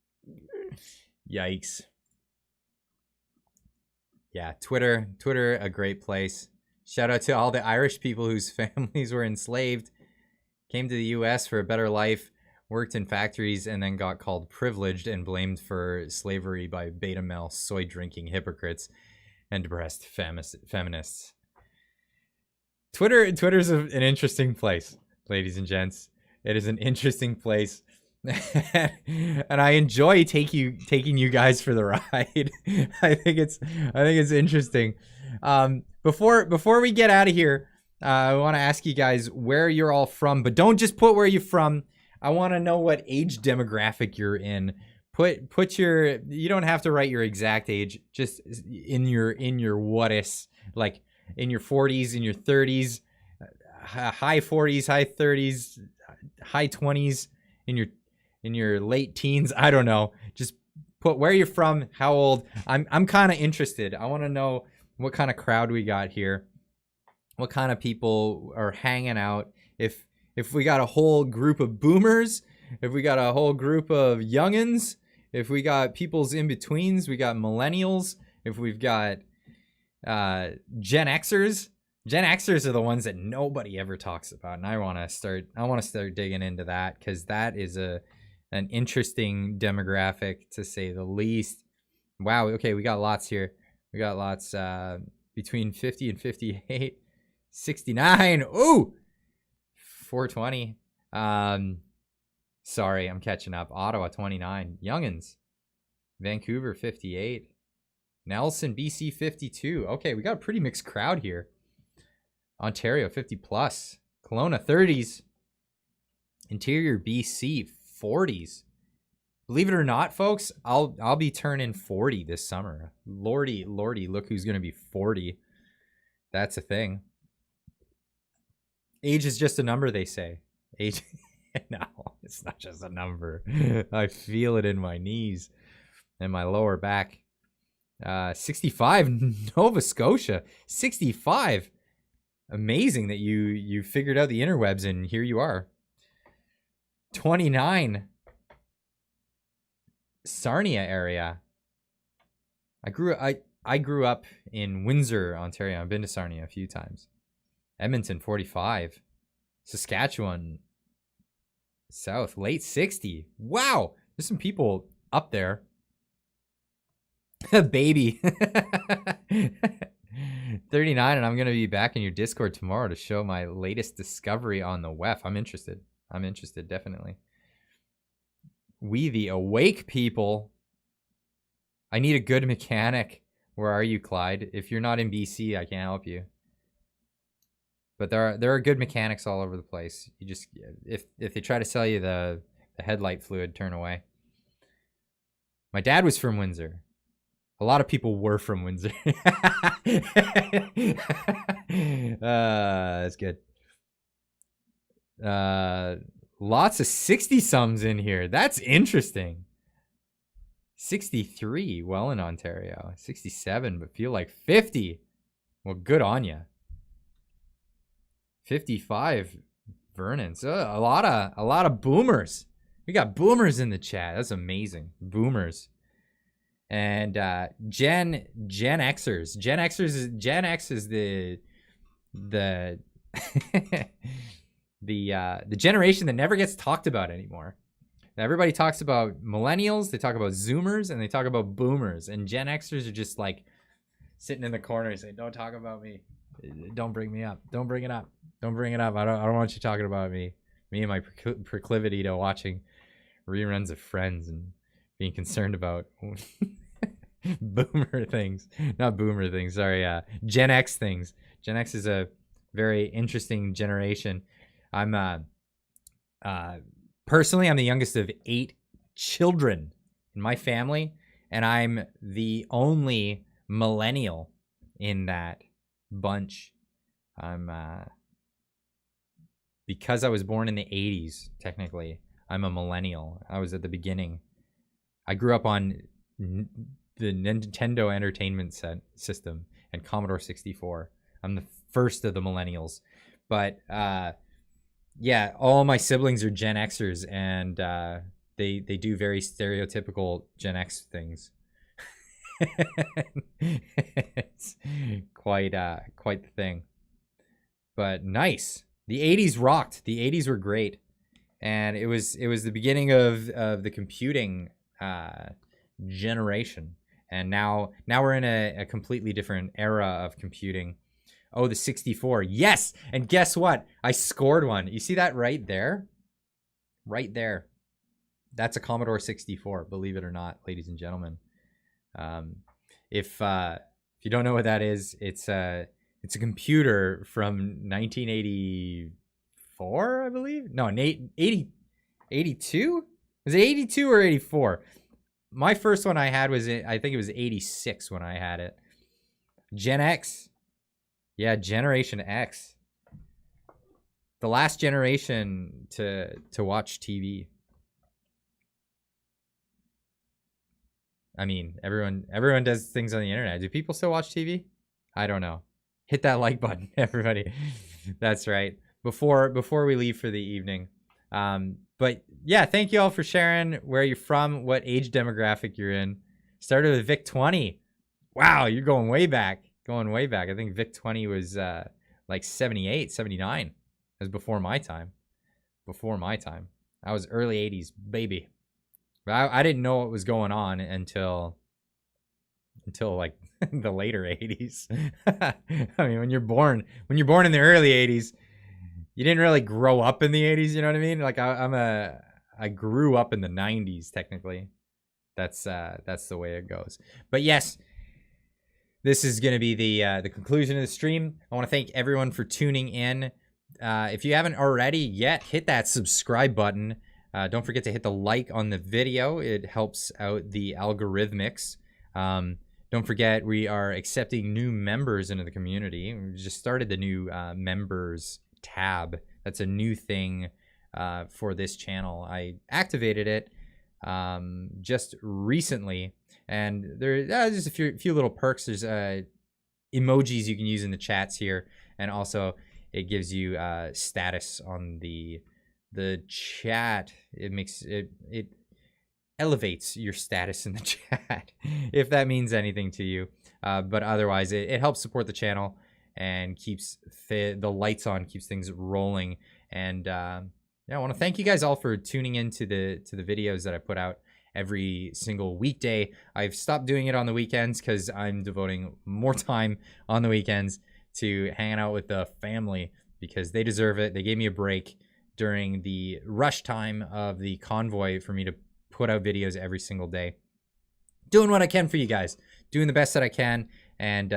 Yikes. Yeah, Twitter, a great place. Shout out to all the Irish people whose families were enslaved, came to the U.S. for a better life, worked in factories, and then got called privileged and blamed for slavery by beta male soy drinking hypocrites and depressed feminists. Twitter's an interesting place, ladies and gents. It is an interesting place, and I enjoy taking you guys for the ride. I think it's interesting. Before we get out of here, I want to ask you guys where you're all from, but don't just put where you're from. I want to know what age demographic you're in. Put your, you don't have to write your exact age, just in your what-is, like in your 40s, in your 30s, high 40s, high 30s, high 20s, in your late teens. I don't know. Just put where you're from, how old. I'm kind of interested. I want to know what kind of crowd we got here, what kind of people are hanging out. If we got a whole group of boomers, if we got a whole group of youngins, if we got people's in-betweens, we got millennials, if we've got Gen Xers. Gen Xers are the ones that nobody ever talks about, and I want to start digging into that, because that is an interesting demographic, to say the least. Wow. Okay, we got lots here. We got lots between 50 and 58, 69. Ooh, 420. Sorry, I'm catching up. Ottawa 29. Youngins. Vancouver 58. Nelson, BC 52. Okay, we got a pretty mixed crowd here. Ontario 50 plus. Kelowna 30s. Interior BC 40s. Believe it or not, folks, I'll be turning 40 this summer. Lordy, look who's gonna be 40. That's a thing. Age is just a number, they say. Age, no, it's not just a number. I feel it in my knees and my lower back. 65, Nova Scotia. 65. Amazing that you figured out the interwebs, and here you are. 29. Sarnia area. I grew up in Windsor, Ontario. I've been to Sarnia a few times. Edmonton 45. Saskatchewan South late 60. Wow, there's some people up there. Baby. 39, and I'm gonna be back in your Discord tomorrow to show my latest discovery on the WEF. I'm interested, definitely. We the awake people. I need a good mechanic. Where are you, Clyde? If you're not in BC, I can't help you. But there are good mechanics all over the place. You just, if they try to sell you the headlight fluid, turn away. My dad was from Windsor. A lot of people were from Windsor. That's good. Lots of 60-sums in here. That's interesting. 63, well, in Ontario. 67, but feel like 50. Well, good on ya. 55, burning. So a lot of boomers. We got boomers in the chat. That's amazing. Boomers. And Gen Xers. Gen X is the the generation that never gets talked about anymore. Everybody talks about millennials, they talk about Zoomers, and they talk about boomers. And Gen Xers are just like sitting in the corner saying, "Don't talk about me. Don't bring me up. Don't bring it up. Don't bring it up. I don't want you talking about me. Me and my proclivity to watching reruns of Friends and being concerned about boomer things. Not boomer things. Sorry, Gen X things. Gen X is a very interesting generation. I'm personally, I'm the youngest of 8 children in my family, and I'm the only millennial in that bunch. I'm because I was born in the 80s, technically, I'm a millennial. I was at the beginning. I grew up on the Nintendo Entertainment System and Commodore 64. I'm the first of the millennials. But yeah, all my siblings are Gen Xers, and they do very stereotypical Gen X things. It's quite the thing. But nice. The 80s rocked. The 80s were great. And it was the beginning of the computing generation. And now we're in a completely different era of computing. Oh, the 64. Yes. And guess what? I scored one. You see that right there? Right there. That's a Commodore 64, believe it or not, ladies and gentlemen. If you don't know what that is, it's a computer from 1984, I believe. No, 82? Was it 82 or 84? My first one I had was, I think it was 86 when I had it. Gen X. Yeah, Generation X. The last generation to watch TV. I mean, everyone does things on the internet. Do people still watch TV? I don't know. Hit that like button, everybody. That's right. Before we leave for the evening. But yeah, thank you all for sharing where you're from, what age demographic you're in. Started with Vic 20. Wow, you're going way back. Going way back. I think Vic 20 was like 78, 79. It was before my time. Before my time. I was early 80s, baby. But I didn't know what was going on until like the later 80s. I mean, when you're born in the early 80s, you didn't really grow up in the 80s, you know what I mean? Like I grew up in the 90s technically. That's the way it goes. But yes, this is going to be the conclusion of the stream. I want to thank everyone for tuning in. If you haven't already yet, hit that subscribe button. Don't forget to hit the like on the video. It helps out the algorithmics. Don't forget, we are accepting new members into the community. We just started the new members tab. That's a new thing for this channel. I activated it just recently, and there's just a few little perks. There's emojis you can use in the chats here, and also it gives you status on the chat. It makes it elevates your status in the chat, if that means anything to you. But otherwise, it helps support the channel and keeps the lights on, keeps things rolling. And yeah, I want to thank you guys all for tuning into the videos that I put out every single weekday. I've stopped doing it on the weekends because I'm devoting more time on the weekends to hanging out with the family, because they deserve it. They gave me a break during the rush time of the convoy for me to put out videos every single day. Doing what I can for you guys, doing the best that I can, and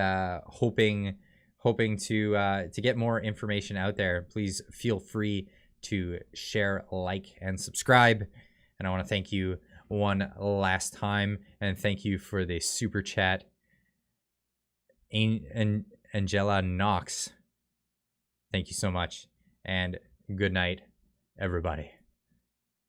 hoping to get more information out there. Please feel free to share, like, and subscribe. And I want to thank you one last time, and thank you for the super chat, Angela Knox. Thank you so much, and good night, everybody.